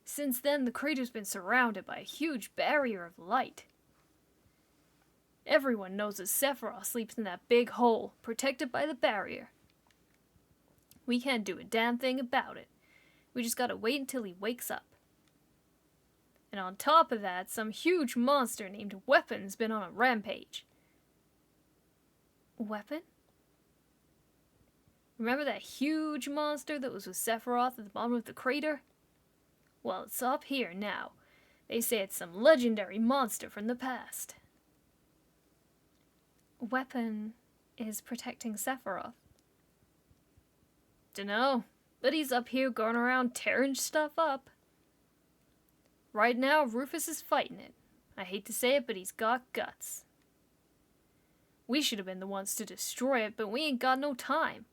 Speaker 1: Since then, the crater's been surrounded by a huge barrier of light. Everyone knows that Sephiroth sleeps in that big hole, protected by the barrier. We can't do a damn thing about it. We just gotta wait until he wakes up. And on top of that, some huge monster named Weapon's been on a rampage. Weapon? Remember that huge monster that was with Sephiroth at the bottom of the crater? Well, it's up here now. They say it's some legendary monster from the past. Weapon is protecting Sephiroth. Dunno, but he's up here going around tearing stuff up. Right now, Rufus is fighting it. I hate to say it, but he's got guts. We should have been the ones to destroy it, but we ain't got no time.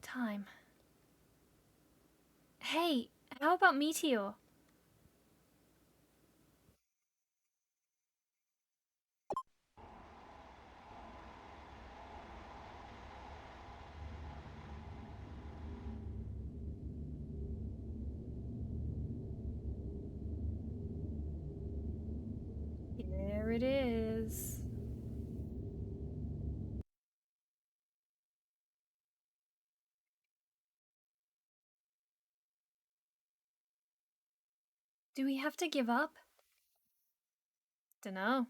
Speaker 1: Time. Hey, how about Meteor? There it is. Do we have to give up? Dunno.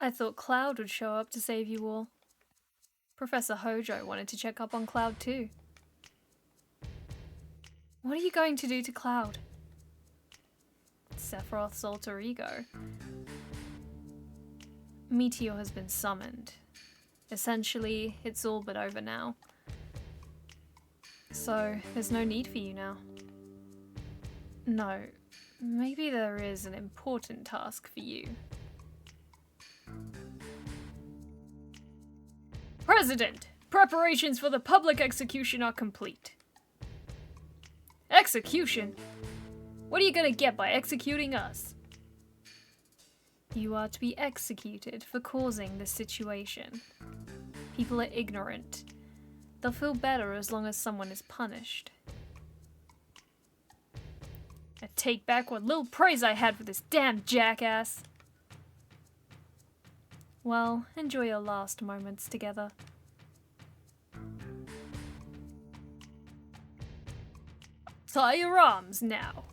Speaker 1: I thought Cloud would show up to save you all. Professor Hojo wanted to check up on Cloud too. What are you going to do to Cloud? Sephiroth's alter ego. Meteor has been summoned. Essentially, it's all but over now. So, there's no need for you now. No, maybe there is an important task for you. President! Preparations for the public execution are complete. Execution? What are you gonna get by executing us? You are to be executed for causing this situation. People are ignorant. They'll feel better as long as someone is punished. I take back what little praise I had for this damn jackass. Well, enjoy your last moments together. Tie your arms now.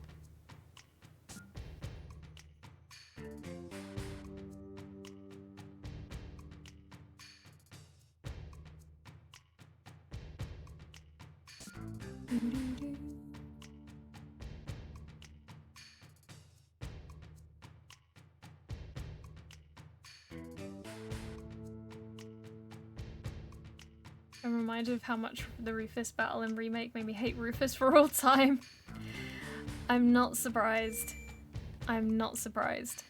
Speaker 1: I'm reminded of how much the Rufus battle and remake made me hate Rufus for all time. I'm not surprised. I'm not surprised.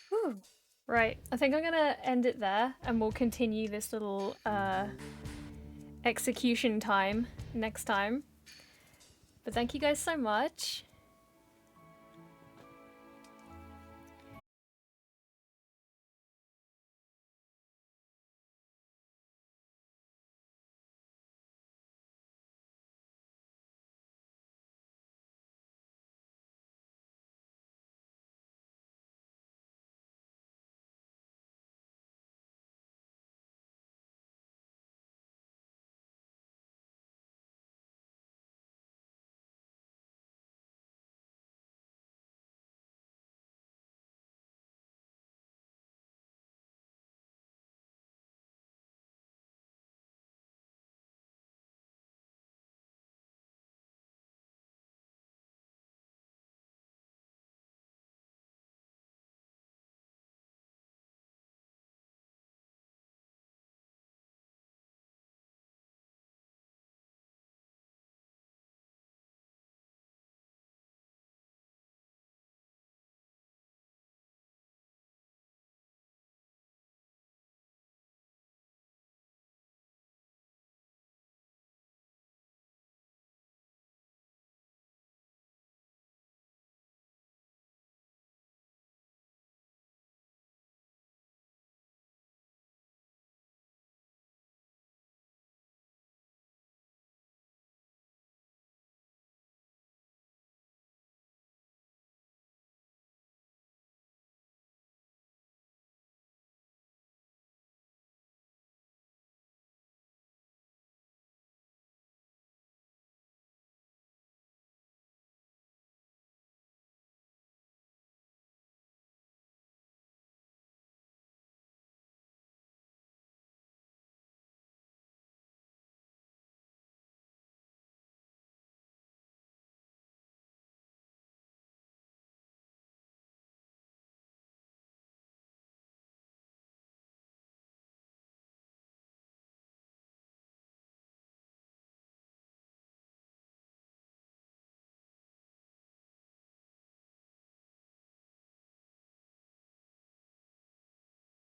Speaker 1: Whew. Right, I think I'm gonna end it there and we'll continue this little execution time next time. But thank you guys so much.